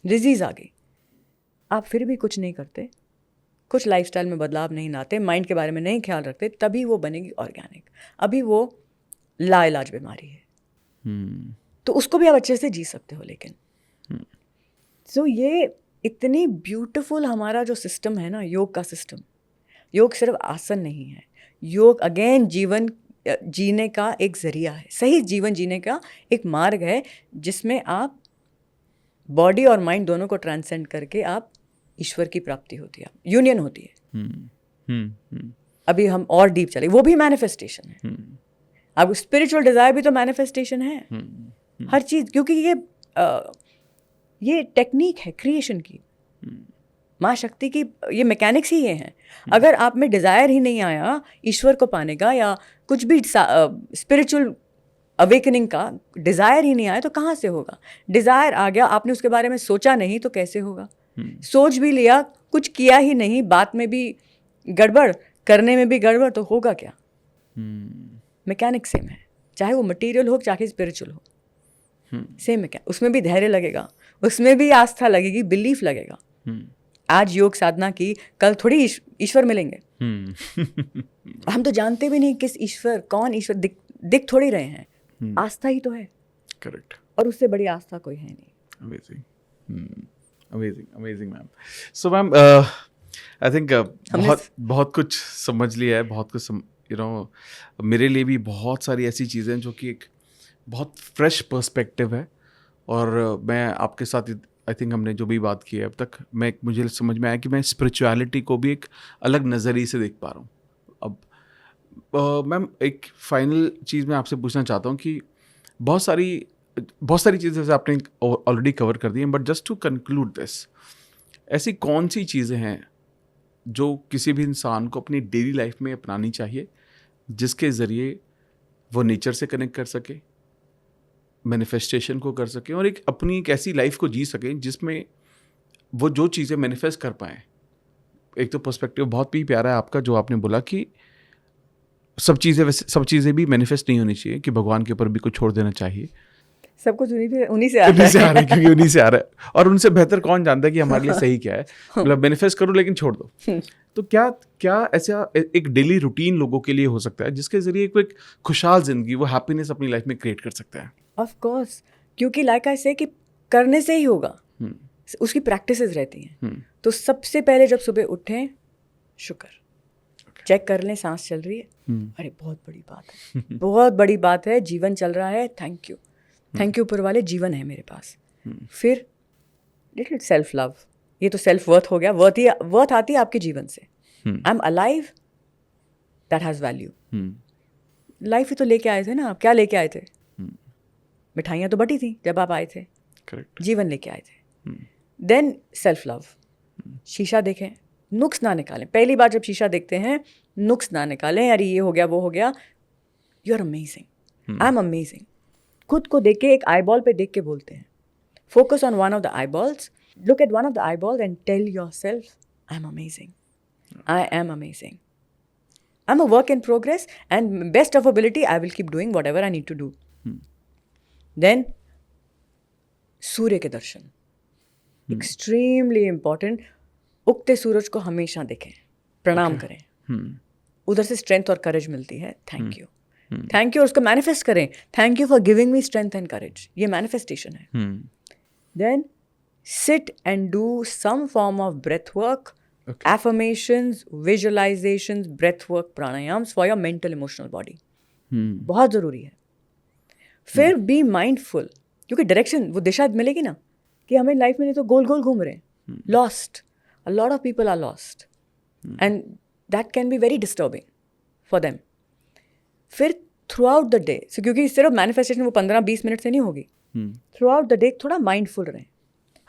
डिजीज आ गई, आप फिर भी कुछ नहीं करते, कुछ लाइफस्टाइल में बदलाव नहीं लाते, माइंड के बारे में नहीं ख्याल रखते, तभी वो बनेगी ऑर्गेनिक। अभी वो लाइलाज बीमारी है, तो उसको भी आप अच्छे से जी सकते हो। लेकिन सो ये इतनी ब्यूटीफुल हमारा जो सिस्टम है ना, योग का सिस्टम, योग सिर्फ आसन नहीं है, योग अगेन जीवन जीने का एक जरिया है, सही जीवन जीने का एक मार्ग है, जिसमें आप बॉडी और माइंड दोनों को ट्रांसेंड करके आप ईश्वर की प्राप्ति होती है, यूनियन होती है। अभी हम और डीप चले, वो भी मैनिफेस्टेशन है। अब स्पिरिचुअल डिजायर भी तो मैनिफेस्टेशन है, हर चीज, क्योंकि ये टेक्निक है क्रिएशन की, माँ शक्ति की, ये मैकेनिक्स ही ये हैं। अगर आप में डिजायर ही नहीं आया ईश्वर को पाने का, या कुछ भी स्पिरिचुअल अवेकनिंग का डिजायर ही नहीं आया, तो कहाँ से होगा? डिजायर आ गया, आपने उसके बारे में सोचा नहीं, तो कैसे होगा? सोच भी लिया, कुछ किया ही नहीं, बात में भी गड़बड़, करने में भी गड़बड़, तो होगा क्या? मैकेनिक्स सेम है, चाहे वो मटेरियल हो चाहे स्पिरिचुअल हो। सेम है क्या, उसमें भी धैर्य लगेगा, उसमें भी आस्था लगेगी, बिलीफ लगेगा। आज योग साधना की, कल थोड़ी ईश्वर मिलेंगे। हम तो जानते भी नहीं किस ईश्वर, कौन ईश्वर, दिख थोड़ी रहे हैं। आस्था ही तो है। करेक्ट। और उससे बड़ी आस्था कोई है नहीं। Amazing ma'am. So ma'am, I think बहुत कुछ समझ लिया है, बहुत कुछ मेरे लिए भी बहुत सारी ऐसी चीज़ें हैं जो कि एक बहुत फ्रेश पर्सपेक्टिव है। और मैं आपके साथ आई थिंक हमने जो भी बात की है अब तक, मुझे समझ में आया कि मैं स्पिरिचुअलिटी को भी एक अलग नज़रिए से देख पा रहा हूँ। अब मैम, एक फाइनल चीज़ मैं आपसे पूछना चाहता हूँ कि बहुत सारी चीज़ें जैसे आपने ऑलरेडी कवर कर दी हैं, but just to conclude this, ऐसी कौन सी चीज़ें हैं जो किसी भी इंसान को अपनी डेली लाइफ में अपनानी चाहिए, जिसके ज़रिए वो नेचर से कनेक्ट कर सके, मैनिफेस्टेशन को कर सके, और अपनी एक ऐसी लाइफ को जी सकें जिसमें वो जो चीज़ें मैनिफेस्ट कर पाएँ। एक तो पर्सपेक्टिव बहुत ही प्यारा है आपका, जो आपने बोला कि सब चीज़ें भी मैनिफेस्ट नहीं होनी चाहिए, कि भगवान के ऊपर भी कुछ छोड़ देना चाहिए। सब कुछ उन्हीं से आ रहा है क्योंकि उन्हीं से आ रहा है, और उनसे बेहतर कौन जानता है कि हमारे लिए सही क्या है। मतलब मैनिफेस्ट करो लेकिन छोड़ दो। तो क्या ऐसा एक डेली रूटीन लोगों के लिए हो सकता है जिसके जरिए एक खुशहाल जिंदगी, वो हैप्पीनेस अपनी लाइफ में क्रिएट कर सकता है? ऑफ कोर्स, क्योंकि लाइक आई से कि करने से ही होगा, उसकी प्रैक्टिसेस रहती हैं। तो सबसे पहले जब सुबह उठें, शुक्र, चेक कर लें सांस चल रही है, अरे बहुत बड़ी बात है, बहुत बड़ी बात है, जीवन चल रहा है, थैंक यू ऊपर वाले, जीवन है मेरे पास। फिर लिटिल सेल्फ लव, ये तो सेल्फ वर्थ हो गया। वर्थ आती है आपके जीवन से। I am alive, that has value. Life ही तो लेके आए थे ना आप, क्या लेके आए थे? मिठाइयाँ तो बटी थी जब आप आए थे। करेक्ट। जीवन लेके आए थे। देन सेल्फ लव, शीशा देखें, नुक्स ना निकालें। पहली बार जब शीशा देखते हैं, नुक्स ना निकालें, अरे ये हो गया, वो हो गया। You are amazing, I am amazing. खुद को देख के, एक आई बॉल पे देख के बोलते हैं। Focus on one of the I balls, look at one of the eyeballs and tell yourself, I'm amazing. I am amazing. I'm a work in progress, and best of ability, I will keep doing whatever I need to do. Then, सूर्य के दर्शन, extremely important. उगते सूरज को हमेशा देखें, प्रणाम करें। उधर से strength और करेज मिलती है। थैंक यू, उसको मैनिफेस्ट करें। Thank you for giving me strength and courage, ये मैनिफेस्टेशन है। Then sit and do some form of breath work, affirmations, visualizations, breath work, pranayams for your mental emotional body. बहुत ज़रूरी है। फिर be mindful, क्योंकि direction, वो दिशा मिलेगी ना, कि हमें लाइफ में नहीं तो गोल गोल घूम रहे हैं, lost. A lot of people are lost, and that can be very disturbing for them. फिर throughout the day, so क्योंकि सिर्फ मैनिफेस्टेशन वो 15-20 मिनट से नहीं होगी, throughout the day थोड़ा माइंडफुल रहें।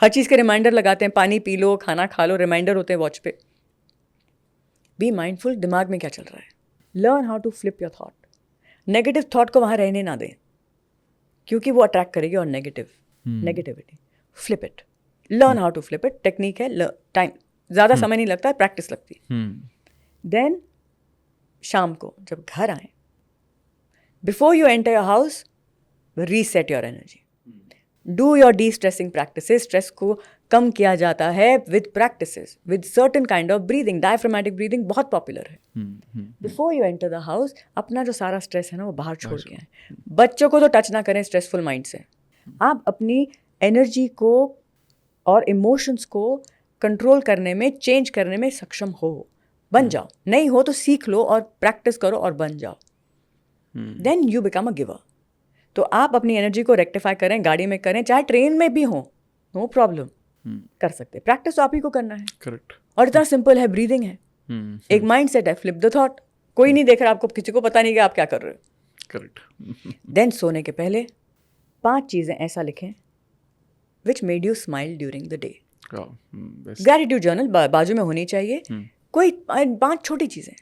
हर चीज़ के रिमाइंडर लगाते हैं, पानी पी लो, खाना खा लो, रिमाइंडर होते हैं वॉच पे। बी माइंडफुल, दिमाग में क्या चल रहा है। Learn how to flip your thought. Negative thought को वहाँ रहने ना दें, क्योंकि वो अट्रैक्ट करेगी और negativity. Flip it, learn how to flip it. Technique है, टाइम ज़्यादा समय नहीं लगता है, प्रैक्टिस लगती है। देन शाम को जब घर आए, before you enter your house, reset your energy. Do your de-stressing practices. Stress को कम किया जाता है with practices, with certain kind of breathing. Diaphragmatic breathing बहुत पॉपुलर है। Before you enter the house, अपना जो सारा स्ट्रेस है ना, वो बाहर छोड़ के आए। बच्चों को तो टच ना करें स्ट्रेसफुल माइंड से। आप अपनी एनर्जी को और इमोशंस को कंट्रोल करने में, चेंज करने में सक्षम बन जाओ। नहीं हो तो सीख लो और प्रैक्टिस करो और बन जाओ। Then you become a giver. तो आप अपनी एनर्जी को रेक्टिफाई करें, गाड़ी में करें, चाहे ट्रेन में भी हो, नो प्रॉब्लम, कर सकते। प्रैक्टिस तो आप ही को करना है। करेक्ट। और इतना सिंपल है, ब्रीदिंग है, एक माइंड सेट है, फ्लिप द थॉट। कोई नहीं देख रहा आपको, किसी को पता नहीं कि आप क्या कर रहे हो। करेक्ट। देन सोने के पहले 5 चीज़ें ऐसा लिखें which made you smile during the day. Gratitude journal बाजू में होनी चाहिए। कोई 5 छोटी चीज़ें,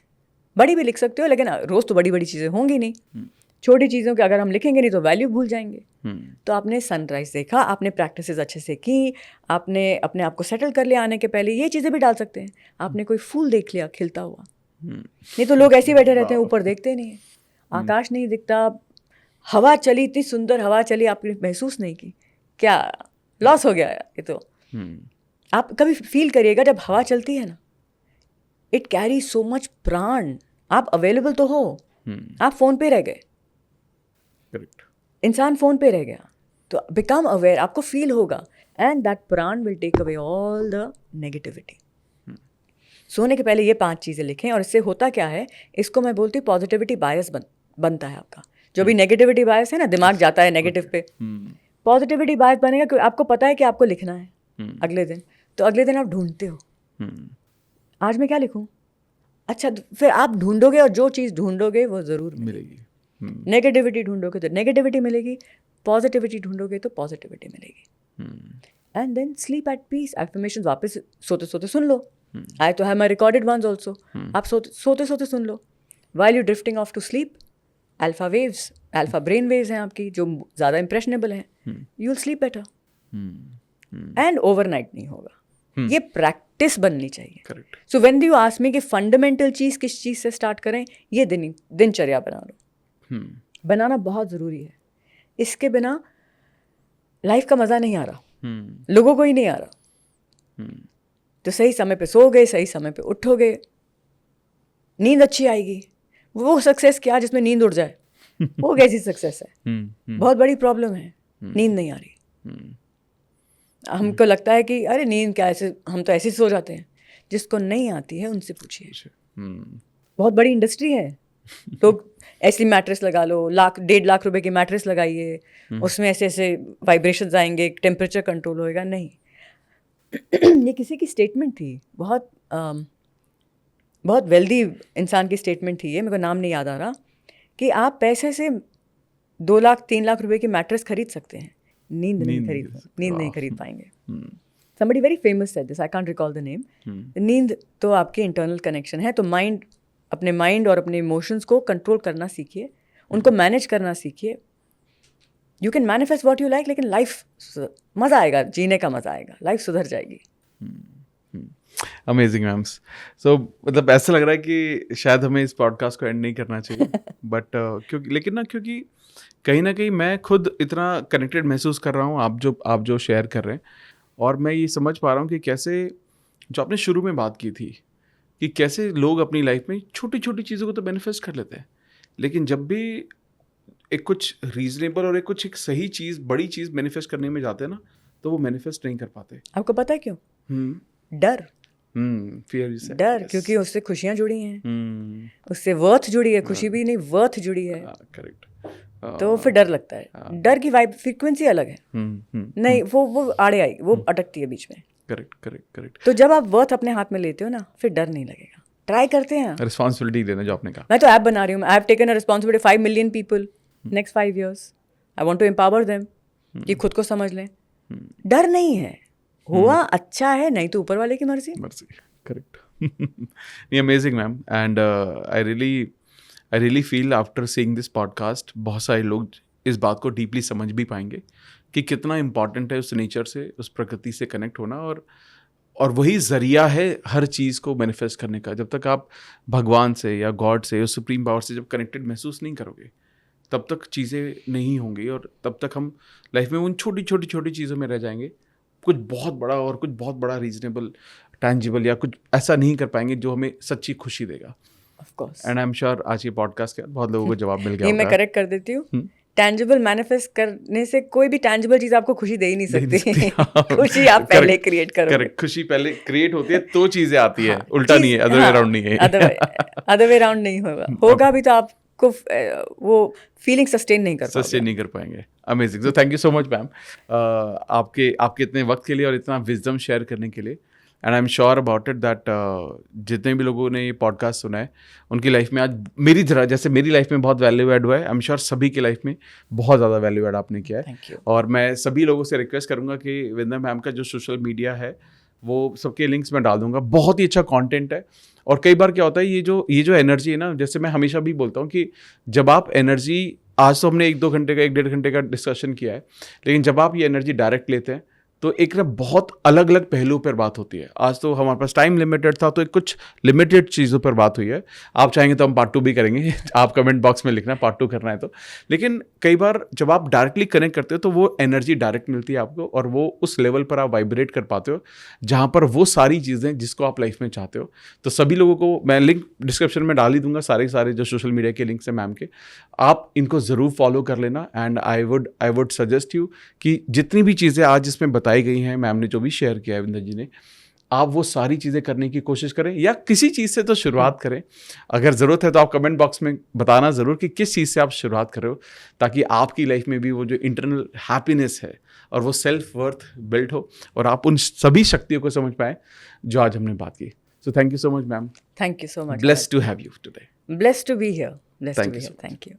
बड़ी भी लिख सकते हो, लेकिन रोज़ तो बड़ी बड़ी चीज़ें होंगी नहीं। छोटी चीज़ों के अगर हम लिखेंगे नहीं तो वैल्यू भूल जाएंगे। तो आपने सनराइज देखा, आपने प्रैक्टिसेस अच्छे से की, आपने अपने आप को सेटल कर लिया आने के पहले, ये चीज़ें भी डाल सकते हैं। आपने कोई फूल देख लिया खिलता हुआ, नहीं तो लोग ऐसे ही बैठे रहते हैं, ऊपर देखते नहीं है, आकाश नहीं दिखता, हवा चली, इतनी सुंदर हवा चली, आपने महसूस नहीं की, क्या लॉस हो गया ये तो। आप कभी फील करिएगा जब हवा चलती है ना, इट कैरी सो मच प्राण। आप अवेलेबल तो हो, आप फोन पे रह गए, करेक्ट, इंसान फोन पे रह गया, तो बिकम अवेयर, आपको फील होगा, and that prana will take away all the negativity. सोने के पहले ये 5 चीज़ें लिखें, और इससे होता क्या है, इसको मैं बोलती हूँ पॉजिटिविटी बायस बनता है आपका। जो भी नेगेटिविटी बायस है ना, दिमाग जाता है नेगेटिव पे, पॉजिटिविटी बायस बनेगा क्योंकि आपको पता है कि आपको लिखना है अगले दिन, तो अगले दिन आप ढूंढते हो, आज मैं क्या लिखूं, अच्छा, फिर आप ढूंढोगे, और जो चीज़ ढूंढोगे वो ज़रूर मिलेगी। नेगेटिविटी ढूंढोगे तो नेगेटिविटी मिलेगी, पॉजिटिविटी ढूंढोगे तो पॉजिटिविटी मिलेगी। And then sleep at peace. Affirmation वापस सोते सोते सुन लो, I too have my recorded ones also, आप सोते सोते सुन लो, while you drifting off to sleep. Alpha waves, alpha brain waves हैं आपकी, जो ज़्यादा इंप्रेशनेबल हैं, you will sleep better, and overnight नहीं होगा। ये प्रैक्टिस बननी चाहिए। So when you ask me कि फंडामेंटल चीज़ किस चीज़ से स्टार्ट करें, ये दिनचर्या बना लो। बनाना बहुत ज़रूरी है, इसके बिना लाइफ का मज़ा नहीं आ रहा, लोगों को ही नहीं आ रहा। तो सही समय पे सो गए, सही समय पे उठोगे, नींद अच्छी आएगी। वो सक्सेस क्या जिसमें नींद उड़ जाए, वो कैसी सक्सेस है? बहुत बड़ी प्रॉब्लम है, नींद नहीं आ रही। हमको लगता है कि अरे नींद क्या, ऐसे हम तो ऐसे सो जाते हैं। जिसको नहीं आती है उनसे पूछिए। बहुत बड़ी इंडस्ट्री है, लोग ऐसी मैट्रेस लगा लो, 1.5 लाख रुपए की मैट्रेस लगाइए, उसमें ऐसे ऐसे वाइब्रेशंस आएंगे, टेम्परेचर कंट्रोल होएगा। नहीं, ये किसी की स्टेटमेंट थी, बहुत वेल्दी इंसान की स्टेटमेंट थी, ये मेरे को नाम नहीं याद आ रहा, कि आप पैसे से 2 लाख 3 लाख रुपए की मैट्रेस खरीद सकते हैं, नींद नहीं खरीद पाएंगे। somebody very famous said this, I can't recall the name। नींद तो आपकी इंटरनल कनेक्शन है, तो अपने माइंड और अपने इमोशंस को कंट्रोल करना सीखिए, उनको मैनेज करना सीखिए। You can manifest what you like, लेकिन लाइफ मज़ा आएगा, जीने का मज़ा आएगा, लाइफ सुधर जाएगी। Amazing ma'am's. सो मतलब ऐसा लग रहा है कि शायद हमें इस पॉडकास्ट को एंड नहीं करना चाहिए, बट क्योंकि कहीं ना कहीं मैं खुद इतना कनेक्टेड महसूस कर रहा हूँ आप जो शेयर कर रहे हैं, और मैं ये समझ पा रहा हूँ कि कैसे, जो आपने शुरू में बात की थी कि कैसे लोग अपनी लाइफ में छोटी छोटी चीज़ों को तो मैनिफेस्ट कर लेते हैं, लेकिन जब भी एक कुछ रीजनेबल और एक सही चीज़, बड़ी चीज़ मैनिफेस्ट करने में जाते हैं ना, तो वो मैनिफेस्ट नहीं कर पाते। आपको पता है क्यों? डर, डर, क्योंकि उससे खुशियाँ जुड़ी हैं, उससे वर्थ जुड़ी है, खुशी भी नहीं, वर्थ जुड़ी है। करेक्ट। तो फिर डर लगता है। डर की वाइब फ्रीक्वेंसी अलग है, नहीं वो आड़े आई, वो अटकती है बीच में। करेक्ट। तो जब आप वर्थ अपने हाथ में लेते हो ना, फिर डर नहीं लगेगा। ट्राई करते हैं, रिस्पॉन्सिबिलिटी लेना, जो आपने कहा। मैं तो ऐप बना रही हूँ, I have taken a responsibility 5 million people next 5 years। I want to empower them, कि खुद को समझ लें। डर नहीं है, हुआ अच्छा है, नहीं तो ऊपर वाले की मर्जी। करेक्ट। नहीं, amazing ma'am, and I really feel after seeing this podcast, बहुत सारे लोग इस बात को डीपली समझ भी पाएंगे कि कितना इम्पॉर्टेंट है उस नेचर से, उस प्रकृति से कनेक्ट होना, और वही ज़रिया है हर चीज़ को मैनिफेस्ट करने का। जब तक आप भगवान से या गॉड से, उस सुप्रीम पावर से जब कनेक्टेड महसूस नहीं करोगे, तब तक चीज़ें नहीं होंगी, और तब तक हम लाइफ में उन छोटी चीज़ों में रह जाएंगे। कुछ बहुत बड़ा रीजनेबल, टैंजिबल या कुछ ऐसा नहीं कर पाएंगे जो हमें सच्ची खुशी देगा। Of course. And I am sure आज ये पॉडकास्ट के बाद बहुत लोगों को जवाब मिल गया। ये मैं करेक्ट कर देती हूँ, टैंजिबल मैनिफेस्ट करने से कोई भी टैंजिबल चीज़ आपको खुशी दे ही नहीं सकती। खुशी आप पहले क्रिएट करो। करेक्ट, खुशी पहले क्रिएट होती है तो चीज़ें आती है, उल्टा नहीं है, अदर वे राउंड नहीं है। अदर वे राउंड नहीं होगा भी तो आपको वो फीलिंग सस्टेन नहीं कर पाएंगे। Amazing. So thank you so much ma'am, आपके इतने वक्त के लिए और इतना विजडम शेयर करने के लिए। And I am sure about it that जितने भी लोगों ने ये पॉडकास्ट सुना है, उनकी लाइफ में आज मेरी तरह, जैसे मेरी लाइफ में बहुत वैल्यू ऐड हुआ है, आई एम श्योर सभी की लाइफ में बहुत ज़्यादा वैल्यू ऐड आपने किया है। और मैं सभी लोगों से रिक्वेस्ट करूँगा कि विंदर मैम का जो सोशल मीडिया है वो सबके लिंक्स मैं डाल दूंगा। बहुत ही अच्छा कंटेंट है, और कई बार क्या होता है, ये जो एनर्जी है ना, जैसे मैं हमेशा भी बोलता हूँ कि जब आप एनर्जी, आज तो हमने 1-2 घंटे का 1-1.5 घंटे का डिस्कशन किया है, लेकिन जब आप ये एनर्जी डायरेक्ट लेते हैं तो एक ना बहुत अलग अलग पहलुओं पर बात होती है। आज तो हमारे पास टाइम लिमिटेड था, तो एक कुछ लिमिटेड चीज़ों पर बात हुई है। आप चाहेंगे तो हम पार्ट 2 भी करेंगे आप कमेंट बॉक्स में लिखना पार्ट 2 करना है तो। लेकिन कई बार जब आप डायरेक्टली कनेक्ट करते हो तो वो एनर्जी डायरेक्ट मिलती है आपको, और वो उस लेवल पर आप वाइब्रेट कर पाते हो जहाँ पर वो सारी चीज़ें जिसको आप लाइफ में चाहते हो। तो सभी लोगों को मैं लिंक डिस्क्रिप्शन में डाल ही दूंगा, सारे जो सोशल मीडिया के लिंक्स हैं मैम के, आप इनको ज़रूर फॉलो कर लेना। And I would suggest you कि जितनी भी चीज़ें आज इसमें बताई गई हैं, मैम ने जो भी शेयर किया है विंदर जी ने, आप वो सारी चीज़ें करने की कोशिश करें, या किसी चीज़ से तो शुरुआत करें। अगर ज़रूरत है तो आप कमेंट बॉक्स में बताना ज़रूर कि किस चीज़ से आप शुरुआत कर रहे हो, ताकि आपकी लाइफ में भी वो जो इंटरनल हैप्पीनेस है और वो सेल्फ वर्थ बिल्ड हो, और आप उन सभी शक्तियों को समझ पाएँ जो आज हमने बात की। So thank you so much ma'am. Thank you so much. Blessed to have you today. Blessed to be here. Blessed Thank to be you so here. much. Thank you.